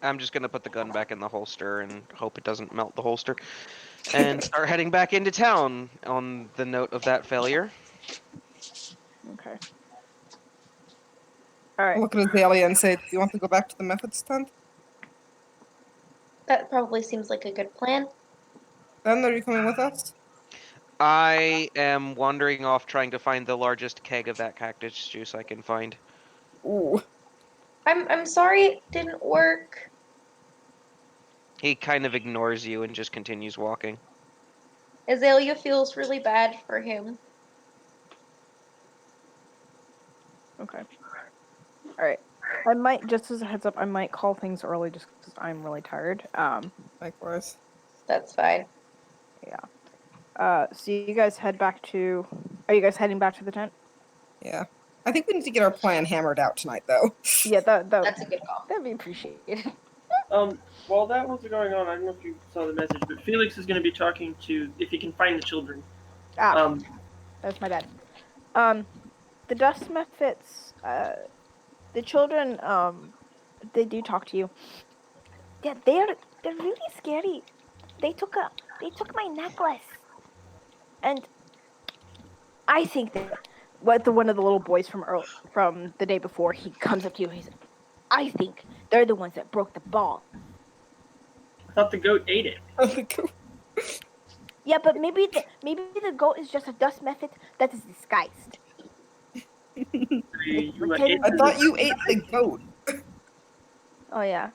I'm just gonna put the gun back in the holster and hope it doesn't melt the holster. And start heading back into town on the note of that failure. Okay. All right. I'll look at Azalea and say, "Do you want to go back to the methods tent? That probably seems like a good plan. Then are you coming with us?" I am wandering off trying to find the largest keg of that cactus juice I can find. Ooh. I'm sorry it didn't work. He kind of ignores you and just continues walking. Azalea feels really bad for him. Okay. All right. I might, just as a heads up, I might call things early just because I'm really tired. Likewise. That's fine. So you guys head back to. Are you guys heading back to the tent? Yeah. I think we need to get our plan hammered out tonight, though. Yeah, That's a good call. that'd be appreciated. While that was going on, I don't know if you saw the message, but Felix is going to be talking to if he can find the children. That's my bad. The dust methods, the children, they do talk to you. Yeah, they're really scary. They took my necklace, and I think that one of the little boys from the day before, he comes up to you. He's, I think they're the ones that broke the ball. I thought the goat ate it. Yeah, but maybe the goat is just a dust method that is disguised. You Pretend- ate I the thought you dust ate the goat. Oh yeah.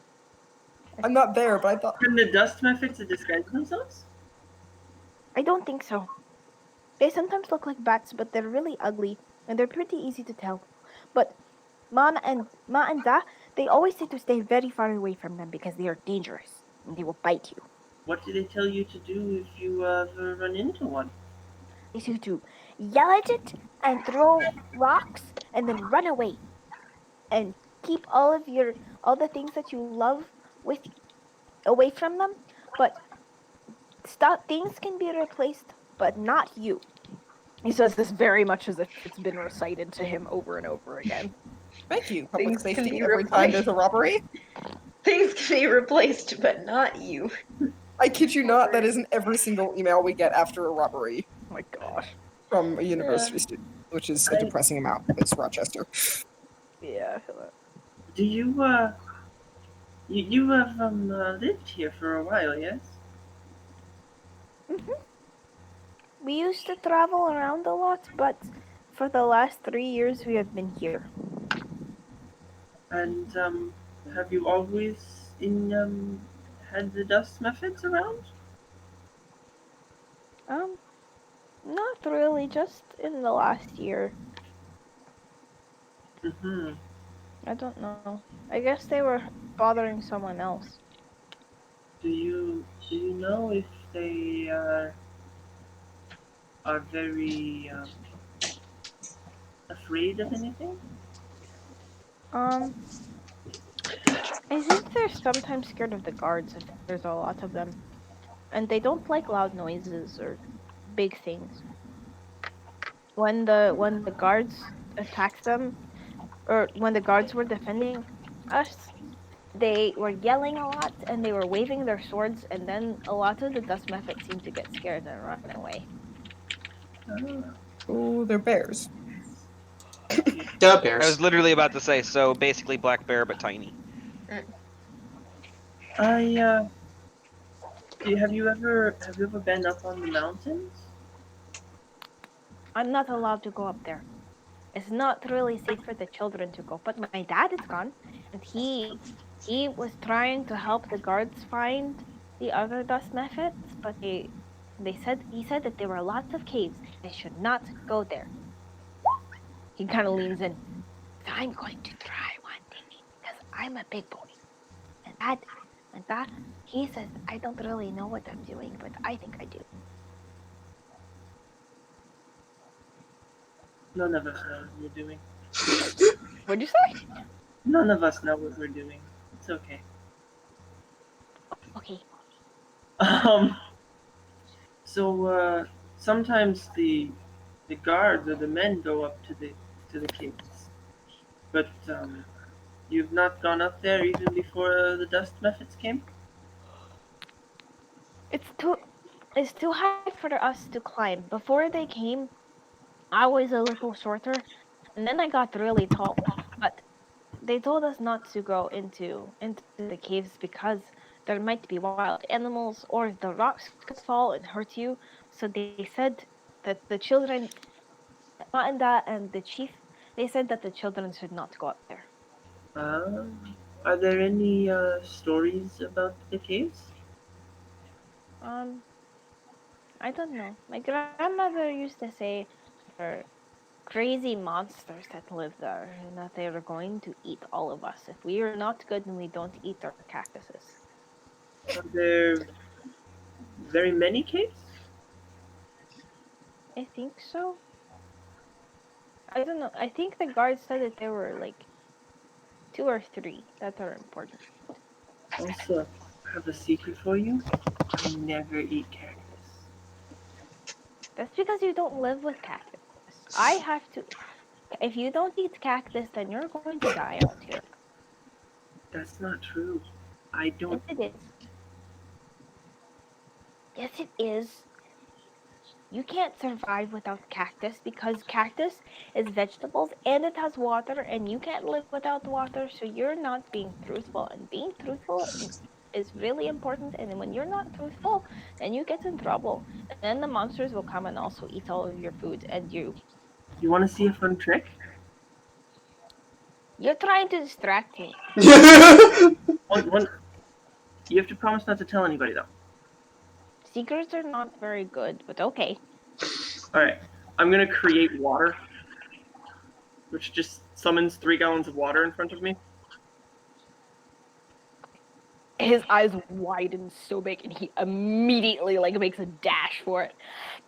I'm not there, but I thought. Can the dust methods disguise themselves? I don't think so. They sometimes look like bats, but they're really ugly, and they're pretty easy to tell. But Ma and Da, they always say to stay very far away from them because they are dangerous and they will bite you. What do they tell you to do if you ever run into one? They say to yell at it and throw rocks and then run away and keep all the things that you love with away from them. But things can be replaced, but not you. He says this very much as if it's been recited to him over and over again. Thank you, public Things can safety. be Every time replaced. there's a robbery, Things can be replaced, but not you. I kid you not, that isn't every single email we get after a robbery Oh my gosh. from a university student, which is a depressing amount. It's Rochester. Yeah, I feel that. Do you you have lived here for a while, yes? We used to travel around a lot, but for the last 3 years we have been here. And have you always had the dust methods around? Not really, just in the last year. Mm-hmm. I don't know. I guess they were bothering someone else. Do you know if they are very afraid of anything? I think they're sometimes scared of the guards if there's a lot of them. And they don't like loud noises or big things. When the guards attacked them, or when the guards were defending us, they were yelling a lot and they were waving their swords, and then a lot of the dust methods seemed to get scared and run away. Ah, Oh, they're bears. Yeah, I bears. was literally about to say, so basically black bear but tiny. have you ever been up on the mountains? I'm not allowed to go up there. It's not really safe for the children to go. But my dad is gone, and he was trying to help the guards find the other dust methods, but he said that there were lots of caves. They should not go there. He kind of leans in. I'm going to try one day because I'm a big boy, and that he says I don't really know what I'm doing, but I think I do. None of us know what we're doing. What'd you say? None of us know what we're doing. It's okay. Okay. So sometimes the guards or the men go up to the caves, but you've not gone up there even before the dust methods came. It's too high for us to climb. Before they came, I was a little shorter, and then I got really tall. But they told us not to go into the caves because there might be wild animals or the rocks could fall and hurt you. So they said that the children, Manda and the chief, they said that the children should not go up there. Uh, are there any stories about the caves? Um, I don't know. My grandmother used to say there are crazy monsters that live there and that they are going to eat all of us if we are not good and we don't eat our cactuses. Are there very many caves? I think so. I don't know. I think the guards said that there were like 2 or 3 that are important. Also, I have a secret for you. I never eat cactus. That's because you don't live with cactus. I have to. If you don't eat cactus, then you're going to die out here. That's not true. I Yes, don't. it is. Yes, it is. You can't survive without cactus because cactus is vegetables and it has water, and you can't live without water, so you're not being truthful. And being truthful is really important, and when you're not truthful, then you get in trouble. And then the monsters will come and also eat all of your food, and You want to see a fun trick? you're trying to distract me. One. You have to promise not to tell anybody though. Secrets are not very good, but okay. All right. I'm gonna create water, which just summons 3 gallons of water in front of me. His eyes widen so big, and he immediately like makes a dash for it.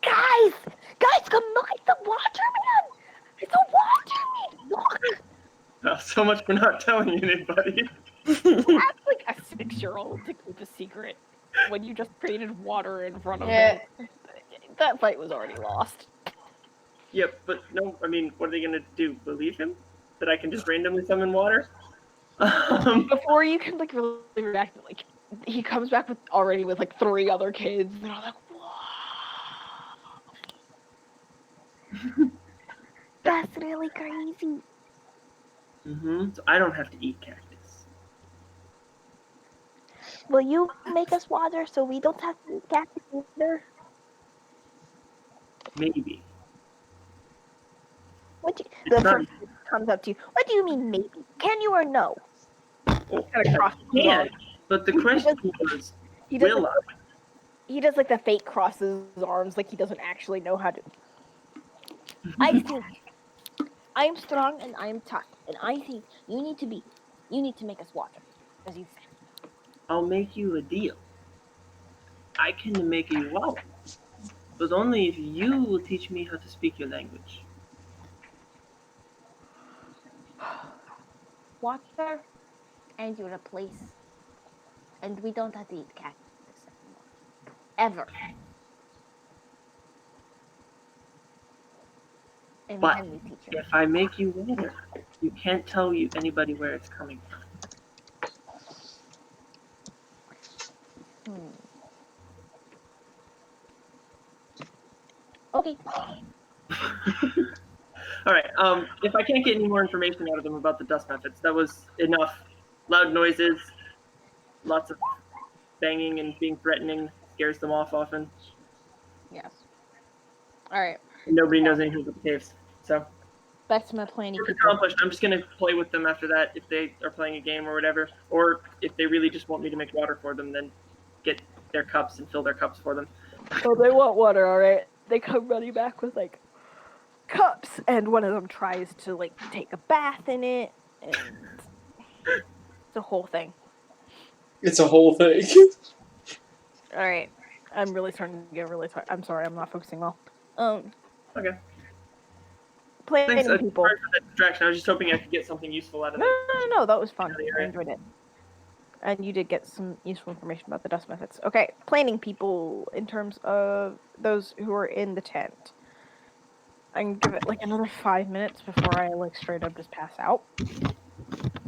Guys, come look at the water, man! It's a water, man! Look! So much for not telling anybody. That's like a 6-year-old to keep a secret when you just created water in front of Yeah. him. That fight was already lost. Yep, but no. I mean, what are they gonna do? Believe him that I can just randomly summon water? Before you can like really react, like he comes back with like 3 other kids. And they're all like, "Whoa!" That's really crazy. So I don't have to eat cactus. Will you make us water so we don't have to eat cactus either? Maybe. The It's not- person comes up to you. What do you mean maybe? Can you or no? Oh, Kinda cross his yeah, arms. but the question was, He does will like, I? he does like the fake crosses his arms, like he doesn't actually know how to. I think I'm strong and I'm tough, and I think you need to make us water, as you said. I'll make you a deal. I can make you water, but only if you will teach me how to speak your language. Water, and you're a place, and we don't have to eat cactus anymore, ever. And But then we teach you. if I make you water, you can't tell anybody where it's coming from. Okay. All right. If I can't get any more information out of them about the dust methods, that was enough. Loud noises, lots of banging and being threatening scares them off often. Yes. All right. And nobody knows anything about the caves. So Back to my planning work people. accomplished. I'm just gonna play with them after that if they are playing a game or whatever, or if they really just want me to make water for them, then get their cups and fill their cups for them. Oh, they want water, all right. They come running back with like cups, and one of them tries to like take a bath in it, and it's a whole thing. It's a whole thing. All right, I'm really starting to get really tired. I'm sorry, I'm not focusing well. Okay. Planning Thanks. people. Sorry for that distraction. I was just hoping I could get something useful out of No, it. that was fun. Yeah, I right. enjoyed it. And you did get some useful information about the dust methods. Okay, planning people in terms of those who are in the tent. I can give it like another 5 minutes before I like straight up just pass out.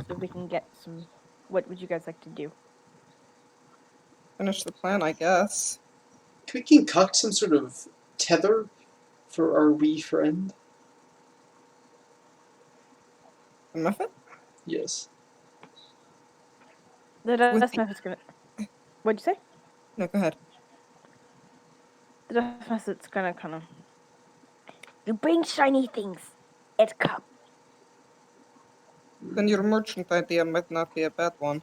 So we can get some. What would you guys like to do? Finish the plan, I guess. Can we concoct some sort of tether for our wee friend? A muffin? Yes. The dust method's gonna. What'd you say? No, go ahead. The dust method's gonna kind of. You bring shiny things. It come. Then your merchant idea might not be a bad one.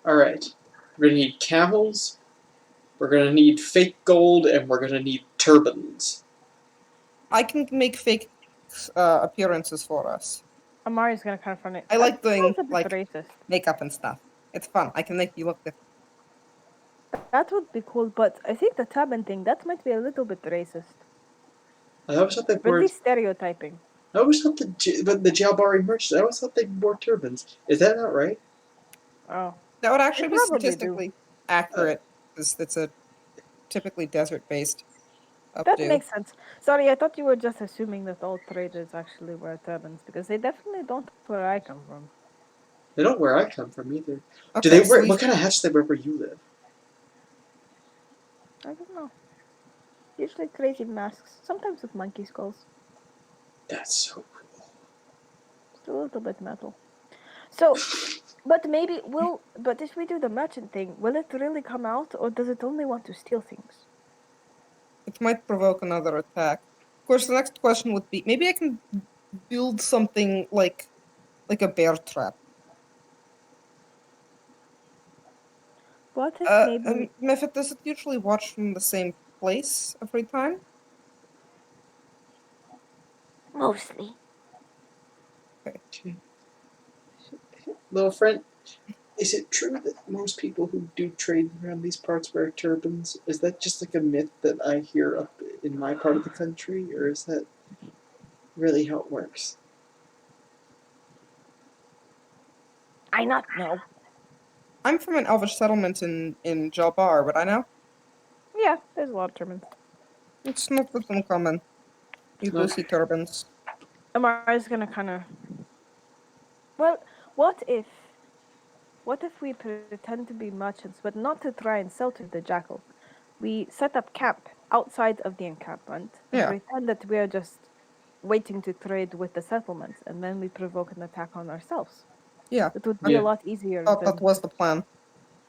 Alright. We're gonna need camels, we're gonna need fake gold, and we're gonna need turbans. I can make fake appearances for us. Amari's gonna kind of front it. I like doing That's a bit like racist. makeup and stuff. It's fun. I can make you look different. That would be cool, but I think the turban thing that might be a little bit racist. I always thought they wore. Really stereotyping. I always thought the Jalbari merchants. I always thought they wore turbans. Is that not right? Oh. That would actually be probably do. statistically accurate, because it's a typically desert-based That updo. makes sense. Sorry, I thought you were just assuming that all traders actually wear turbans, because they definitely don't where I come from. They don't where I come from either. Okay, Do they so wear? we- What kind of hats do they wear where you live? I don't know. Usually crazy masks, sometimes with monkey skulls. That's so cool. It's a little bit metal. So, but maybe but if we do the merchant thing, will it really come out, or does it only want to steal things? It might provoke another attack. Of course, the next question would be, maybe I can build something like a bear trap. What if maybe... Mephit, does it usually watch from the same place every time? Mostly. Okay. Little friend, is it true that most people who do trade around these parts wear turbans? Is that just like a myth that I hear up in my part of the country, or is that really how it works? I not know. I'm from an elvish settlement in Jalbar, would I know? Yeah, there's a lot of turbans. It's not that uncommon. You do see turbans. Amara's gonna kind of. Well, what if we pretend to be merchants, but not to try and sell to the jackal? We set up camp outside of the encampment and Yeah. pretend that we are just waiting to trade with the settlements, and then we provoke an attack on ourselves. Yeah. It would be Yeah. a lot easier Thought than... that was the plan.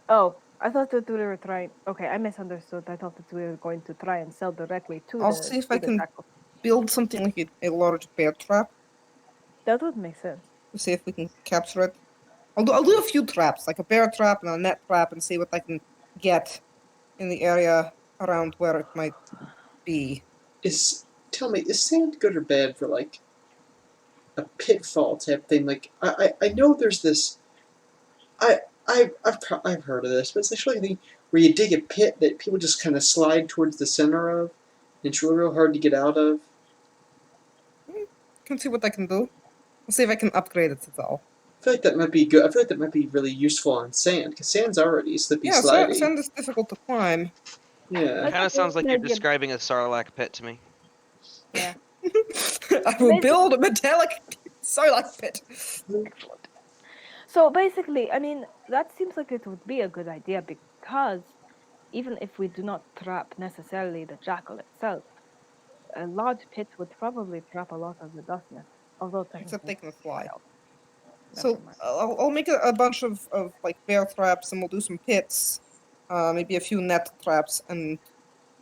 Oh, I thought that we were trying... Okay, I misunderstood. I thought that we were going to try and sell directly to I'll the see if to I the can jackal. build something like a large bear trap That would make sense. to see if we can capture it. I'll do a few traps, like a bear trap and a net trap, and see what I can get in the area around where it might be. Tell me, is sand good or bad for like a pitfall type thing? Like I know there's this. I've heard of this, but it's actually a thing where you dig a pit that people just kind of slide towards the center of, and it's real hard to get out of. Can see what I can do. I'll see if I can upgrade it at all. I feel like that might be good. I feel like that might be really useful on sand, because sand's already slippy, Yeah, slidey. sand is difficult to climb. Yeah. Kind of sounds like you're Maybe a- describing a sarlacc pit to me. Yeah. I will build a metallic sarlacc pit. Excellent. So basically, I mean, that seems like it would be a good idea, because even if we do not trap necessarily the jackal itself, a large pit would probably trap a lot of the dust nest. Although Except they technically, can fly. well, So never mind. I'll make a bunch of like bear traps, and we'll do some pits, maybe a few net traps, and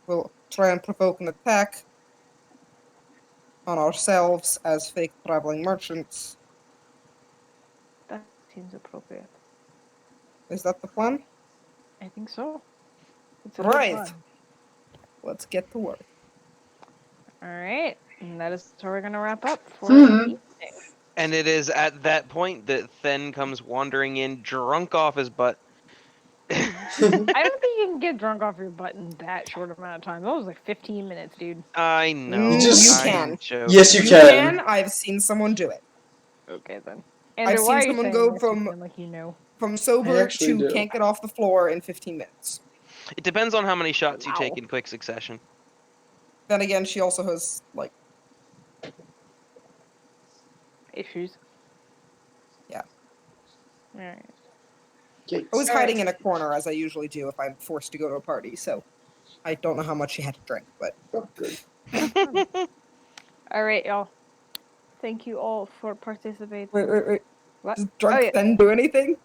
we'll try and provoke an attack on ourselves as fake traveling merchants. That seems appropriate. Is that the plan? I think so. It's a good Right. plan. Let's get to work. All right, and that is where we're gonna wrap up for Mhm. the evening. And it is at that point that Then comes wandering in, drunk off his butt. I don't think you can get drunk off your butt in that short amount of time. That was like 15 minutes, dude. I know. You just- I'm can. joking. Yes, you You can. can. I've seen someone do it. Okay then. I've Andrew, why seen are you someone saying go this? from- You sound like you know. From sober actually to do. can't get off the floor in 15 minutes. It depends on how many shots you Wow. take in quick succession. Then again, she also has like Issues. Yeah. All right. Yikes. I was hiding in a corner as I usually do if I'm forced to go to a party, so I don't know how much she had to drink, but Oh, good. All right, y'all. Thank you all for participating. wait. What? Does drunk Oh, yeah. then do anything?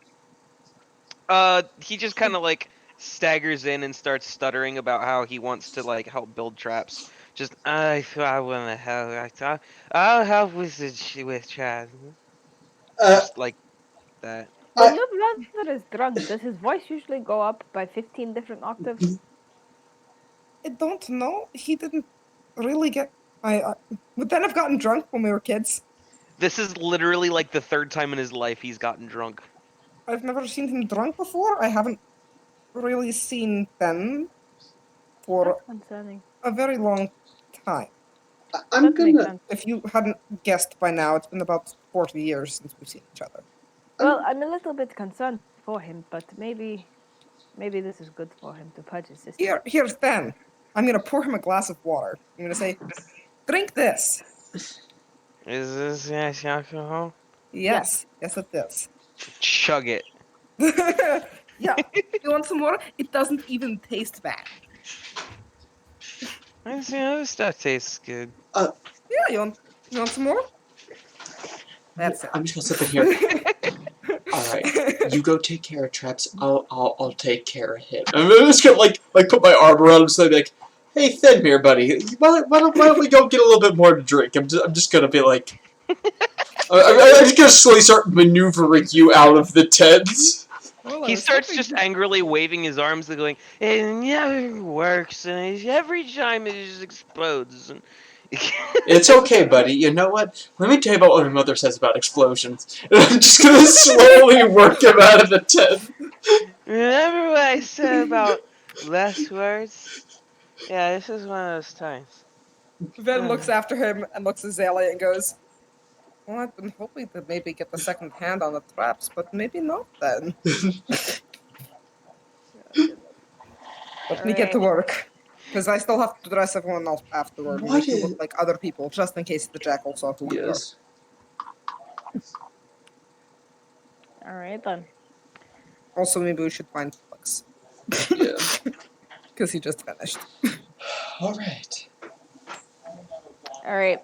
He just kind of like staggers in and starts stuttering about how he wants to like help build traps. Just I want to help. I'll help with traps. Just like that. When your brother is drunk, does his voice usually go up by 15 different octaves? I don't know. He didn't really get. I would then have gotten drunk when we were kids. This is literally like the third time in his life he's gotten drunk. I've never seen him drunk before. I haven't really seen Ben for That's concerning. a very long time. I'm That makes gonna. sense. If you hadn't guessed by now, it's been about 40 years since we've seen each other. Well, I'm a little bit concerned for him, but maybe this is good for him to purge his system. Here's Ben. I'm gonna pour him a glass of water. I'm gonna say, drink this. Is this yes, alcohol? Yes, it is. Chug it. Yeah. You want some more? It doesn't even taste bad. This stuff tastes good. Yeah, you want some more? That's it. I'm just gonna sit in here. Alright, you go take care of Traps. I'll take care of him. I'm just gonna like put my arm around him so I'm like, hey Thenmere, buddy, why don't we go get a little bit more to drink? I'm just gonna be like, I'm just gonna slowly start maneuvering you out of the tent. Well, He starts just angrily waving his arms and going, it never works, and every time it just explodes. And It's okay, buddy. You know what? Let me tell you about what my mother says about explosions. And I'm just gonna slowly work him out of the tent. Remember what I said about less words? Yeah, this is one of those times. Ven looks after him and looks at Zayla and goes, well, I've been hoping to maybe get the second hand on the traps, but maybe not then. Let me get to work. Because I still have to dress everyone else afterward. What We is- look like other people, just in case the jackal saw who we are. Yes. Alright then. Also, maybe we should find Flux. Yeah. Because he just finished. Alright. Alright.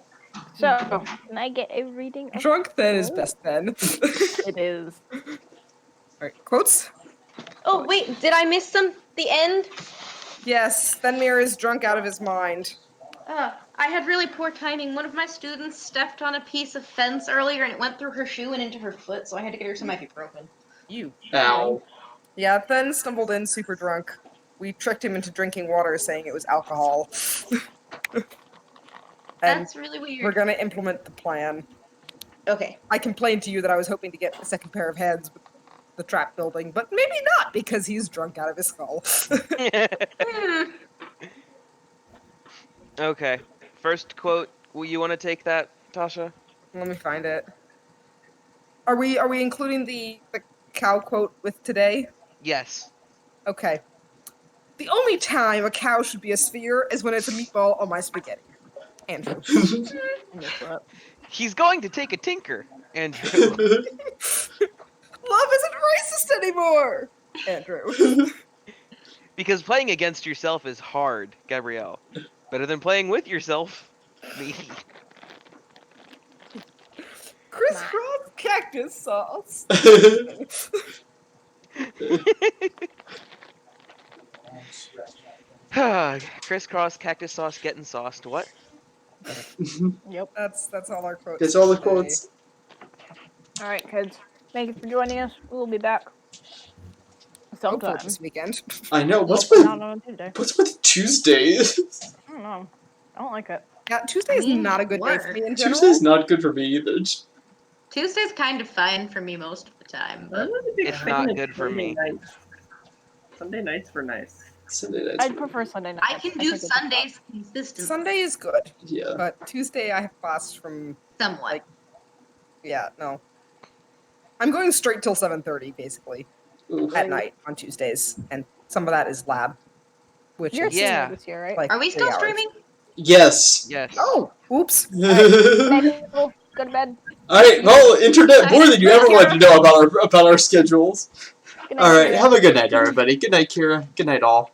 So, can I get a reading of Drunk then is best then. it is? Alright, quotes? Oh wait, did I miss the end? Yes, Thenmere is drunk out of his mind. I had really poor timing. One of my students stepped on a piece of fence earlier and it went through her shoe and into her foot, so I had to get her some ibuprofen. You. Ow. Yeah, Then stumbled in super drunk. We tricked him into drinking water saying it was alcohol. And That's really weird. we're gonna implement the plan. Okay. I complained to you that I was hoping to get a second pair of hands with the trap building, but maybe not because he's drunk out of his skull. Hmm. Okay. First quote. Will you want to take that, Tasha? Let me find it. Are we including the cow quote with today? Yes. Okay. The only time a cow should be a sphere is when it's a meatball on my spaghetti. Andrew. He's going to take a tinker, Andrew. Love isn't racist anymore! Andrew. Because playing against yourself is hard, Gabrielle. Better than playing with yourself. Me. Crisscross cactus sauce. Crisscross cactus sauce getting sauced. What? Yep. That's all our quotes. That's all the today. quotes. Alright, kids. Thank you for joining us. We'll be back Hopefully sometime. this weekend. I know. What's Well, with not on Tuesday. Tuesdays? I don't know. I don't like it. Yeah, Tuesday is not a good day for me in general. Tuesday's not good for me either. Tuesday's kind of fine for me most of the time, but I'm not a big It's fan not of good for Sunday me. nights. Sunday nights were nice. Sunday nights. I'd prefer Sunday night. I can do Sundays consistently. Sunday is good, Yeah. but Tuesday I have class from Somewhat. yeah, no. I'm going straight till 7:30 basically Oof. at night on Tuesdays, and some of that is lab, which You're is Yeah. senior this year, right? like Are we 3 still hours. streaming? Yes. Yes. Oh, oops. Good night, people. Go to bed. Alright, well, internet more than you ever wanted to know about our schedules. Good night, Alright, Kira. have a good night, everybody. Good night, Kira. Good night, all.